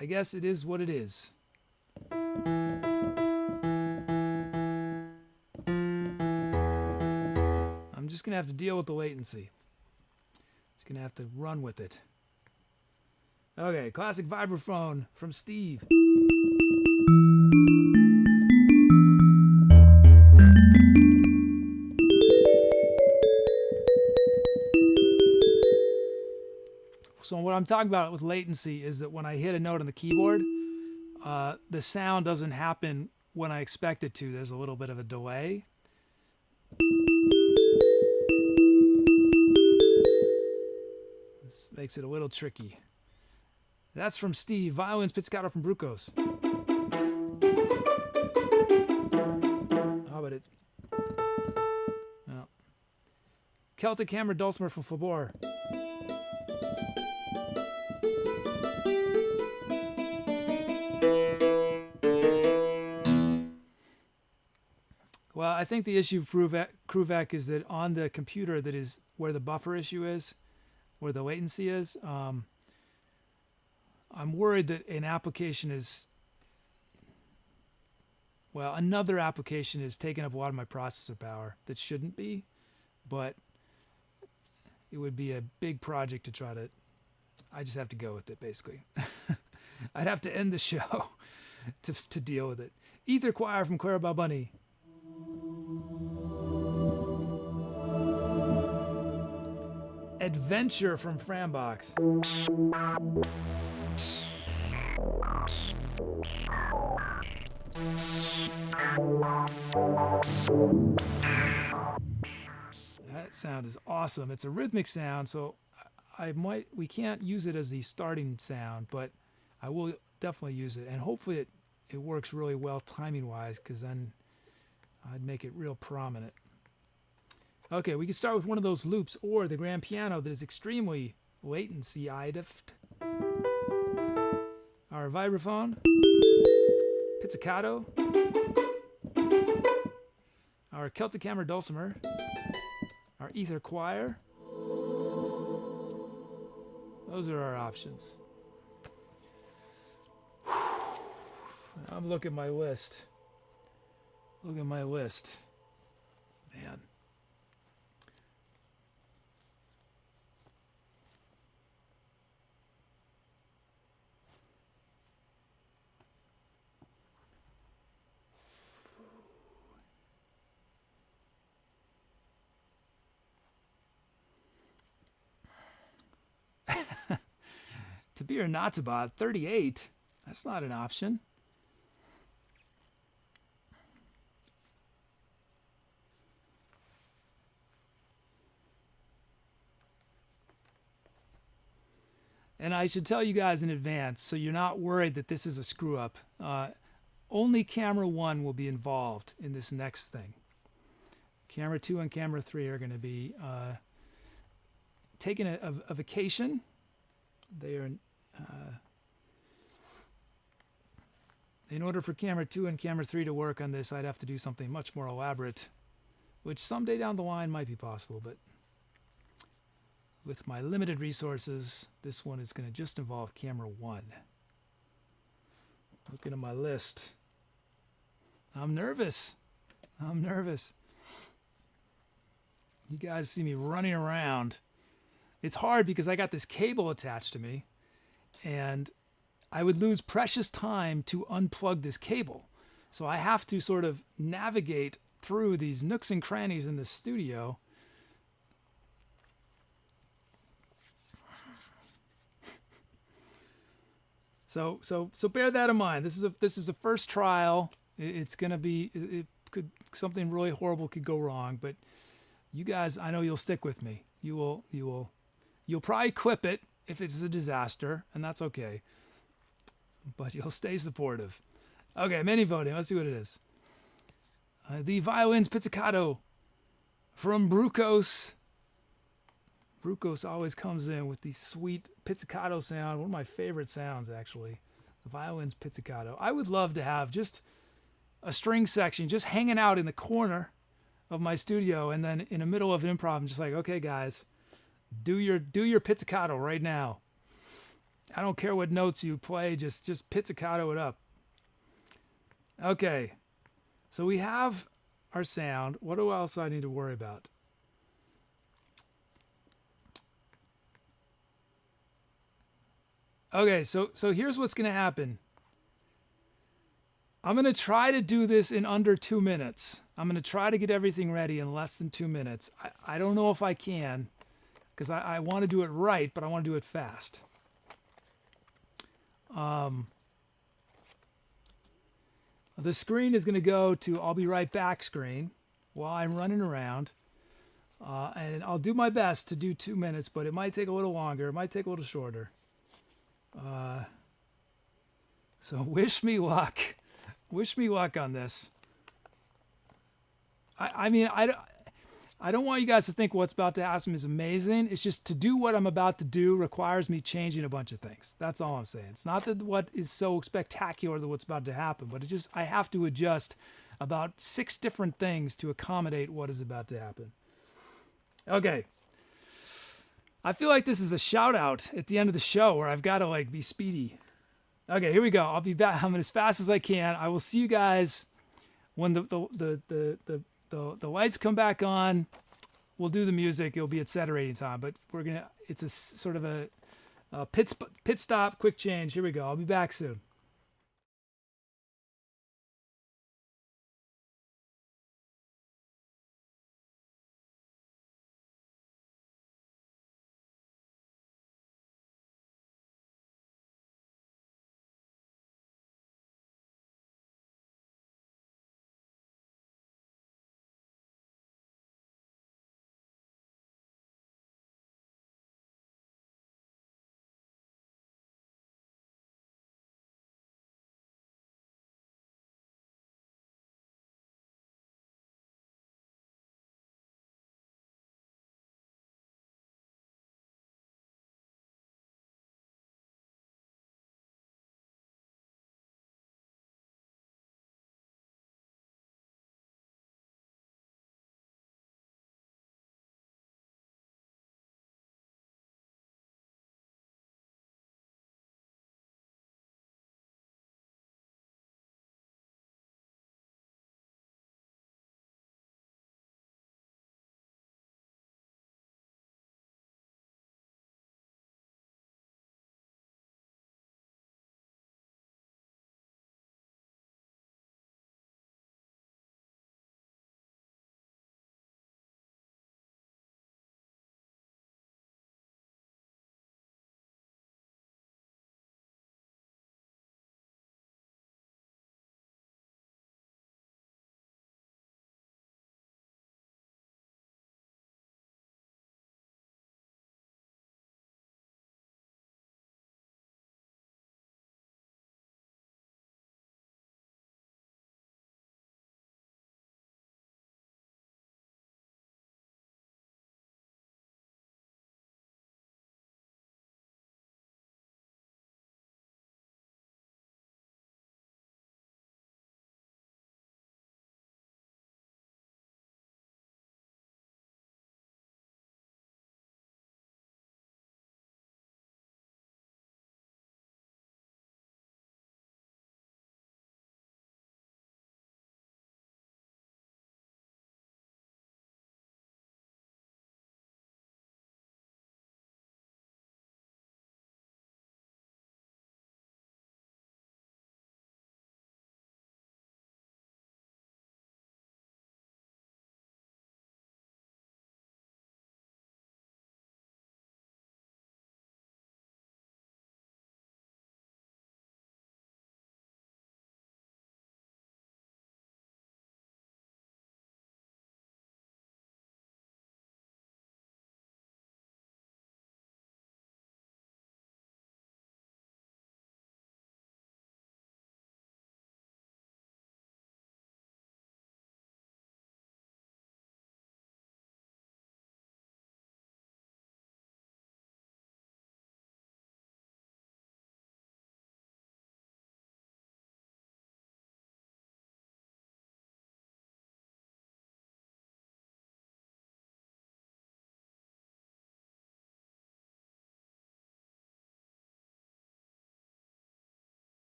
S1: I guess it is what it is. I'm just going to have to deal with the latency. Just going to have to run with it. Okay, classic vibraphone from Steve. So what I'm talking about with latency is that when I hit a note on the keyboard, the sound doesn't happen when I expect it to. There's a little bit of a delay. This makes it a little tricky. That's from Steve. Violins pizzicato from Brucos. How about it? No. Celtic hammer dulcimer from Flabor. Well, I think the issue for Kruvak is that on the computer that is where the buffer issue is, where the latency is, I'm worried that an application is, well, another application is taking up a lot of my processor power that shouldn't be, but it would be a big project to try to, I just have to go with it, basically. I'd have to end the show to deal with it. Ether Choir from Clara Bunny. Adventure from Frambox. That sound is awesome. It's a rhythmic sound, so we can't use it as the starting sound, but I will definitely use it, and hopefully it works really well timing wise, because then I'd make it real prominent. Okay, we can start with one of those loops or the grand piano that is extremely latency-ified. Our vibraphone, pizzicato, our Celtic hammer dulcimer, our ether choir. Those are our options. I'm looking at my list. Look at my list. Man. To be or not to bot, 38. That's not an option. And I should tell you guys in advance, so you're not worried that this is a screw up. Only camera 1 will be involved in this next thing. Camera 2 and camera 3 are going to be taking a vacation. They are, in order for camera 2 and camera 3 to work on this, I'd have to do something much more elaborate, which someday down the line might be possible, but with my limited resources, this one is going to just involve camera 1. Looking at my list. I'm nervous. I'm nervous. You guys see me running around. It's hard because I got this cable attached to me, and I would lose precious time to unplug this cable. So I have to sort of navigate through these nooks and crannies in the studio. So bear that in mind. This is a first trial. It's gonna be, something really horrible could go wrong, but you guys, I know you'll stick with me. You'll probably clip it if it's a disaster, and that's okay. But you'll stay supportive. Okay, mini voting. Let's see what it is. The violins pizzicato from Brucos. Brucos always comes in with the sweet pizzicato sound. One of my favorite sounds, actually. The violins pizzicato. I would love to have just a string section just hanging out in the corner of my studio, and then in the middle of an improv, I'm just like, okay, guys, do your pizzicato right now. I don't care what notes you play, just pizzicato it up. Okay, so we have our sound. What else do I need to worry about? Okay, so here's what's going to happen. I'm going to try to do this in under 2 minutes. I'm going to try to get everything ready in less than 2 minutes. I don't know if I can, because I want to do it right, but I want to do it fast. The screen is going to go to I'll be right back screen while I'm running around. And I'll do my best to do 2 minutes, but it might take a little longer. It might take a little shorter. So wish me luck. Wish me luck on this. I mean, I don't want you guys to think what's about to happen is amazing. It's just to do what I'm about to do requires me changing a bunch of things. That's all I'm saying. It's not that what is so spectacular that what's about to happen, but it's just I have to adjust about 6 different things to accommodate what is about to happen. Okay. I feel like this is a shout out at the end of the show where I've got to like be speedy. Okay, here we go. I'll be back. I'm as fast as I can. I will see you guys when the lights come back on. We'll do the music. It'll be Etcetera time, but it's a sort of a pit stop, quick change. Here we go. I'll be back soon.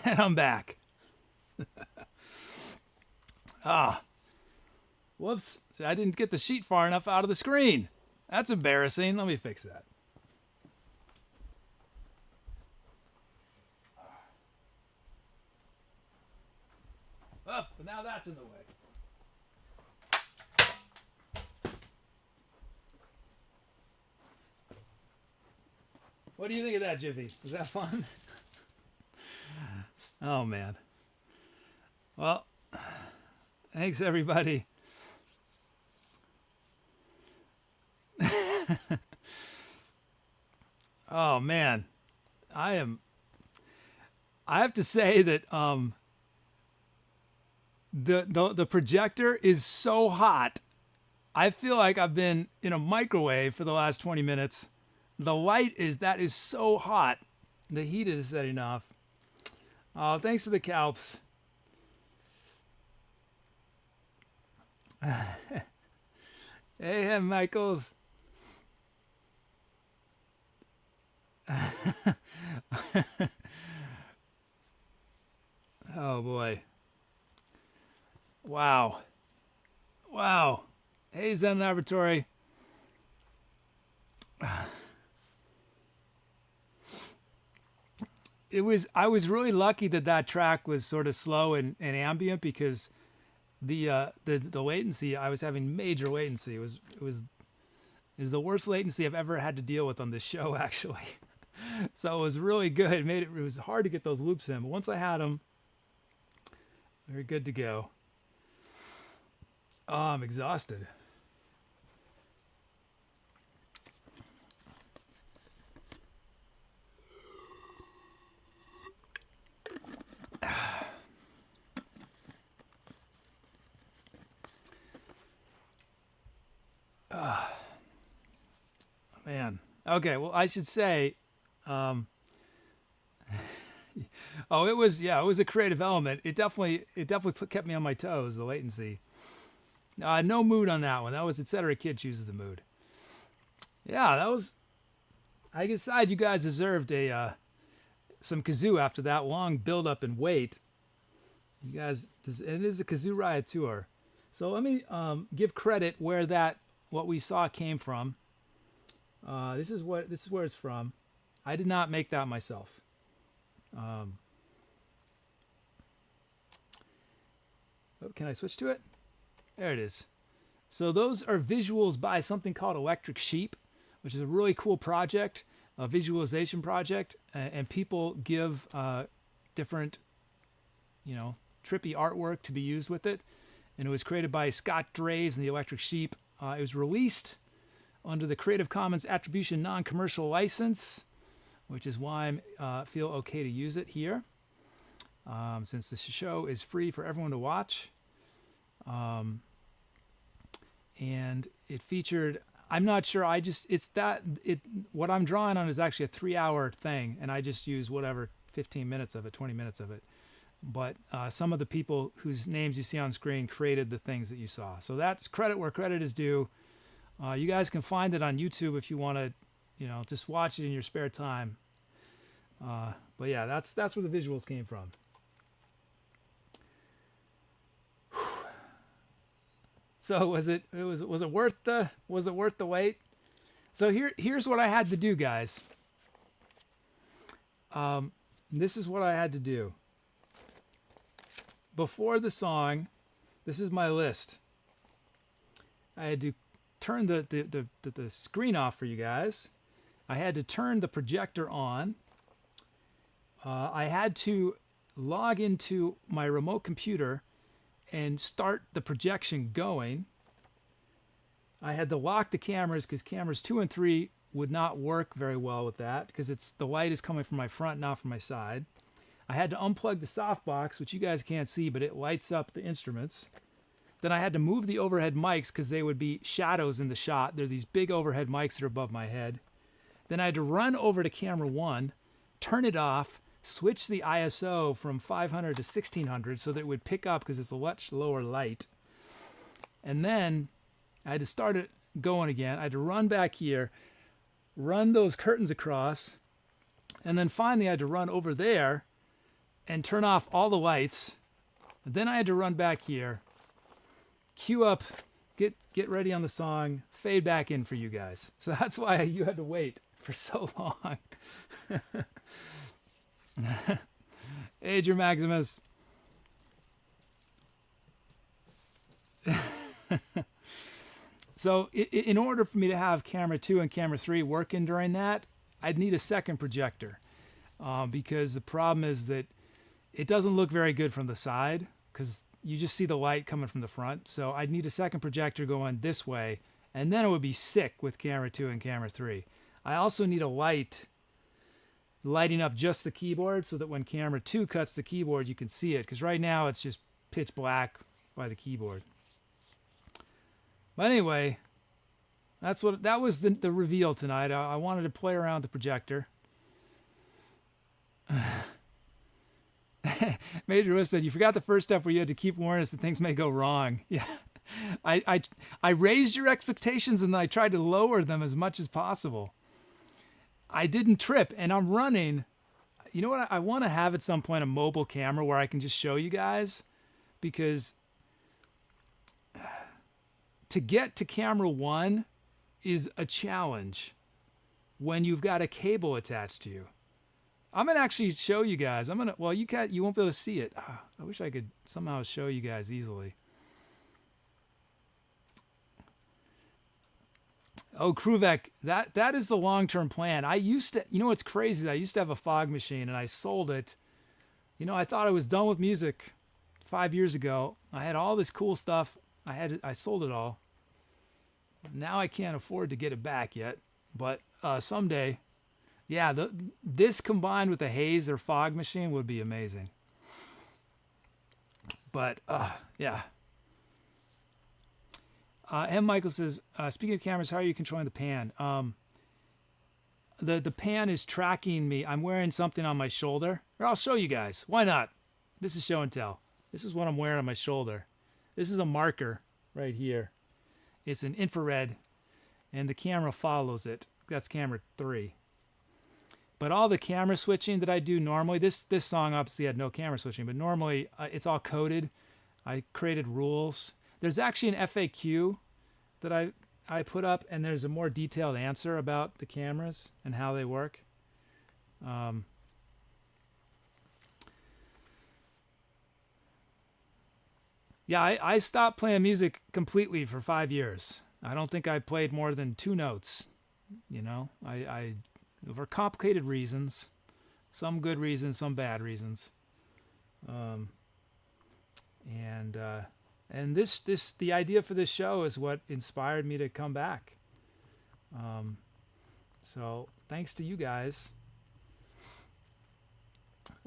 S1: And I'm back. Whoops. See, I didn't get the sheet far enough out of the screen. That's embarrassing. Let me fix that. Oh, but now that's in the way. What do you think of that, Jiffy? Was that fun? Oh, man. Well, thanks, everybody. Oh, man. I have to say that the projector is so hot. I feel like I've been in a microwave for the last 20 minutes. The light is so hot. The heat is setting off. Thanks for the calps. Hey, Michaels. Oh boy. Wow. Wow. Hey, Zen Laboratory. I was really lucky that track was sort of slow and ambient, because the latency, I was having major latency. It was the worst latency I've ever had to deal with on this show, actually. So it was really good. It was hard to get those loops in, but once I had them, we were good to go. Oh, I'm exhausted. Man. Okay, well, I should say, it was a creative element. It definitely kept me on my toes, the latency. No mood on that one. That was Etcetera Kid Chooses the Mood. Yeah, that was, I decide you guys deserved some kazoo after that long build up and wait. You guys, it is the Kazoo Riot tour. So let me give credit where what we saw came from. This is where it's from. I did not make that myself. Can I switch to it? There it is. So those are visuals by something called Electric Sheep, which is a really cool project, a visualization project, and people give different, trippy artwork to be used with it. And it was created by Scott Draves and the Electric Sheep. It was released under the Creative Commons Attribution Non-Commercial License, which is why I feel okay to use it here, since the show is free for everyone to watch. And it featured, I'm not sure, what I'm drawing on is actually a 3-hour thing, and I just use whatever, 15 minutes of it, 20 minutes of it. But some of the people whose names you see on screen created the things that you saw. So that's credit where credit is due. You guys can find it on YouTube if you want to, just watch it in your spare time. But yeah, that's where the visuals came from. So was it worth the wait? So here's what I had to do, guys. This is what I had to do. Before the song, this is my list. I had to turn the screen off for you guys. I had to turn the projector on. I had to log into my remote computer and start the projection going. I had to lock the cameras because cameras 2 and 3 would not work very well with that, because the light is coming from my front, not from my side. I had to unplug the softbox, which you guys can't see, but it lights up the instruments. Then I had to move the overhead mics because they would be shadows in the shot. They're these big overhead mics that are above my head. Then I had to run over to camera 1, turn it off, switch the ISO from 500 to 1600 so that it would pick up because it's a much lower light. And then I had to start it going again. I had to run back here, run those curtains across, and then finally I had to run over there and turn off all the lights. And then I had to run back here, cue up, get ready on the song, fade back in for you guys. So that's why you had to wait for so long. Adrian Maximus. So in order for me to have camera 2 and camera 3 working during that, I'd need a second projector, because the problem is that it doesn't look very good from the side because you just see the light coming from the front. So I'd need a second projector going this way, and then it would be sick with camera 2 and camera 3. I also need a light lighting up just the keyboard so that when camera 2 cuts the keyboard, you can see it, because right now it's just pitch black by the keyboard. But anyway, that was the reveal tonight. I wanted to play around with the projector. Major Whiff said, you forgot the first step where you had to keep warning us that things may go wrong. Yeah, I raised your expectations and then I tried to lower them as much as possible. I didn't trip, and I'm running. You know what? I want to have at some point a mobile camera where I can just show you guys, because to get to camera 1 is a challenge when you've got a cable attached to you. I'm gonna actually show you guys. Well, you won't be able to see it. I wish I could somehow show you guys easily. Oh, Kruvek, that is the long-term plan. I used to, you know what's crazy? I used to have a fog machine and I sold it. You know, I thought I was done with music 5 years ago. I had all this cool stuff. I sold it all. Now I can't afford to get it back yet, but someday, yeah, this combined with a haze or fog machine would be amazing. But yeah. M. Michael says, speaking of cameras, how are you controlling the pan? The pan is tracking me. I'm wearing something on my shoulder. Or I'll show you guys. Why not? This is show and tell. This is what I'm wearing on my shoulder. This is a marker right here. It's an infrared, and the camera follows it. That's camera 3. But all the camera switching that I do normally, this song obviously had no camera switching, but normally it's all coded. I created rules. There's actually an FAQ that I put up, and there's a more detailed answer about the cameras and how they work. Yeah, I stopped playing music completely for 5 years. I don't think I played more than 2 notes. You know, I for complicated reasons, some good reasons, some bad reasons. And the idea for this show is what inspired me to come back. So thanks to you guys.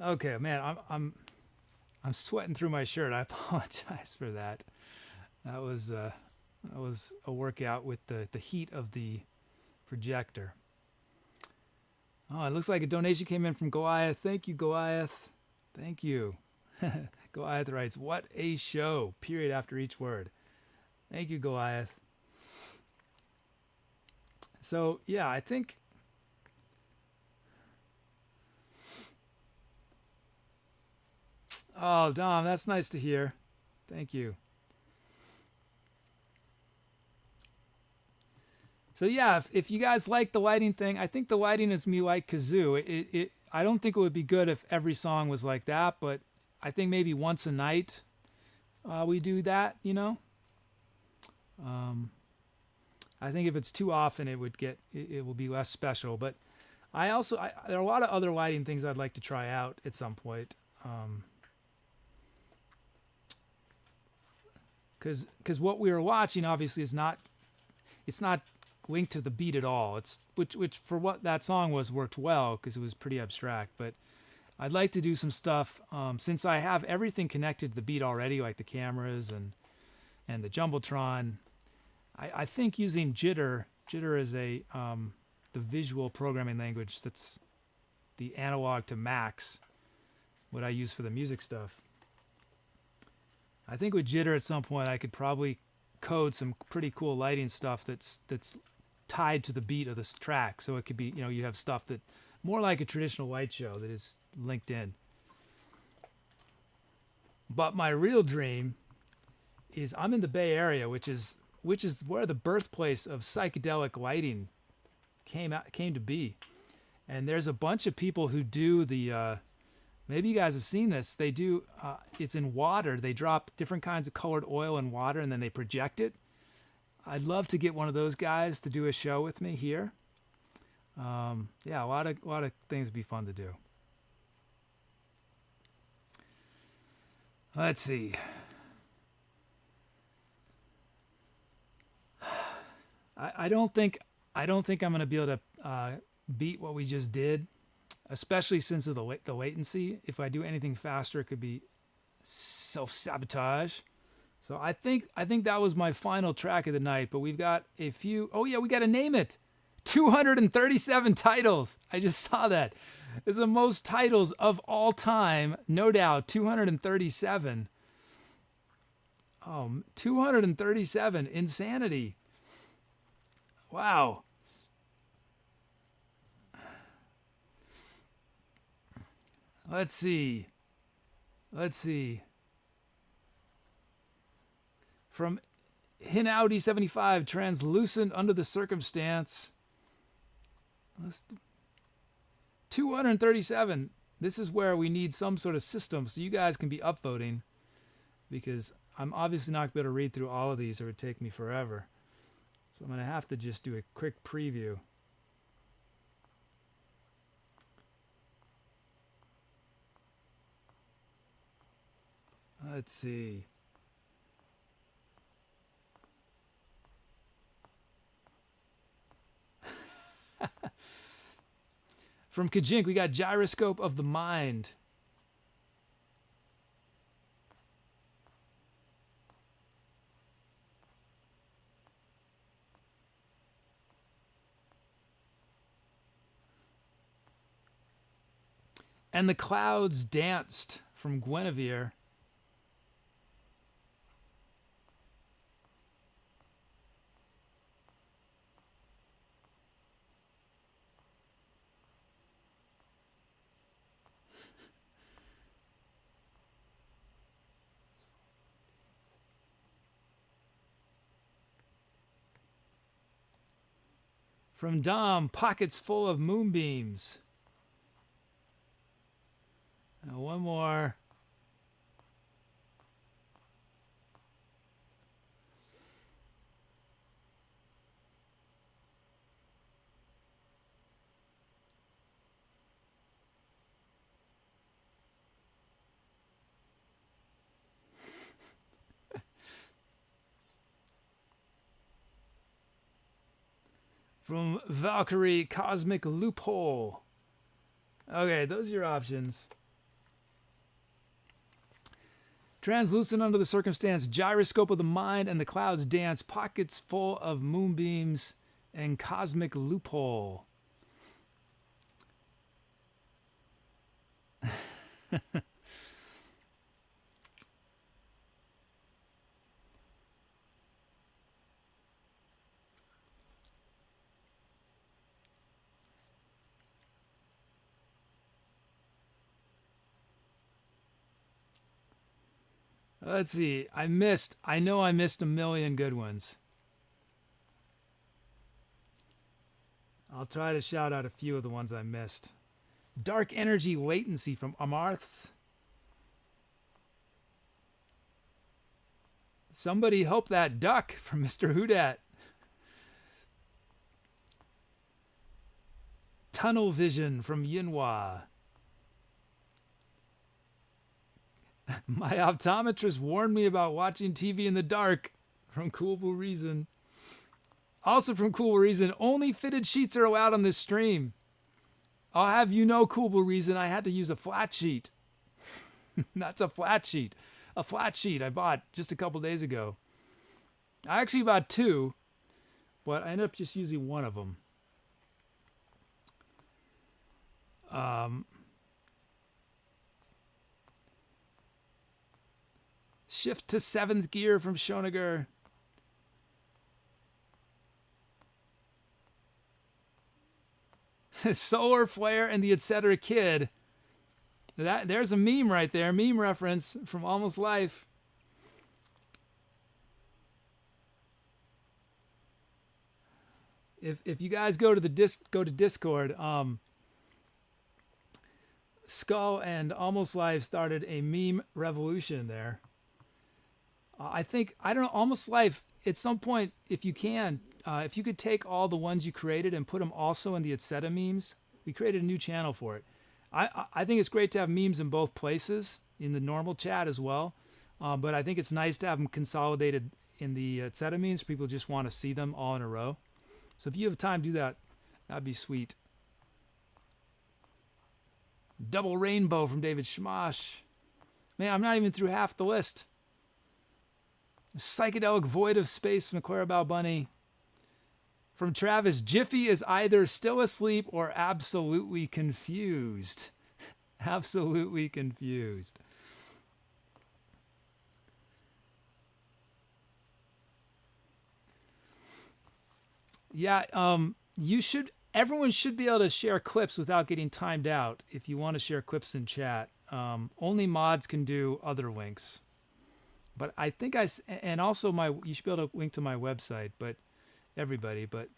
S1: Okay, man, I'm sweating through my shirt. I apologize for that. That was a workout with the heat of the projector. Oh, it looks like a donation came in from Goliath. Thank you, Goliath. Thank you. Goliath writes, "What a show!" Period after each word. Thank you, Goliath. So yeah, I think. Oh, Dom, that's nice to hear. Thank you. So yeah, if you guys like the lighting thing, I think the lighting is me like Kazoo. I don't think it would be good if every song was like that, but I think maybe once a night we do that, you know. I think if it's too often, it will be less special. But there are a lot of other lighting things I'd like to try out at some point. Because what we were watching obviously it's not linked to the beat at all. Which for what that song was worked well because it was pretty abstract. But I'd like to do some stuff since I have everything connected to the beat already, like the cameras and the Jumbotron. I think using Jitter is the visual programming language that's the analog to Max, what I use for the music stuff. I think with Jitter at some point I could probably code some pretty cool lighting stuff that's tied to the beat of this track. So it could be, you have stuff that more like a traditional light show that is linked in. But my real dream is I'm in the Bay Area, which is where the birthplace of psychedelic lighting came to be. And there's a bunch of people who do the maybe you guys have seen this. They do it's in water. They drop different kinds of colored oil in water and then they project it. I'd love to get one of those guys to do a show with me here. Yeah, a lot of things would be fun to do. Let's see. I don't think I'm going to be able to beat what we just did, especially since of the latency. If I do anything faster, it could be self-sabotage. So I think that was my final track of the night. But we've got a few. Oh yeah, we got to name it. 237 titles. I just saw that. It's the most titles of all time, no doubt. 237. 237. Insanity. Wow. Let's see. From Hinaudi 75, Translucent Under the Circumstance. 237. This is where we need some sort of system so you guys can be upvoting, because I'm obviously not going to be able to read through all of these or it would take me forever. So I'm going to have to just do a quick preview. Let's see. From Kajink, we got Gyroscope of the Mind. And the Clouds Danced from Guinevere. From Dom, Pockets Full of Moonbeams. Now one more. From Valkyrie, Cosmic Loophole. Okay, those are your options. Translucent Under the Circumstance, Gyroscope of the Mind, and the Clouds Dance, Pockets Full of Moonbeams, and Cosmic Loophole. Let's see. I know I missed a million good ones. I'll try to shout out a few of the ones I missed. Dark Energy Latency from Amarths. Somebody Help That Duck from Mr. Houdat. Tunnel Vision from Yinhua. My optometrist warned me about watching TV in the dark from Coolable Reason. Also from Coolable Reason, only fitted sheets are allowed on this stream. I'll have you know, Coolable Reason, I had to use a flat sheet. That's a flat sheet. A flat sheet I bought just a couple days ago. I actually bought two, but I ended up just using one of them. Shift to 7th Gear from Shonager. Solar Flare and the Etcetera Kid. There's a meme right there, meme reference from Almost Life. If you guys go to Discord, Skull and Almost Life started a meme revolution there. I don't know, Almost Life, at some point, if you could take all the ones you created and put them also in the Etcetera memes, we created a new channel for it. I think it's great to have memes in both places, in the normal chat as well, but I think it's nice to have them consolidated in the Etcetera memes. People just want to see them all in a row. So if you have time, do that. That'd be sweet. Double Rainbow from David Schmosh. Man, I'm not even through half the list. Psychedelic Void of Space from Aquarabao Bunny. From Travis, Jiffy is either still asleep or absolutely confused. Absolutely confused. Yeah, everyone should be able to share clips without getting timed out if you want to share clips in chat. Only mods can do other links. But I think and also you should be able to link to my website, but everybody, but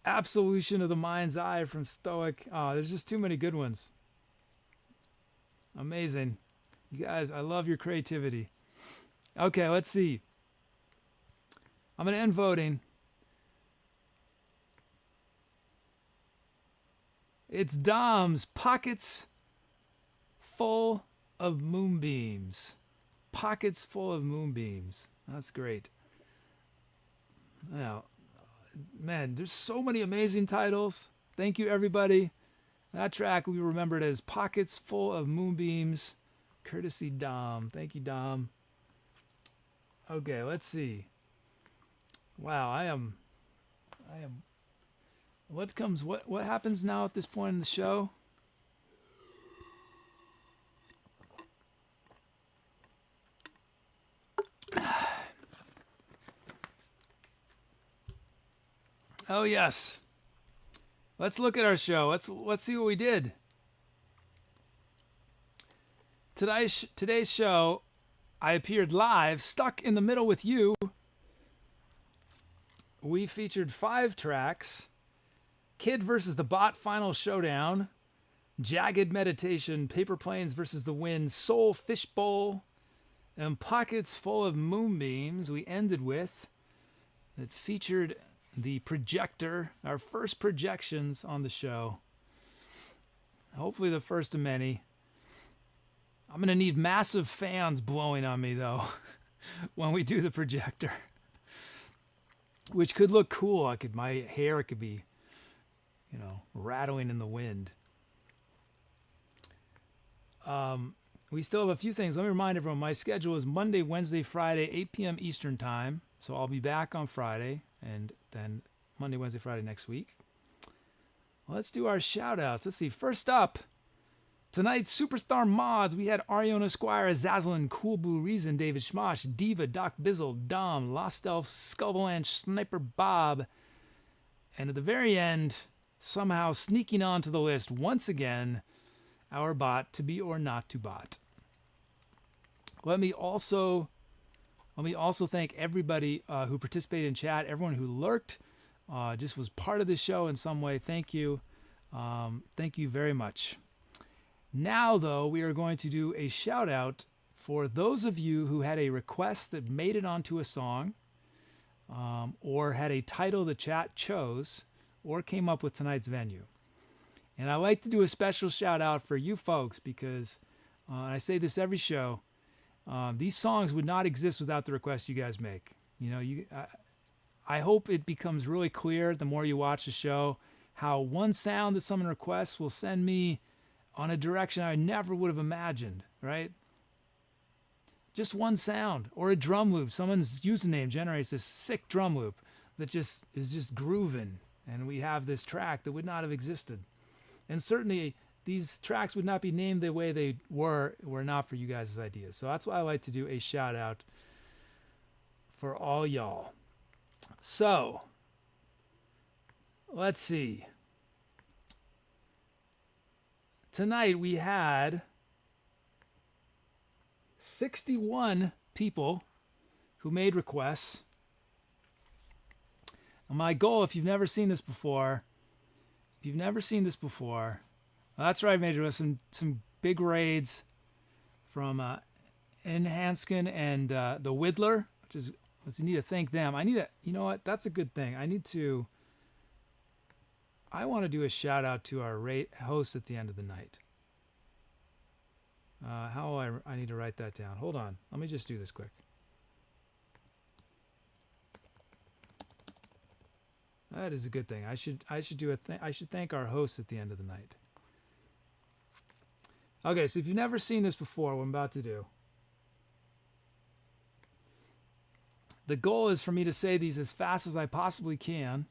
S1: Absolution of the Mind's Eye from Stoic. Oh, there's just too many good ones. Amazing. You guys, I love your creativity. Okay, let's see. I'm going to end voting. It's Dom's Pockets Full of Moonbeams. Pockets Full of Moonbeams. That's great. Now, man, there's so many amazing titles. Thank you, everybody. That track we remembered as Pockets Full of Moonbeams, courtesy Dom. Thank you, Dom. Okay, let's see. Wow, I am. What happens now at this point in the show? Oh yes. Let's look at our show. Let's see what we did. Today's show, I appeared live, stuck in the middle with you. We featured 5 tracks: Kid versus the Bot Final Showdown, Jagged Meditation, Paper Planes versus the Wind, Soul Fishbowl, and Pockets Full of Moonbeams. We ended with it featured the projector, our first projections on the show. Hopefully the first of many. I'm going to need massive fans blowing on me, though, when we do the projector. Which could look cool. My hair could be, rattling in the wind. We still have a few things. Let me remind everyone, my schedule is Monday, Wednesday, Friday, 8 p.m. Eastern Time. So I'll be back on Friday, and then Monday, Wednesday, Friday next week. Well, let's do our shout-outs. Let's see. First up, tonight's Superstar Mods. We had Ariana Squire, Azazlin, Cool Blue Reason, David Schmosh, Diva, Doc Bizzle, Dom, LostElf, Skullvalanche, Sniper Bob. And at the very end, somehow sneaking onto the list once again, our bot, To Be or Not to Bot. Let me also thank everybody who participated in chat, everyone who lurked, just was part of the show in some way. Thank you. Thank you very much. Now, though, we are going to do a shout out for those of you who had a request that made it onto a song, or had a title the chat chose, or came up with tonight's venue. And I like to do a special shout out for you folks because, I say this every show, these songs would not exist without the requests you guys make. I hope it becomes really clear the more you watch the show how one sound that someone requests will send me on a direction I never would have imagined, right? Just one sound or a drum loop. Someone's username generates this sick drum loop that is just grooving, and we have this track that would not have existed. And certainly these tracks would not be named the way they were not for you guys' ideas. So that's why I like to do a shout out for all y'all. So let's see. Tonight we had 61 people who made requests. And my goal, if you've never seen this before, well, that's right, Major, some big raids from Enhanskin and the Whittler, which is, you need to thank them. You know what? That's a good thing. I want to do a shout out to our host at the end of the night. I need to write that down. Hold on. Let me just do this quick. That is a good thing. I should do a thing. I should thank our hosts at the end of the night. Okay, so if you've never seen this before, what I'm about to do. The goal is for me to say these as fast as I possibly can.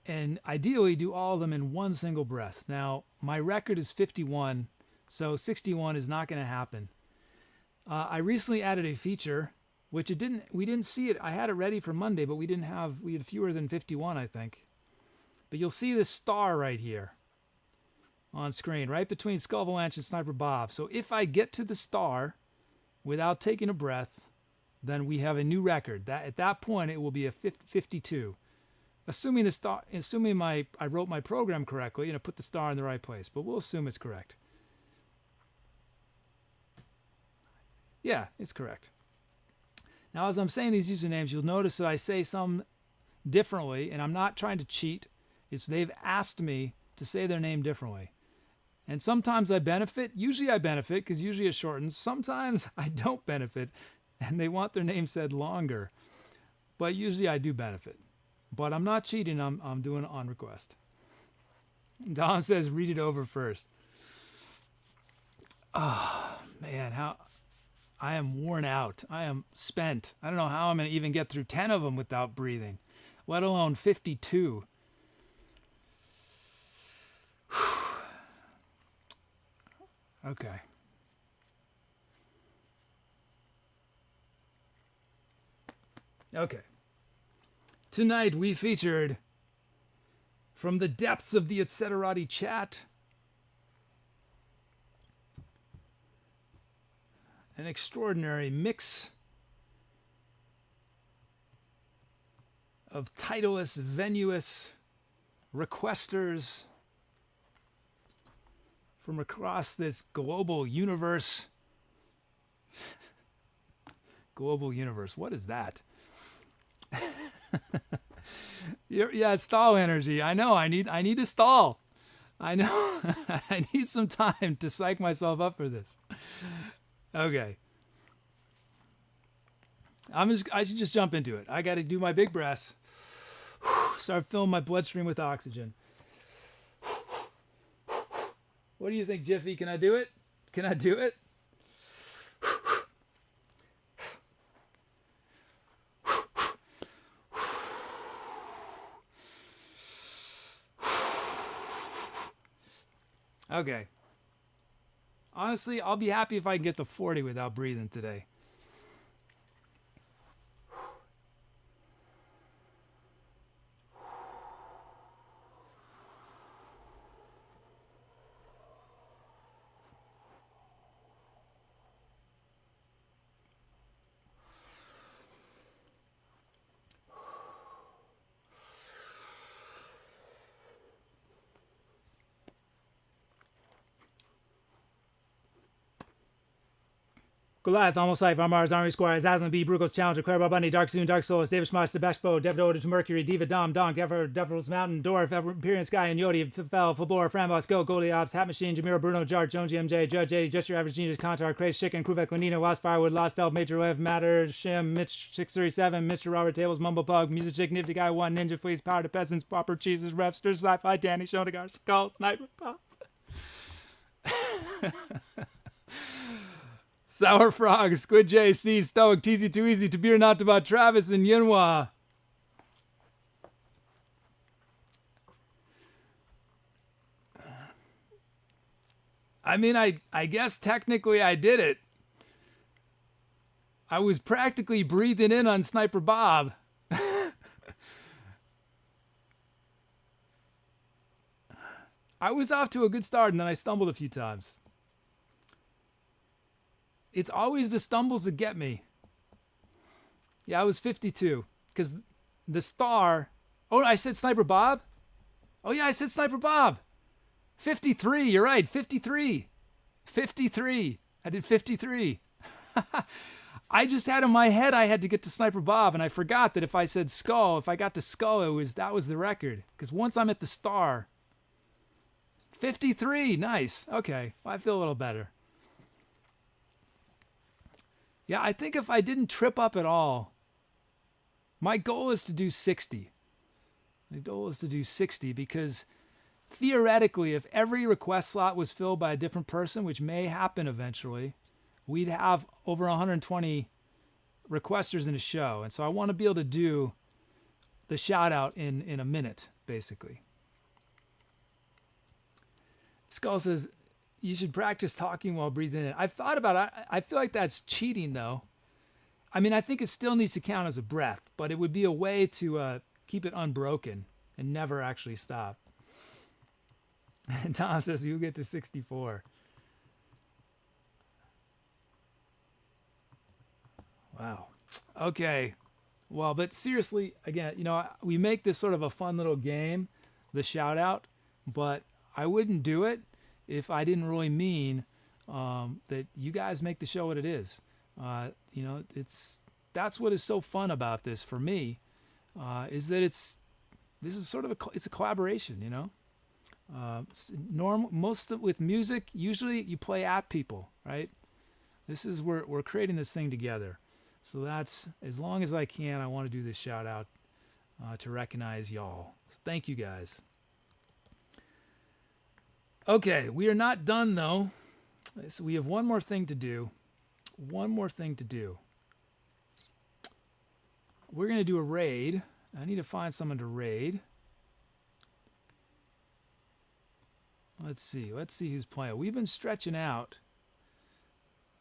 S1: And ideally do all of them in one single breath. Now, my record is 51, so 61 is not going to happen. I recently added a feature, which we didn't see it. I had it ready for Monday, but we had fewer than 51, I think. But you'll see this star right here on screen, right between Skullvalanche and Sniper Bob. So if I get to the star without taking a breath, then we have a new record. At that point, it will be a 52. Assuming I wrote my program correctly and I put the star in the right place, but we'll assume it's correct. Yeah, it's correct. Now, as I'm saying these usernames, you'll notice that I say some differently, and I'm not trying to cheat. They've asked me to say their name differently. And sometimes I benefit. Usually I benefit because usually it shortens. Sometimes I don't benefit, and they want their name said longer. But usually I do benefit. But I'm not cheating. I'm doing it on request. Dom says, read it over first. Oh, man, I am worn out. I am spent. I don't know how I'm going to even get through 10 of them without breathing, let alone 52. Okay. Okay. Tonight we featured, from the depths of the Etcetera chat, an extraordinary mix of titleist, venuous requesters from across this global universe. Global universe, what is that? Yeah, stall energy. I know. I need to stall. I know. I need some time to psych myself up for this. Okay. I should just jump into it. I got to do my big breaths. Start filling my bloodstream with oxygen. What do you think, Jiffy? Can I do it? Can I do it? Okay. Honestly, I'll be happy if I can get to 40 without breathing today. Goliath, Almost Life, Mars, Army Squires, Aslan B, Brugos, Challenger, Claire Bunny, Dark Soon, Dark Souls, David Smosh, Sebashbo, Devil Order to Mercury, Diva, Dom, Donk, Devil's Mountain, Dwarf, Empyrean Sky, and Yodi, Fell, Fabor, Frambos, Go, Goldie Ops, Hat Machine, Jamiro, Bruno, Jar, Jones, GMJ, Judge 80, Just Your Average Genius, Contar, Craze, Chicken, Kruvek, Lenina, Lost Firewood, Lost Elf, Major Wave, Matter, Shim, Mitch 637, Mr. Robert Tables, MumblePug, Music Chick, Nifty Guy 1, Ninja Fleas, Power to Peasants, Proper Cheeses, Refster, Sci-Fi, Danny, Shonagar, Skull, Sniper, Pop. Sour Frog, Squid J, Steve, Stoic, TZ Too Easy, Tabir Not About, Travis, and Yinhua. I mean, I guess technically I did it. I was practically breathing in on Sniper Bob. I was off to a good start and then I stumbled a few times. It's always the stumbles that get me. Yeah, I was 52 because the star. Oh, I said Sniper Bob? Oh, yeah, I said Sniper Bob. 53, you're right, 53. 53. I did 53. I just had in my head I had to get to Sniper Bob, and I forgot that if I said Skull, if I got to Skull, that was the record. Because once I'm at the star, 53, nice. Okay, well, I feel a little better. Yeah, I think if I didn't trip up at all, my goal is to do 60. My goal is to do 60 because theoretically, if every request slot was filled by a different person, which may happen eventually, we'd have over 120 requesters in a show. And so I want to be able to do the shout out in a minute, basically. Skull says, you should practice talking while breathing in. I've thought about it. I feel like that's cheating, though. I mean, I think it still needs to count as a breath, but it would be a way to keep it unbroken and never actually stop. And Tom says, you'll get to 64. Wow. Okay. Well, but seriously, again, we make this sort of a fun little game, the shout out, but I wouldn't do it if I didn't really mean that you guys make the show what it is. That's what is so fun about this for me, is that this is sort of it's a collaboration, with music, usually you play at people, right? This is we're creating this thing together. So that's, as long as I can, I want to do this shout out to recognize y'all. So thank you guys. Okay, we are not done though. So we have one more thing to do. We're going to do a raid. I need to find someone to raid. Let's see who's playing. We've been stretching out.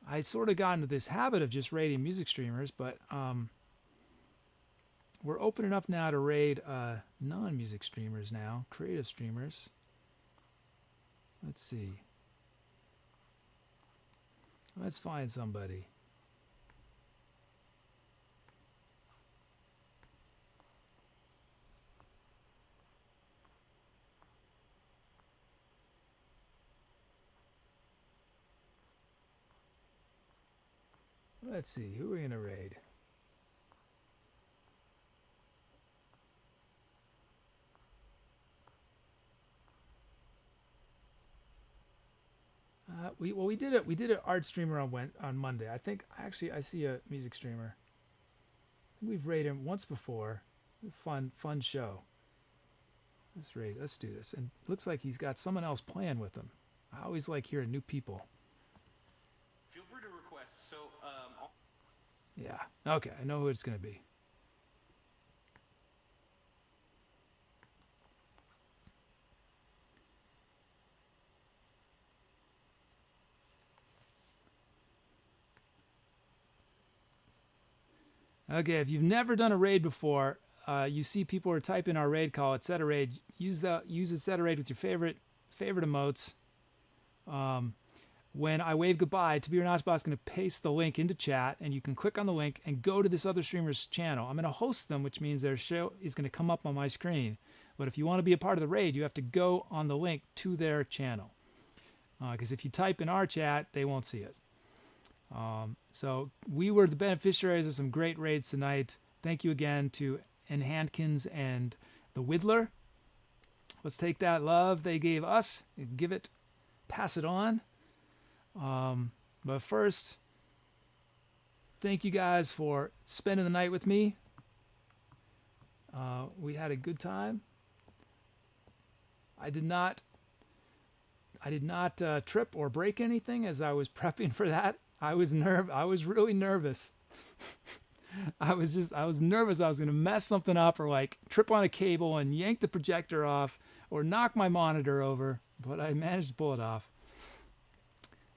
S1: I sort of got into this habit of just raiding music streamers, but we're opening up now to raid non-music streamers now, creative streamers. Let's see. Let's find somebody. Let's see, who are we going to raid? We did it. We did an art streamer on Monday. I see a music streamer. We've raided him once before. Fun show. Let's do this. And it looks like he's got someone else playing with him. I always like hearing new people.
S2: Feel free to request. So,
S1: yeah. Okay, I know who it's going to be. Okay, if you've never done a raid before, you see people are typing our raid call, Etcetera. Use Etcetera with your favorite emotes. When I wave goodbye, To Be or Not to Be is going to paste the link into chat, and you can click on the link and go to this other streamer's channel. I'm going to host them, which means their show is going to come up on my screen. But if you want to be a part of the raid, you have to go on the link to their channel. Because if you type in our chat, they won't see it. So we were the beneficiaries of some great raids tonight. Thank you again to N. Hankins and the Whittler. Let's take that love they gave us and pass it on. But first, thank you guys for spending the night with me. We had a good time. I did not trip or break anything as I was prepping for that. I was really nervous. I was nervous I was going to mess something up or like trip on a cable and yank the projector off or knock my monitor over, but I managed to pull it off.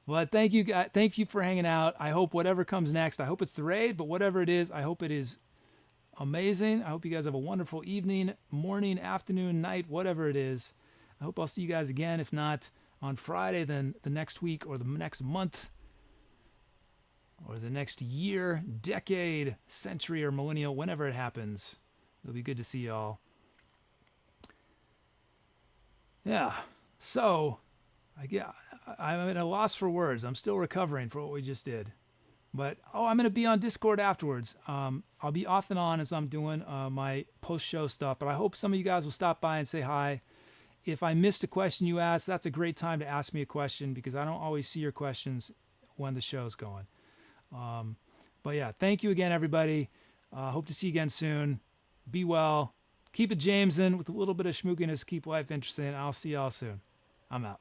S1: But thank you guys. Thank you for hanging out. I hope whatever comes next, I hope it's the raid, but whatever it is, I hope it is amazing. I hope you guys have a wonderful evening, morning, afternoon, night, whatever it is. I hope I'll see you guys again. If not on Friday, then the next week or the next month or the next year, decade, century, or millennial, whenever it happens. It'll be good to see y'all. Yeah. So, I'm at a loss for words. I'm still recovering for what we just did. But, I'm going to be on Discord afterwards. I'll be off and on as I'm doing my post-show stuff. But I hope some of you guys will stop by and say hi. If I missed a question you asked, that's a great time to ask me a question because I don't always see your questions when the show's going. But yeah, thank you again, everybody. Hope to see you again soon. Be well. Keep it Jameson with a little bit of schmookiness. Keep life interesting. I'll see y'all soon. I'm out.